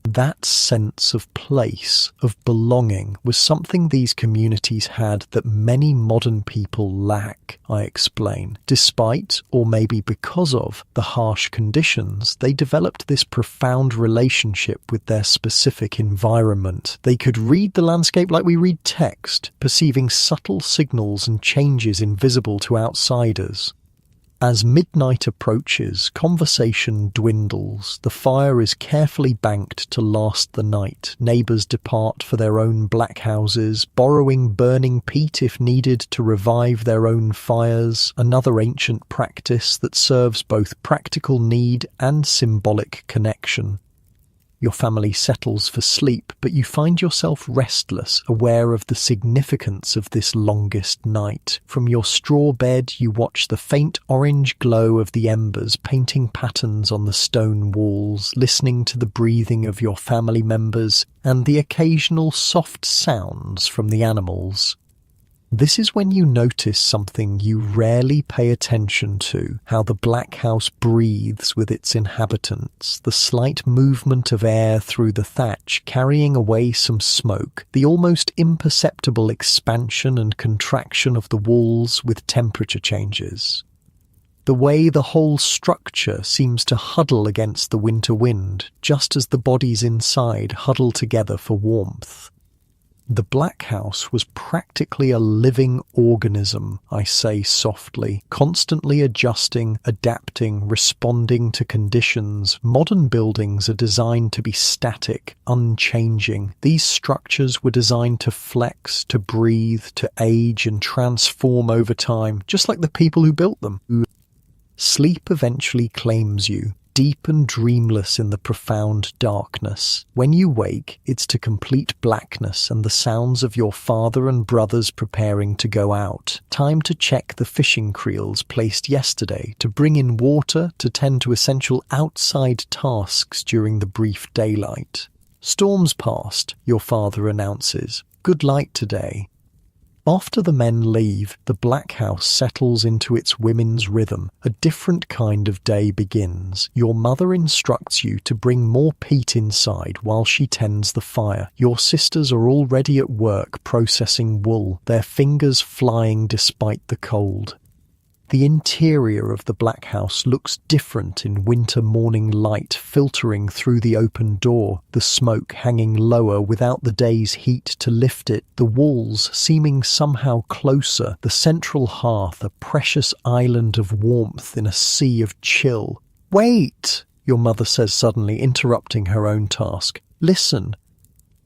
That sense of place, of belonging, was something these communities had that many modern people lack, I explain. Despite, or maybe because of, the harsh conditions, they developed this profound relationship with their specific environment. They could read the landscape like we read text, perceiving subtle signals and changes invisible to outsiders. As midnight approaches, conversation dwindles. The fire is carefully banked to last the night. Neighbours depart for their own black houses, borrowing burning peat if needed to revive their own fires, another ancient practice that serves both practical need and symbolic connection. Your family settles for sleep, but you find yourself restless, aware of the significance of this longest night. From your straw bed, you watch the faint orange glow of the embers painting patterns on the stone walls, listening to the breathing of your family members and the occasional soft sounds from the animals. This is when you notice something you rarely pay attention to, how the Black House breathes with its inhabitants, the slight movement of air through the thatch carrying away some smoke, the almost imperceptible expansion and contraction of the walls with temperature changes. The way the whole structure seems to huddle against the winter wind, just as the bodies inside huddle together for warmth. The Black House was practically a living organism, I say softly, constantly adjusting, adapting, responding to conditions. Modern buildings are designed to be static, unchanging. These structures were designed to flex, to breathe, to age and transform over time, just like the people who built them. Sleep eventually claims you, deep and dreamless in the profound darkness. When you wake, it's to complete blackness and the sounds of your father and brothers preparing to go out. Time to check the fishing creels placed yesterday, to bring in water, to tend to essential outside tasks during the brief daylight. Storms past, your father announces. Good light today. After the men leave, the Black House settles into its women's rhythm. A different kind of day begins. Your mother instructs you to bring more peat inside while she tends the fire. Your sisters are already at work processing wool, their fingers flying despite the cold. The interior of the Black House looks different in winter morning light filtering through the open door, the smoke hanging lower without the day's heat to lift it, the walls seeming somehow closer, the central hearth a precious island of warmth in a sea of chill. "Wait!" your mother says suddenly, interrupting her own task. "Listen."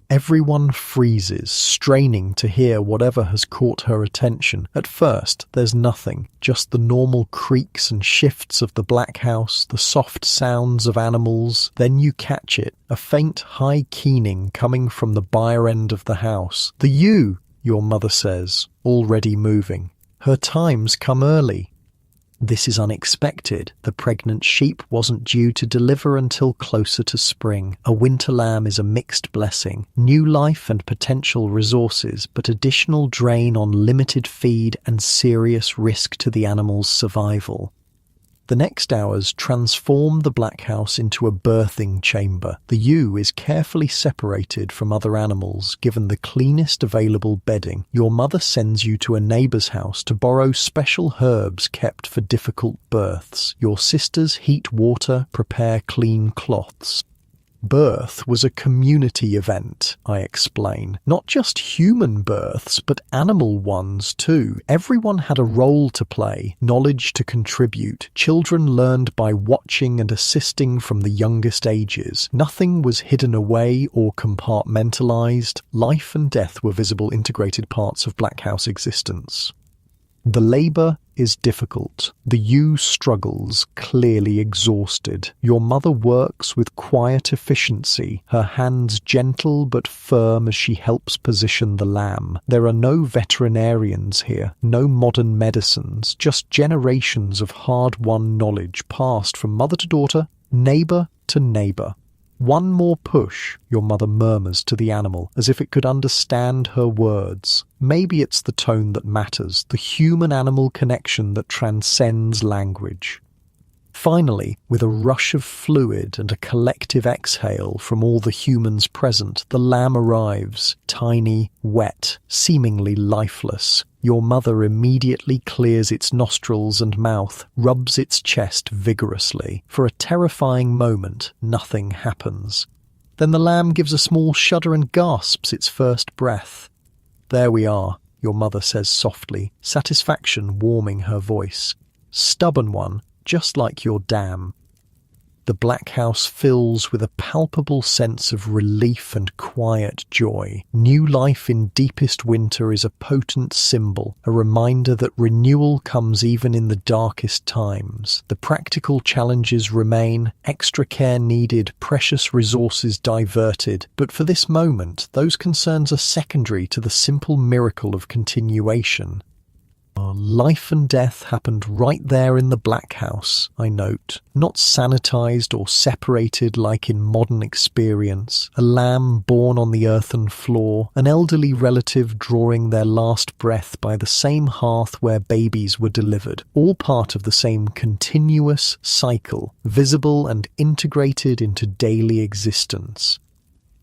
Everyone freezes, straining to hear whatever has caught her attention. At first, there's nothing, just the normal creaks and shifts of the Black House, the soft sounds of animals. Then you catch it, a faint high keening coming from the byre end of the house. "The ewe," your mother says, already moving. "Her time's come early." This is unexpected. The pregnant sheep wasn't due to deliver until closer to spring. A winter lamb is a mixed blessing. New life and potential resources, but additional drain on limited feed and serious risk to the animal's survival. The next hours transform the Black House into a birthing chamber. The ewe is carefully separated from other animals, given the cleanest available bedding. Your mother sends you to a neighbor's house to borrow special herbs kept for difficult births. Your sisters heat water, prepare clean cloths. Birth was a community event, I explain. Not just human births, but animal ones too. Everyone had a role to play, knowledge to contribute. Children learned by watching and assisting from the youngest ages. Nothing was hidden away or compartmentalized. Life and death were visible integrated parts of Black House existence. The labor is difficult. The ewe struggles, clearly exhausted. Your mother works with quiet efficiency, her hands gentle but firm as she helps position the lamb. There are no veterinarians here, no modern medicines, just generations of hard-won knowledge passed from mother to daughter, neighbor to neighbor. "One more push," your mother murmurs to the animal, as if it could understand her words. Maybe it's the tone that matters, the human-animal connection that transcends language. Finally, with a rush of fluid and a collective exhale from all the humans present, the lamb arrives, tiny, wet, seemingly lifeless. Your mother immediately clears its nostrils and mouth, rubs its chest vigorously. For a terrifying moment, nothing happens. Then the lamb gives a small shudder and gasps its first breath. "There we are," your mother says softly, satisfaction warming her voice. "Stubborn one, just like your dam." The Black House fills with a palpable sense of relief and quiet joy. New life in deepest winter is a potent symbol, a reminder that renewal comes even in the darkest times. The practical challenges remain, extra care needed, precious resources diverted, but for this moment, those concerns are secondary to the simple miracle of continuation. Life and death happened right there in the Black House, I note, not sanitized or separated like in modern experience. A lamb born on the earthen floor, an elderly relative drawing their last breath by the same hearth where babies were delivered, all part of the same continuous cycle, visible and integrated into daily existence.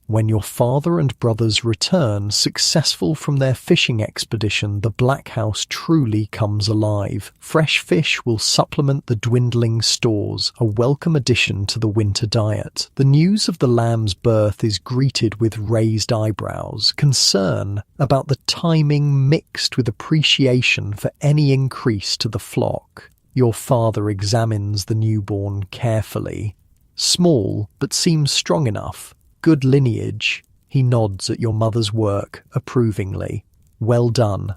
When your father and brothers return, successful from their fishing expedition, the Black House truly comes alive. Fresh fish will supplement the dwindling stores, a welcome addition to the winter diet. The news of the lamb's birth is greeted with raised eyebrows, concern about the timing mixed with appreciation for any increase to the flock. Your father examines the newborn carefully. Small, but seems strong enough. Good lineage. He nods at your mother's work approvingly. Well done.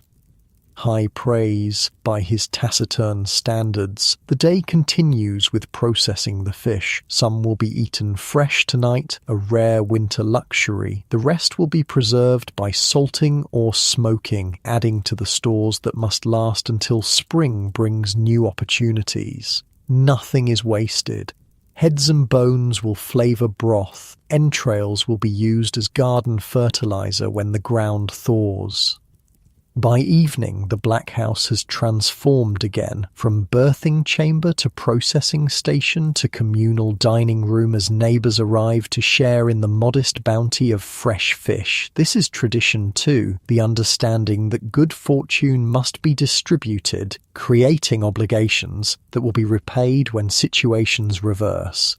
High praise by his taciturn standards. The day continues with processing the fish. Some will be eaten fresh tonight, a rare winter luxury. The rest will be preserved by salting or smoking, adding to the stores that must last until spring brings new opportunities. Nothing is wasted. Heads and bones will flavour broth. Entrails will be used as garden fertiliser when the ground thaws. By evening, the Black House has transformed again, from birthing chamber to processing station to communal dining room as neighbours arrive to share in the modest bounty of fresh fish. This is tradition too, the understanding that good fortune must be distributed, creating obligations that will be repaid when situations reverse.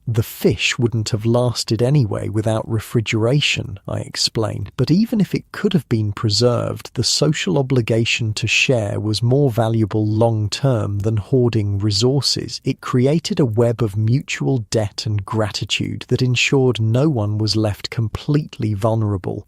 The fish wouldn't have lasted anyway without refrigeration, I explained, but even if it could have been preserved, the social obligation to share was more valuable long-term than hoarding resources. It created a web of mutual debt and gratitude that ensured no one was left completely vulnerable.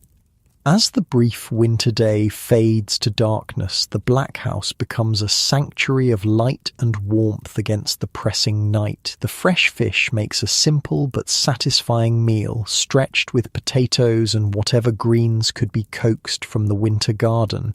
As the brief winter day fades to darkness, the Black House becomes a sanctuary of light and warmth against the pressing night. The fresh fish makes a simple but satisfying meal, stretched with potatoes and whatever greens could be coaxed from the winter garden.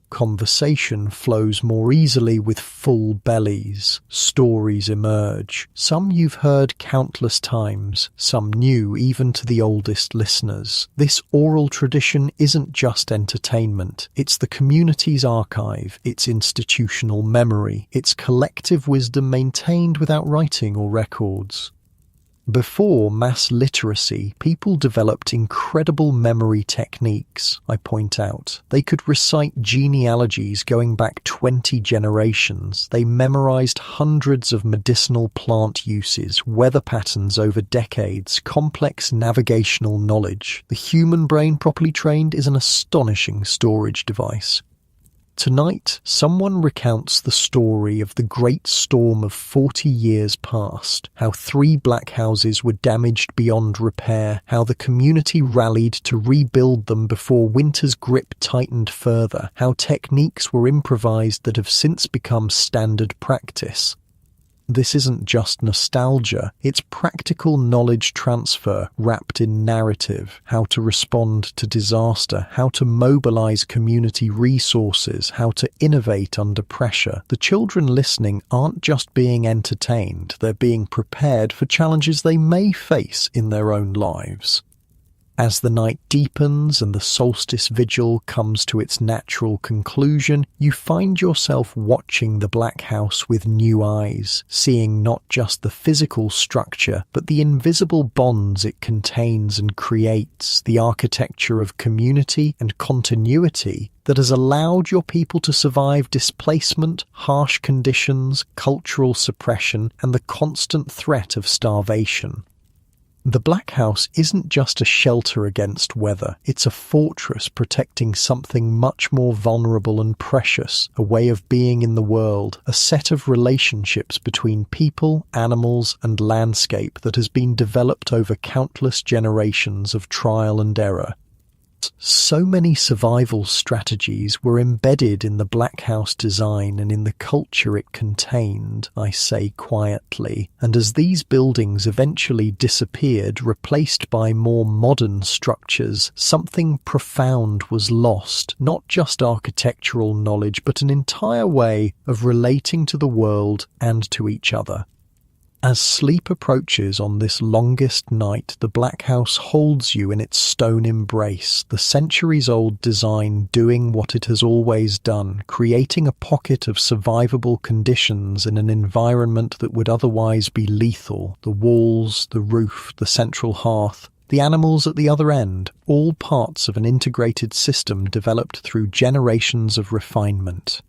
Conversation flows more easily with full bellies. Stories emerge. Some you've heard countless times, some new even to the oldest listeners. This oral tradition isn't just entertainment. It's the community's archive, its institutional memory, its collective wisdom maintained without writing or records. Before mass literacy, people developed incredible memory techniques, I point out. They could recite genealogies going back 20 generations. They memorized hundreds of medicinal plant uses, weather patterns over decades, complex navigational knowledge. The human brain properly trained is an astonishing storage device. Tonight, someone recounts the story of the great storm of 40 years past, how 3 black houses were damaged beyond repair, how the community rallied to rebuild them before winter's grip tightened further, how techniques were improvised that have since become standard practice. This isn't just nostalgia, it's practical knowledge transfer wrapped in narrative, how to respond to disaster, how to mobilize community resources, how to innovate under pressure. The children listening aren't just being entertained, they're being prepared for challenges they may face in their own lives. As the night deepens and the solstice vigil comes to its natural conclusion, you find yourself watching the Black House with new eyes, seeing not just the physical structure, but the invisible bonds it contains and creates, the architecture of community and continuity that has allowed your people to survive displacement, harsh conditions, cultural suppression, and the constant threat of starvation. The Black House isn't just a shelter against weather, it's a fortress protecting something much more vulnerable and precious, a way of being in the world, a set of relationships between people, animals, and landscape that has been developed over countless generations of trial and error. So many survival strategies were embedded in the Black House design and in the culture it contained, I say quietly, and as these buildings eventually disappeared, replaced by more modern structures, something profound was lost, not just architectural knowledge, but an entire way of relating to the world and to each other. As sleep approaches on this longest night, the Black House holds you in its stone embrace, the centuries-old design doing what it has always done, creating a pocket of survivable conditions in an environment that would otherwise be lethal. The walls, the roof, the central hearth, the animals at the other end, all parts of an integrated system developed through generations of refinement.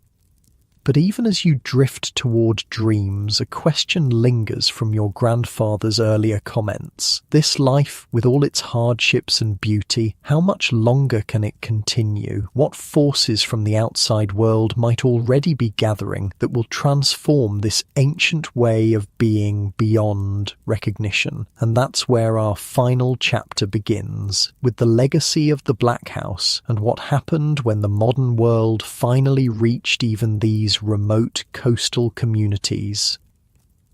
But even as you drift toward dreams, a question lingers from your grandfather's earlier comments. This life, with all its hardships and beauty, how much longer can it continue? What forces from the outside world might already be gathering that will transform this ancient way of being beyond recognition? And that's where our final chapter begins, with the legacy of the Black House and what happened when the modern world finally reached even these remote coastal communities.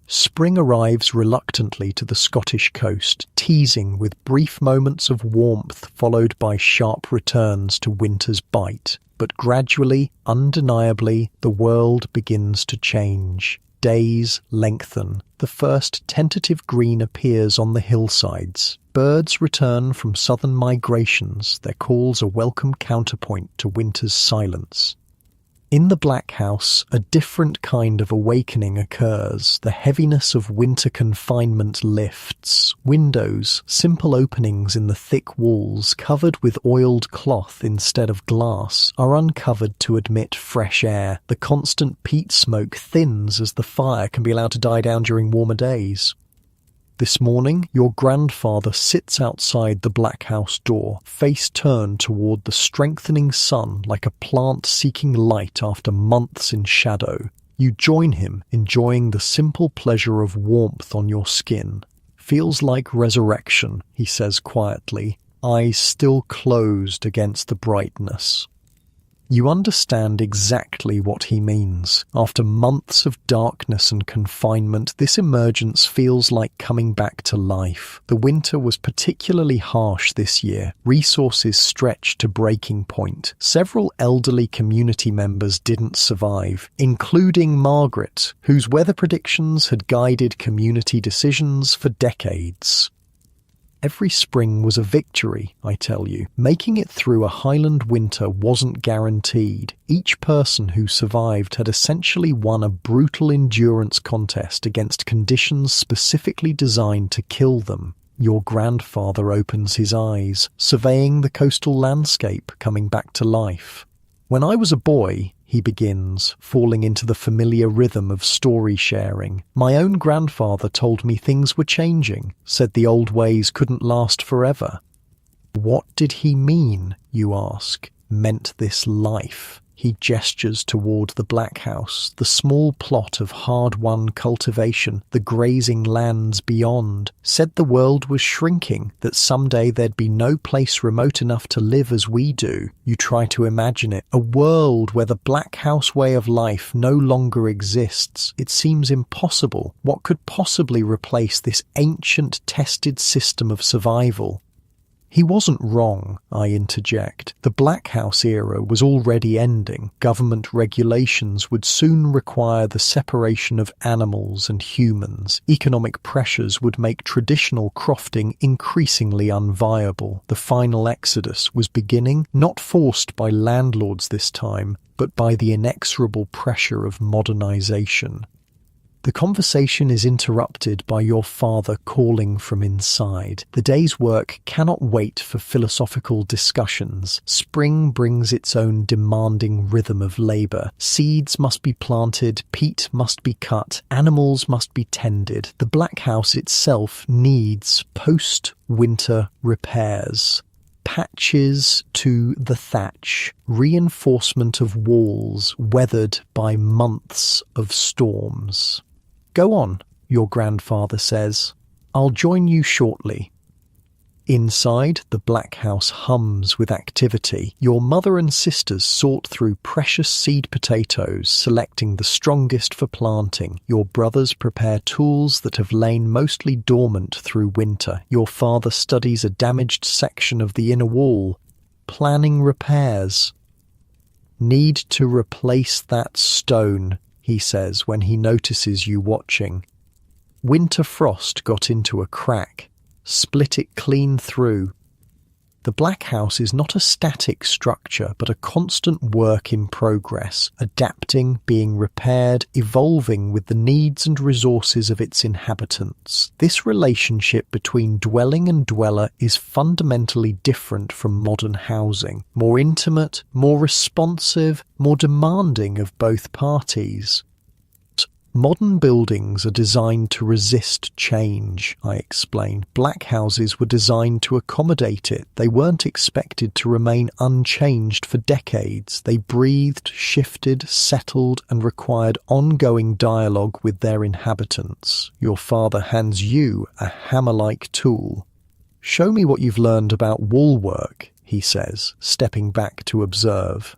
Spring arrives reluctantly to the Scottish coast, teasing with brief moments of warmth followed by sharp returns to winter's bite. But gradually, undeniably, the world begins to change. Days lengthen. The first tentative green appears on the hillsides. Birds return from southern migrations, their calls a welcome counterpoint to winter's silence. In the Black House, a different kind of awakening occurs. The heaviness of winter confinement lifts. Windows, simple openings in the thick walls, covered with oiled cloth instead of glass, are uncovered to admit fresh air. The constant peat smoke thins as the fire can be allowed to die down during warmer days. This morning, your grandfather sits outside the Black House door, face turned toward the strengthening sun like a plant seeking light after months in shadow. You join him, enjoying the simple pleasure of warmth on your skin. Feels like resurrection, he says quietly, eyes still closed against the brightness. You understand exactly what he means. After months of darkness and confinement, this emergence feels like coming back to life. The winter was particularly harsh this year. Resources stretched to breaking point. Several elderly community members didn't survive, including Margaret, whose weather predictions had guided community decisions for decades. Every spring was a victory, I tell you. Making it through a Highland winter wasn't guaranteed. Each person who survived had essentially won a brutal endurance contest against conditions specifically designed to kill them. Your grandfather opens his eyes, surveying the coastal landscape coming back to life. When I was a boy, he begins, falling into the familiar rhythm of story sharing. My own grandfather told me things were changing, said the old ways couldn't last forever. What did he mean, you ask? Meant this life? He gestures toward the Black House, the small plot of hard-won cultivation, the grazing lands beyond. Said the world was shrinking, that someday there'd be no place remote enough to live as we do. You try to imagine it, a world where the Black House way of life no longer exists. It seems impossible. What could possibly replace this ancient, tested system of survival? He wasn't wrong, I interject. The Black House era was already ending. Government regulations would soon require the separation of animals and humans. Economic pressures would make traditional crofting increasingly unviable. The final exodus was beginning, not forced by landlords this time, but by the inexorable pressure of modernization. The conversation is interrupted by your father calling from inside. The day's work cannot wait for philosophical discussions. Spring brings its own demanding rhythm of labor. Seeds must be planted, peat must be cut, animals must be tended. The Black House itself needs post-winter repairs. Patches to the thatch, reinforcement of walls weathered by months of storms. Go on, your grandfather says. I'll join you shortly. Inside, the Black House hums with activity. Your mother and sisters sort through precious seed potatoes, selecting the strongest for planting. Your brothers prepare tools that have lain mostly dormant through winter. Your father studies a damaged section of the inner wall, planning repairs. Need to replace that stone, he says when he notices you watching. Winter frost got into a crack, split it clean through. The Black House is not a static structure, but a constant work in progress, adapting, being repaired, evolving with the needs and resources of its inhabitants. This relationship between dwelling and dweller is fundamentally different from modern housing, more intimate, more responsive, more demanding of both parties. Modern buildings are designed to resist change, I explained. Black houses were designed to accommodate it. They weren't expected to remain unchanged for decades. They breathed, shifted, settled, and required ongoing dialogue with their inhabitants. Your father hands you a hammer-like tool. "Show me what you've learned about wall work," he says, stepping back to observe.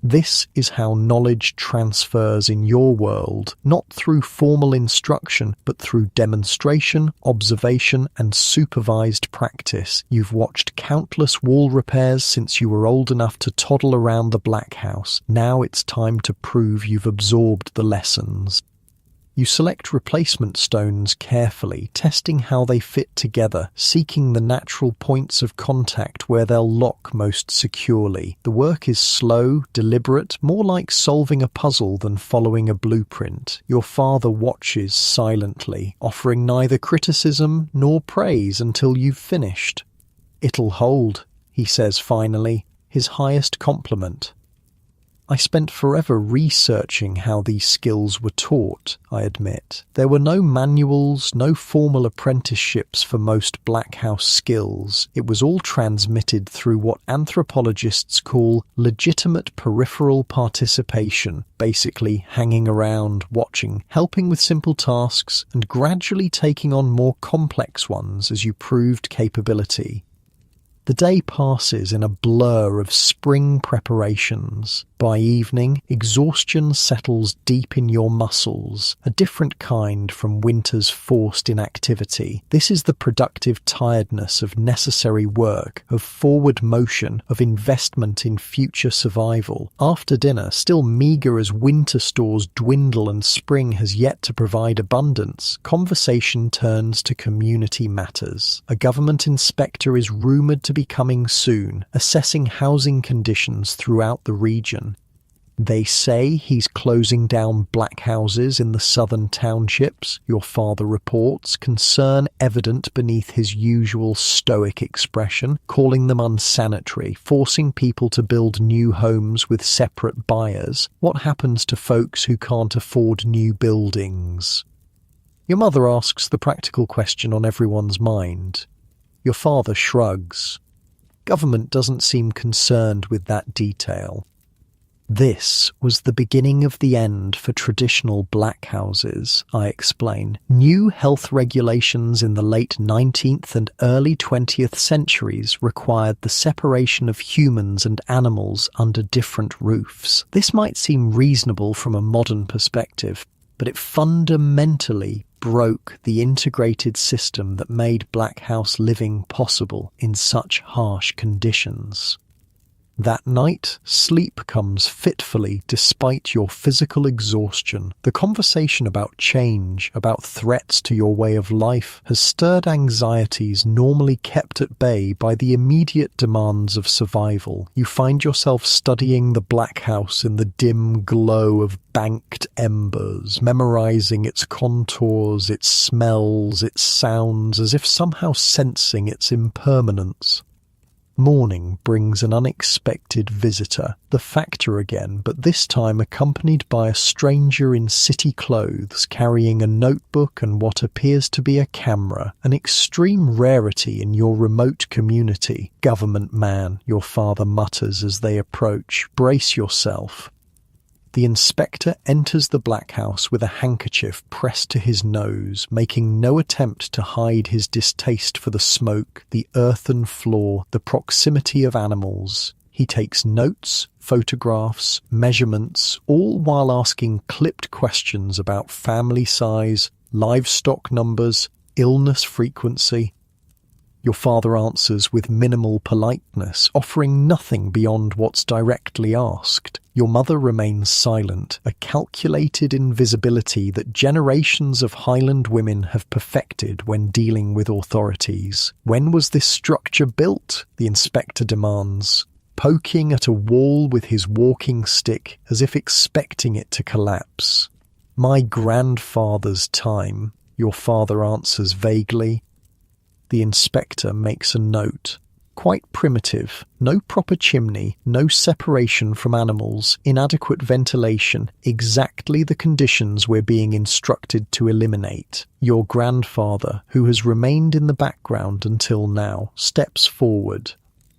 This is how knowledge transfers in your world, not through formal instruction, but through demonstration, observation, and supervised practice. You've watched countless wall repairs since you were old enough to toddle around the Black House. Now it's time to prove you've absorbed the lessons. You select replacement stones carefully, testing how they fit together, seeking the natural points of contact where they'll lock most securely. The work is slow, deliberate, more like solving a puzzle than following a blueprint. Your father watches silently, offering neither criticism nor praise until you've finished. "It'll hold," he says finally, his highest compliment. I spent forever researching how these skills were taught, I admit. There were no manuals, no formal apprenticeships for most Black House skills. It was all transmitted through what anthropologists call legitimate peripheral participation, basically hanging around, watching, helping with simple tasks, and gradually taking on more complex ones as you proved capability. The day passes in a blur of spring preparations. By evening, exhaustion settles deep in your muscles, a different kind from winter's forced inactivity. This is the productive tiredness of necessary work, of forward motion, of investment in future survival. After dinner, still meagre as winter stores dwindle and spring has yet to provide abundance, conversation turns to community matters. A government inspector is rumoured to be coming soon, assessing housing conditions throughout the region. They say he's closing down black houses in the southern townships, your father reports, concern evident beneath his usual stoic expression, calling them unsanitary, forcing people to build new homes with separate buyers. What happens to folks who can't afford new buildings? Your mother asks the practical question on everyone's mind. Your father shrugs. Government doesn't seem concerned with that detail. This was the beginning of the end for traditional black houses, I explain. New health regulations in the late 19th and early 20th centuries required the separation of humans and animals under different roofs. This might seem reasonable from a modern perspective, but it fundamentally broke the integrated system that made black house living possible in such harsh conditions. That night, sleep comes fitfully despite your physical exhaustion. The conversation about change, about threats to your way of life, has stirred anxieties normally kept at bay by the immediate demands of survival. You find yourself studying the black house in the dim glow of banked embers, memorizing its contours, its smells, its sounds, as if somehow sensing its impermanence. Morning brings an unexpected visitor, the factor again, but this time accompanied by a stranger in city clothes carrying a notebook and what appears to be a camera, an extreme rarity in your remote community. "Government man," your father mutters as they approach. "Brace yourself." The inspector enters the black house with a handkerchief pressed to his nose, making no attempt to hide his distaste for the smoke, the earthen floor, the proximity of animals. He takes notes, photographs, measurements, all while asking clipped questions about family size, livestock numbers, illness frequency. Your father answers with minimal politeness, offering nothing beyond what's directly asked. Your mother remains silent, a calculated invisibility that generations of Highland women have perfected when dealing with authorities. "When was this structure built?" the inspector demands, poking at a wall with his walking stick as if expecting it to collapse. "My grandfather's time," your father answers vaguely. The inspector makes a note. Quite primitive. No proper chimney, no separation from animals, inadequate ventilation, exactly the conditions we're being instructed to eliminate. Your grandfather, who has remained in the background until now, steps forward.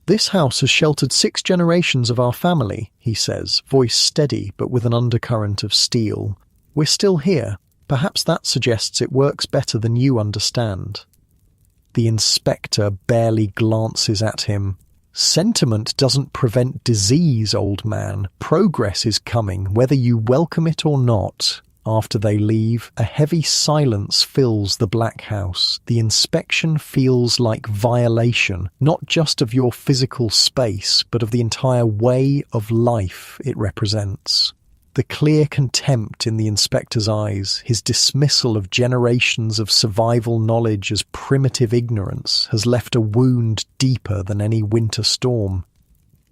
"This house has sheltered 6 generations of our family," he says, voice steady but with an undercurrent of steel. "We're still here. Perhaps that suggests it works better than you understand." The inspector barely glances at him. "Sentiment doesn't prevent disease, old man. Progress is coming, whether you welcome it or not." After they leave, a heavy silence fills the Black House. The inspection feels like violation, not just of your physical space, but of the entire way of life it represents. The clear contempt in the inspector's eyes, his dismissal of generations of survival knowledge as primitive ignorance, has left a wound deeper than any winter storm.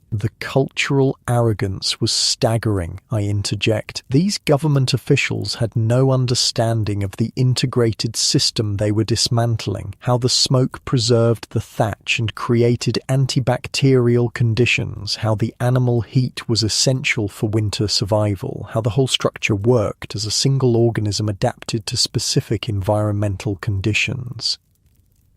The cultural arrogance was staggering, I interject. These government officials had no understanding of the integrated system they were dismantling, how the smoke preserved the thatch and created antibacterial conditions, how the animal heat was essential for winter survival, how the whole structure worked as a single organism adapted to specific environmental conditions.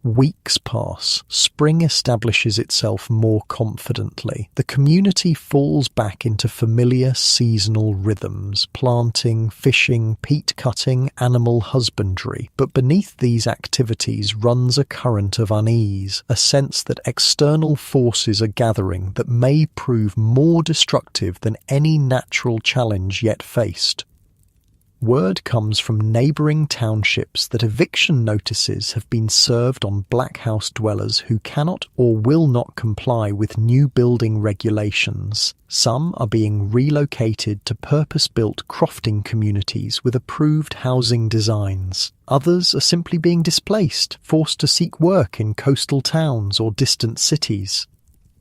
Weeks pass. Spring establishes itself more confidently. The community falls back into familiar seasonal rhythms: planting, fishing, peat cutting, animal husbandry. But beneath these activities runs a current of unease, a sense that external forces are gathering that may prove more destructive than any natural challenge yet faced. Word comes from neighbouring townships that eviction notices have been served on Black House dwellers who cannot or will not comply with new building regulations. Some are being relocated to purpose-built crofting communities with approved housing designs. Others are simply being displaced, forced to seek work in coastal towns or distant cities.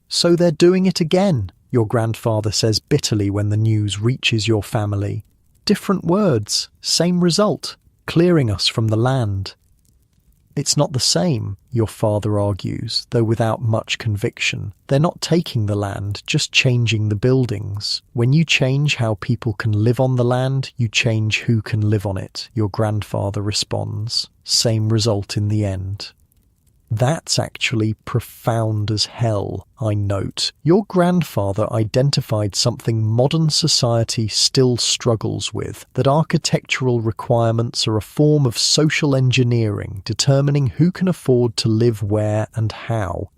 "So they're doing it again," your grandfather says bitterly when the news reaches your family. "Different words, same result, clearing us from the land." "It's not the same," your father argues, though without much conviction. "They're not taking the land, just changing the buildings. When you change how people can live on the land, you change who can live on it," your grandfather responds. Same result in the end. "That's actually profound as hell," I note. Your grandfather identified something modern society still struggles with, that architectural requirements are a form of social engineering, determining who can afford to live where and how.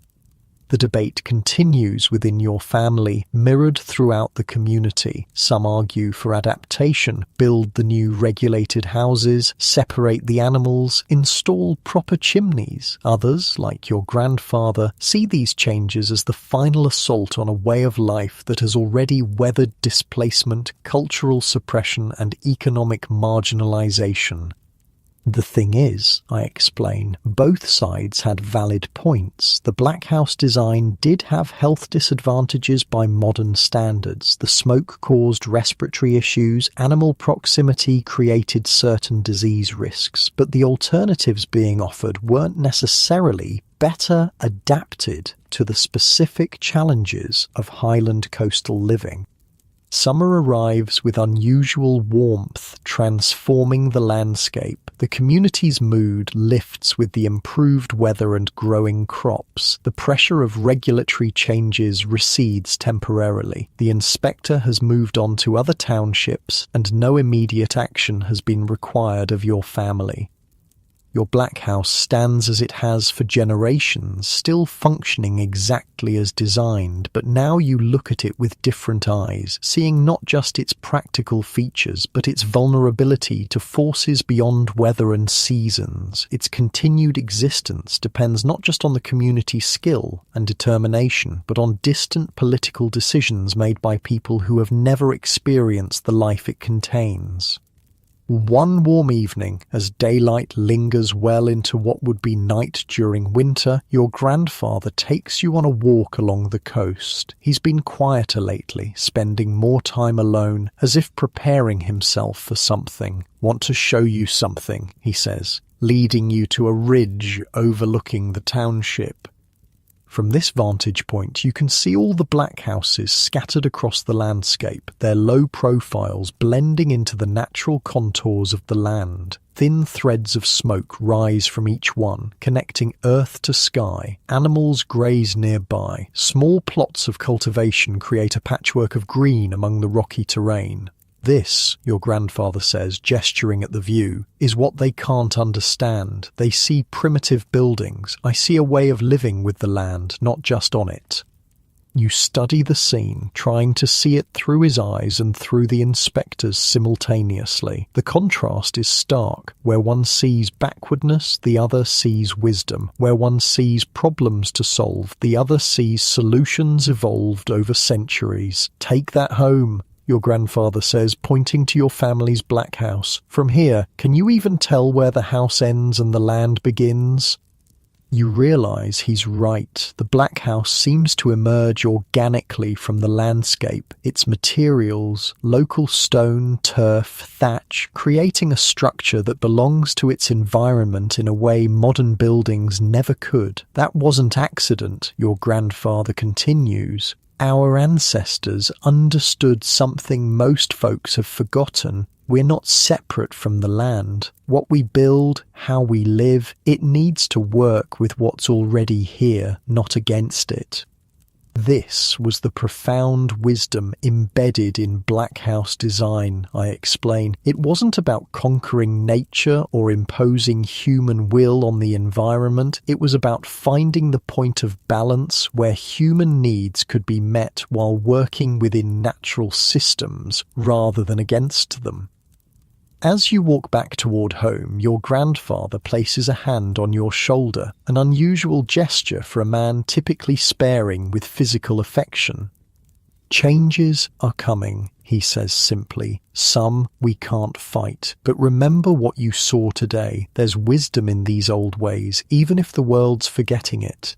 The debate continues within your family, mirrored throughout the community. Some argue for adaptation, build the new regulated houses, separate the animals, install proper chimneys. Others, like your grandfather, see these changes as the final assault on a way of life that has already weathered displacement, cultural suppression, and economic marginalization. The thing is, I explain, both sides had valid points. The Black House design did have health disadvantages by modern standards. The smoke caused respiratory issues, animal proximity created certain disease risks, but the alternatives being offered weren't necessarily better adapted to the specific challenges of Highland coastal living. Summer arrives with unusual warmth, transforming the landscape. The community's mood lifts with the improved weather and growing crops. The pressure of regulatory changes recedes temporarily. The inspector has moved on to other townships, and no immediate action has been required of your family. Your black house stands as it has for generations, still functioning exactly as designed, but now you look at it with different eyes, seeing not just its practical features, but its vulnerability to forces beyond weather and seasons. Its continued existence depends not just on the community's skill and determination, but on distant political decisions made by people who have never experienced the life it contains. One warm evening, as daylight lingers well into what would be night during winter, your grandfather takes you on a walk along the coast. He's been quieter lately, spending more time alone, as if preparing himself for something. "Want to show you something," he says, leading you to a ridge overlooking the township. From this vantage point, you can see all the black houses scattered across the landscape, their low profiles blending into the natural contours of the land. Thin threads of smoke rise from each one, connecting earth to sky. Animals graze nearby. Small plots of cultivation create a patchwork of green among the rocky terrain. "This," your grandfather says, gesturing at the view, "is what they can't understand. They see primitive buildings. I see a way of living with the land, not just on it." You study the scene, trying to see it through his eyes and through the inspector's simultaneously. The contrast is stark. Where one sees backwardness, the other sees wisdom. Where one sees problems to solve, the other sees solutions evolved over centuries. "Take that home," your grandfather says, pointing to your family's black house. "From here, can you even tell where the house ends and the land begins?" You realize he's right. The black house seems to emerge organically from the landscape, its materials, local stone, turf, thatch, creating a structure that belongs to its environment in a way modern buildings never could. That wasn't accident, your grandfather continues. Our ancestors understood something most folks have forgotten. We're not separate from the land. What we build, how we live, it needs to work with what's already here, not against it. This was the profound wisdom embedded in black house design, I explain. It wasn't about conquering nature or imposing human will on the environment. It was about finding the point of balance where human needs could be met while working within natural systems rather than against them. As you walk back toward home, your grandfather places a hand on your shoulder, an unusual gesture for a man typically sparing with physical affection. "Changes are coming," he says simply. "Some we can't fight. But remember what you saw today. There's wisdom in these old ways, even if the world's forgetting it."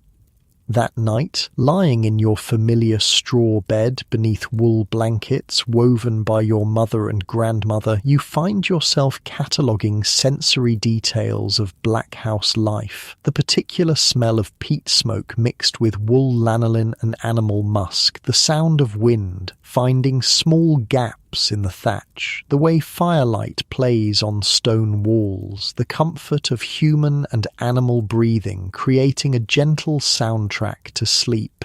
That night, lying in your familiar straw bed beneath wool blankets woven by your mother and grandmother, you find yourself cataloguing sensory details of black house life. The particular smell of peat smoke mixed with wool lanolin and animal musk, the sound of wind, finding small gaps in the thatch, the way firelight plays on stone walls, the comfort of human and animal breathing creating a gentle soundtrack to sleep.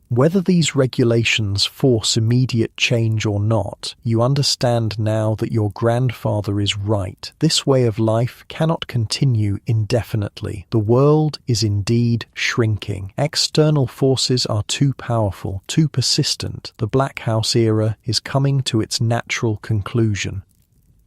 Whether these regulations force immediate change or not, you understand now that your grandfather is right. This way of life cannot continue indefinitely. The world is indeed shrinking. External forces are too powerful, too persistent. The Black House era is coming to its natural conclusion.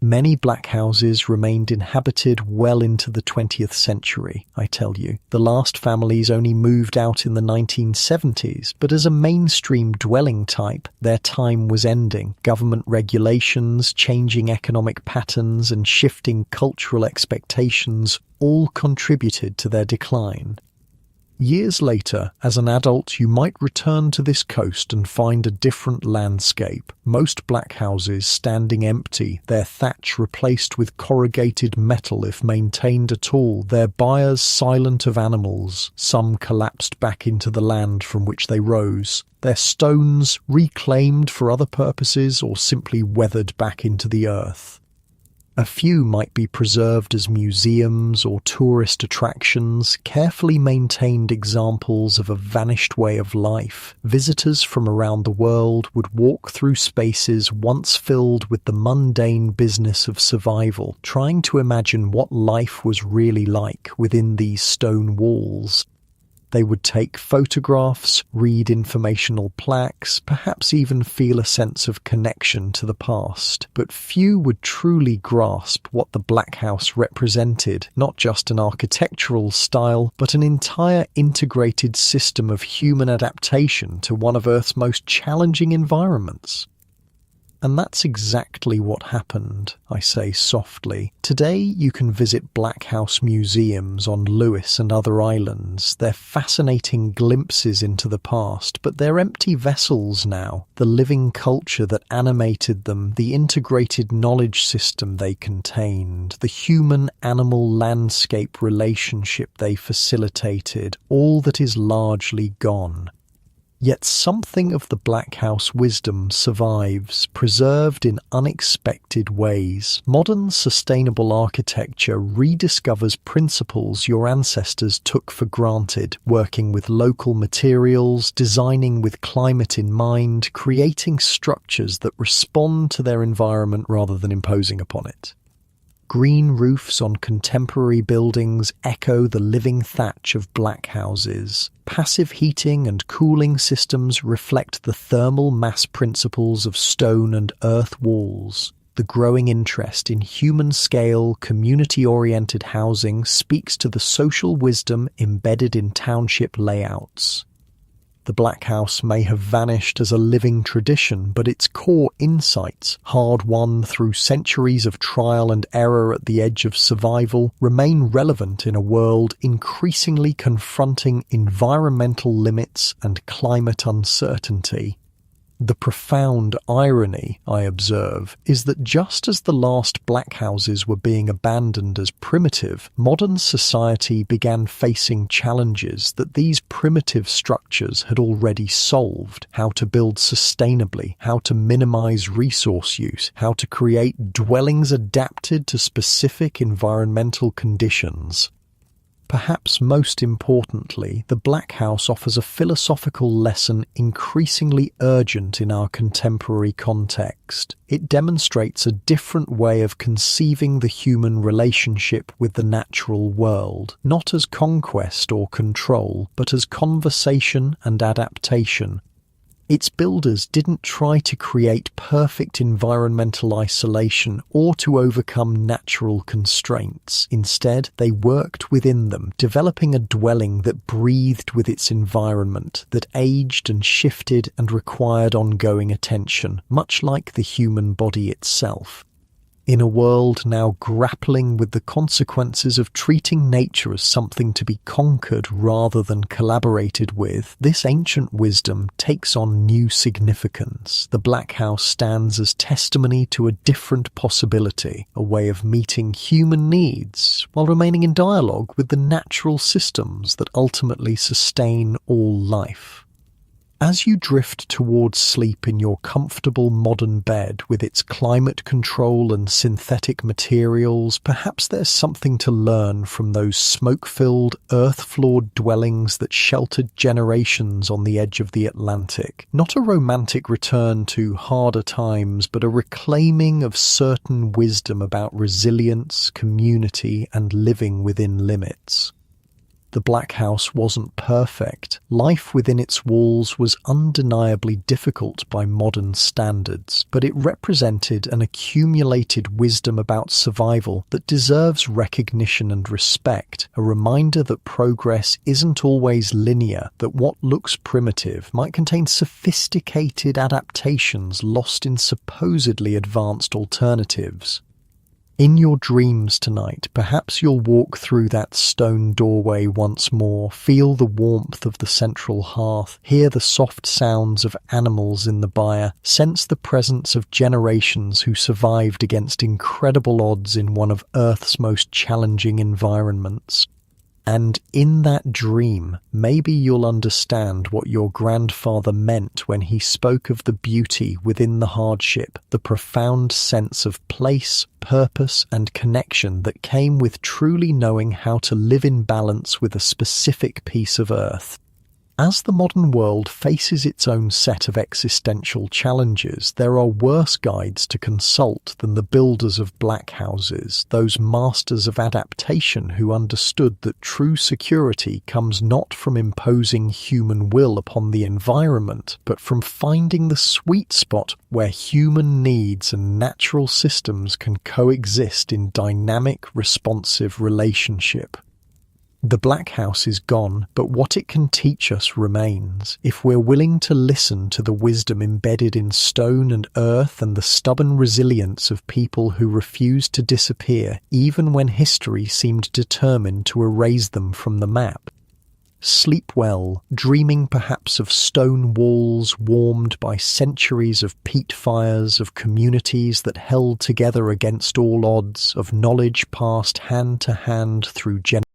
Many black houses remained inhabited well into the 20th century, I tell you. The last families only moved out in the 1970s, but as a mainstream dwelling type, their time was ending. Government regulations, changing economic patterns, and shifting cultural expectations all contributed to their decline. Years later, as an adult, you might return to this coast and find a different landscape. Most black houses standing empty, their thatch replaced with corrugated metal if maintained at all, their buyers silent of animals, some collapsed back into the land from which they rose, their stones reclaimed for other purposes or simply weathered back into the earth. A few might be preserved as museums or tourist attractions, carefully maintained examples of a vanished way of life. Visitors from around the world would walk through spaces once filled with the mundane business of survival, trying to imagine what life was really like within these stone walls. They would take photographs, read informational plaques, perhaps even feel a sense of connection to the past. But few would truly grasp what the Black House represented, not just an architectural style, but an entire integrated system of human adaptation to one of Earth's most challenging environments. And that's exactly what happened, I say softly. Today you can visit Black House museums on Lewis and other islands. They're fascinating glimpses into the past, but they're empty vessels now. The living culture that animated them, the integrated knowledge system they contained, the human-animal landscape relationship they facilitated, all that is largely gone. Yet something of the Black House wisdom survives, preserved in unexpected ways. Modern sustainable architecture rediscovers principles your ancestors took for granted, working with local materials, designing with climate in mind, creating structures that respond to their environment rather than imposing upon it. Green roofs on contemporary buildings echo the living thatch of black houses. Passive heating and cooling systems reflect the thermal mass principles of stone and earth walls. The growing interest in human-scale, community-oriented housing speaks to the social wisdom embedded in township layouts. The Black House may have vanished as a living tradition, but its core insights, hard-won through centuries of trial and error at the edge of survival, remain relevant in a world increasingly confronting environmental limits and climate uncertainty. The profound irony, I observe, is that just as the last black houses were being abandoned as primitive, modern society began facing challenges that these primitive structures had already solved: how to build sustainably, how to minimize resource use, how to create dwellings adapted to specific environmental conditions. Perhaps most importantly, the Black House offers a philosophical lesson increasingly urgent in our contemporary context. It demonstrates a different way of conceiving the human relationship with the natural world, not as conquest or control, but as conversation and adaptation. Its builders didn't try to create perfect environmental isolation or to overcome natural constraints. Instead, they worked within them, developing a dwelling that breathed with its environment, that aged and shifted and required ongoing attention, much like the human body itself. In a world now grappling with the consequences of treating nature as something to be conquered rather than collaborated with, this ancient wisdom takes on new significance. The Black House stands as testimony to a different possibility, a way of meeting human needs while remaining in dialogue with the natural systems that ultimately sustain all life. As you drift towards sleep in your comfortable modern bed with its climate control and synthetic materials, perhaps there's something to learn from those smoke-filled, earth-floored dwellings that sheltered generations on the edge of the Atlantic. Not a romantic return to harder times, but a reclaiming of certain wisdom about resilience, community, and living within limits. The Black House wasn't perfect. Life within its walls was undeniably difficult by modern standards, but it represented an accumulated wisdom about survival that deserves recognition and respect, a reminder that progress isn't always linear, that what looks primitive might contain sophisticated adaptations lost in supposedly advanced alternatives. In your dreams tonight, perhaps you'll walk through that stone doorway once more, feel the warmth of the central hearth, hear the soft sounds of animals in the byre, sense the presence of generations who survived against incredible odds in one of Earth's most challenging environments. And in that dream, maybe you'll understand what your grandfather meant when he spoke of the beauty within the hardship, the profound sense of place, purpose, and connection that came with truly knowing how to live in balance with a specific piece of earth. As the modern world faces its own set of existential challenges, there are worse guides to consult than the builders of black houses, those masters of adaptation who understood that true security comes not from imposing human will upon the environment, but from finding the sweet spot where human needs and natural systems can coexist in dynamic, responsive relationship. The black house is gone, but what it can teach us remains, if we're willing to listen to the wisdom embedded in stone and earth and the stubborn resilience of people who refused to disappear even when history seemed determined to erase them from the map. Sleep well, dreaming perhaps of stone walls warmed by centuries of peat fires, of communities that held together against all odds, of knowledge passed hand to hand through generations.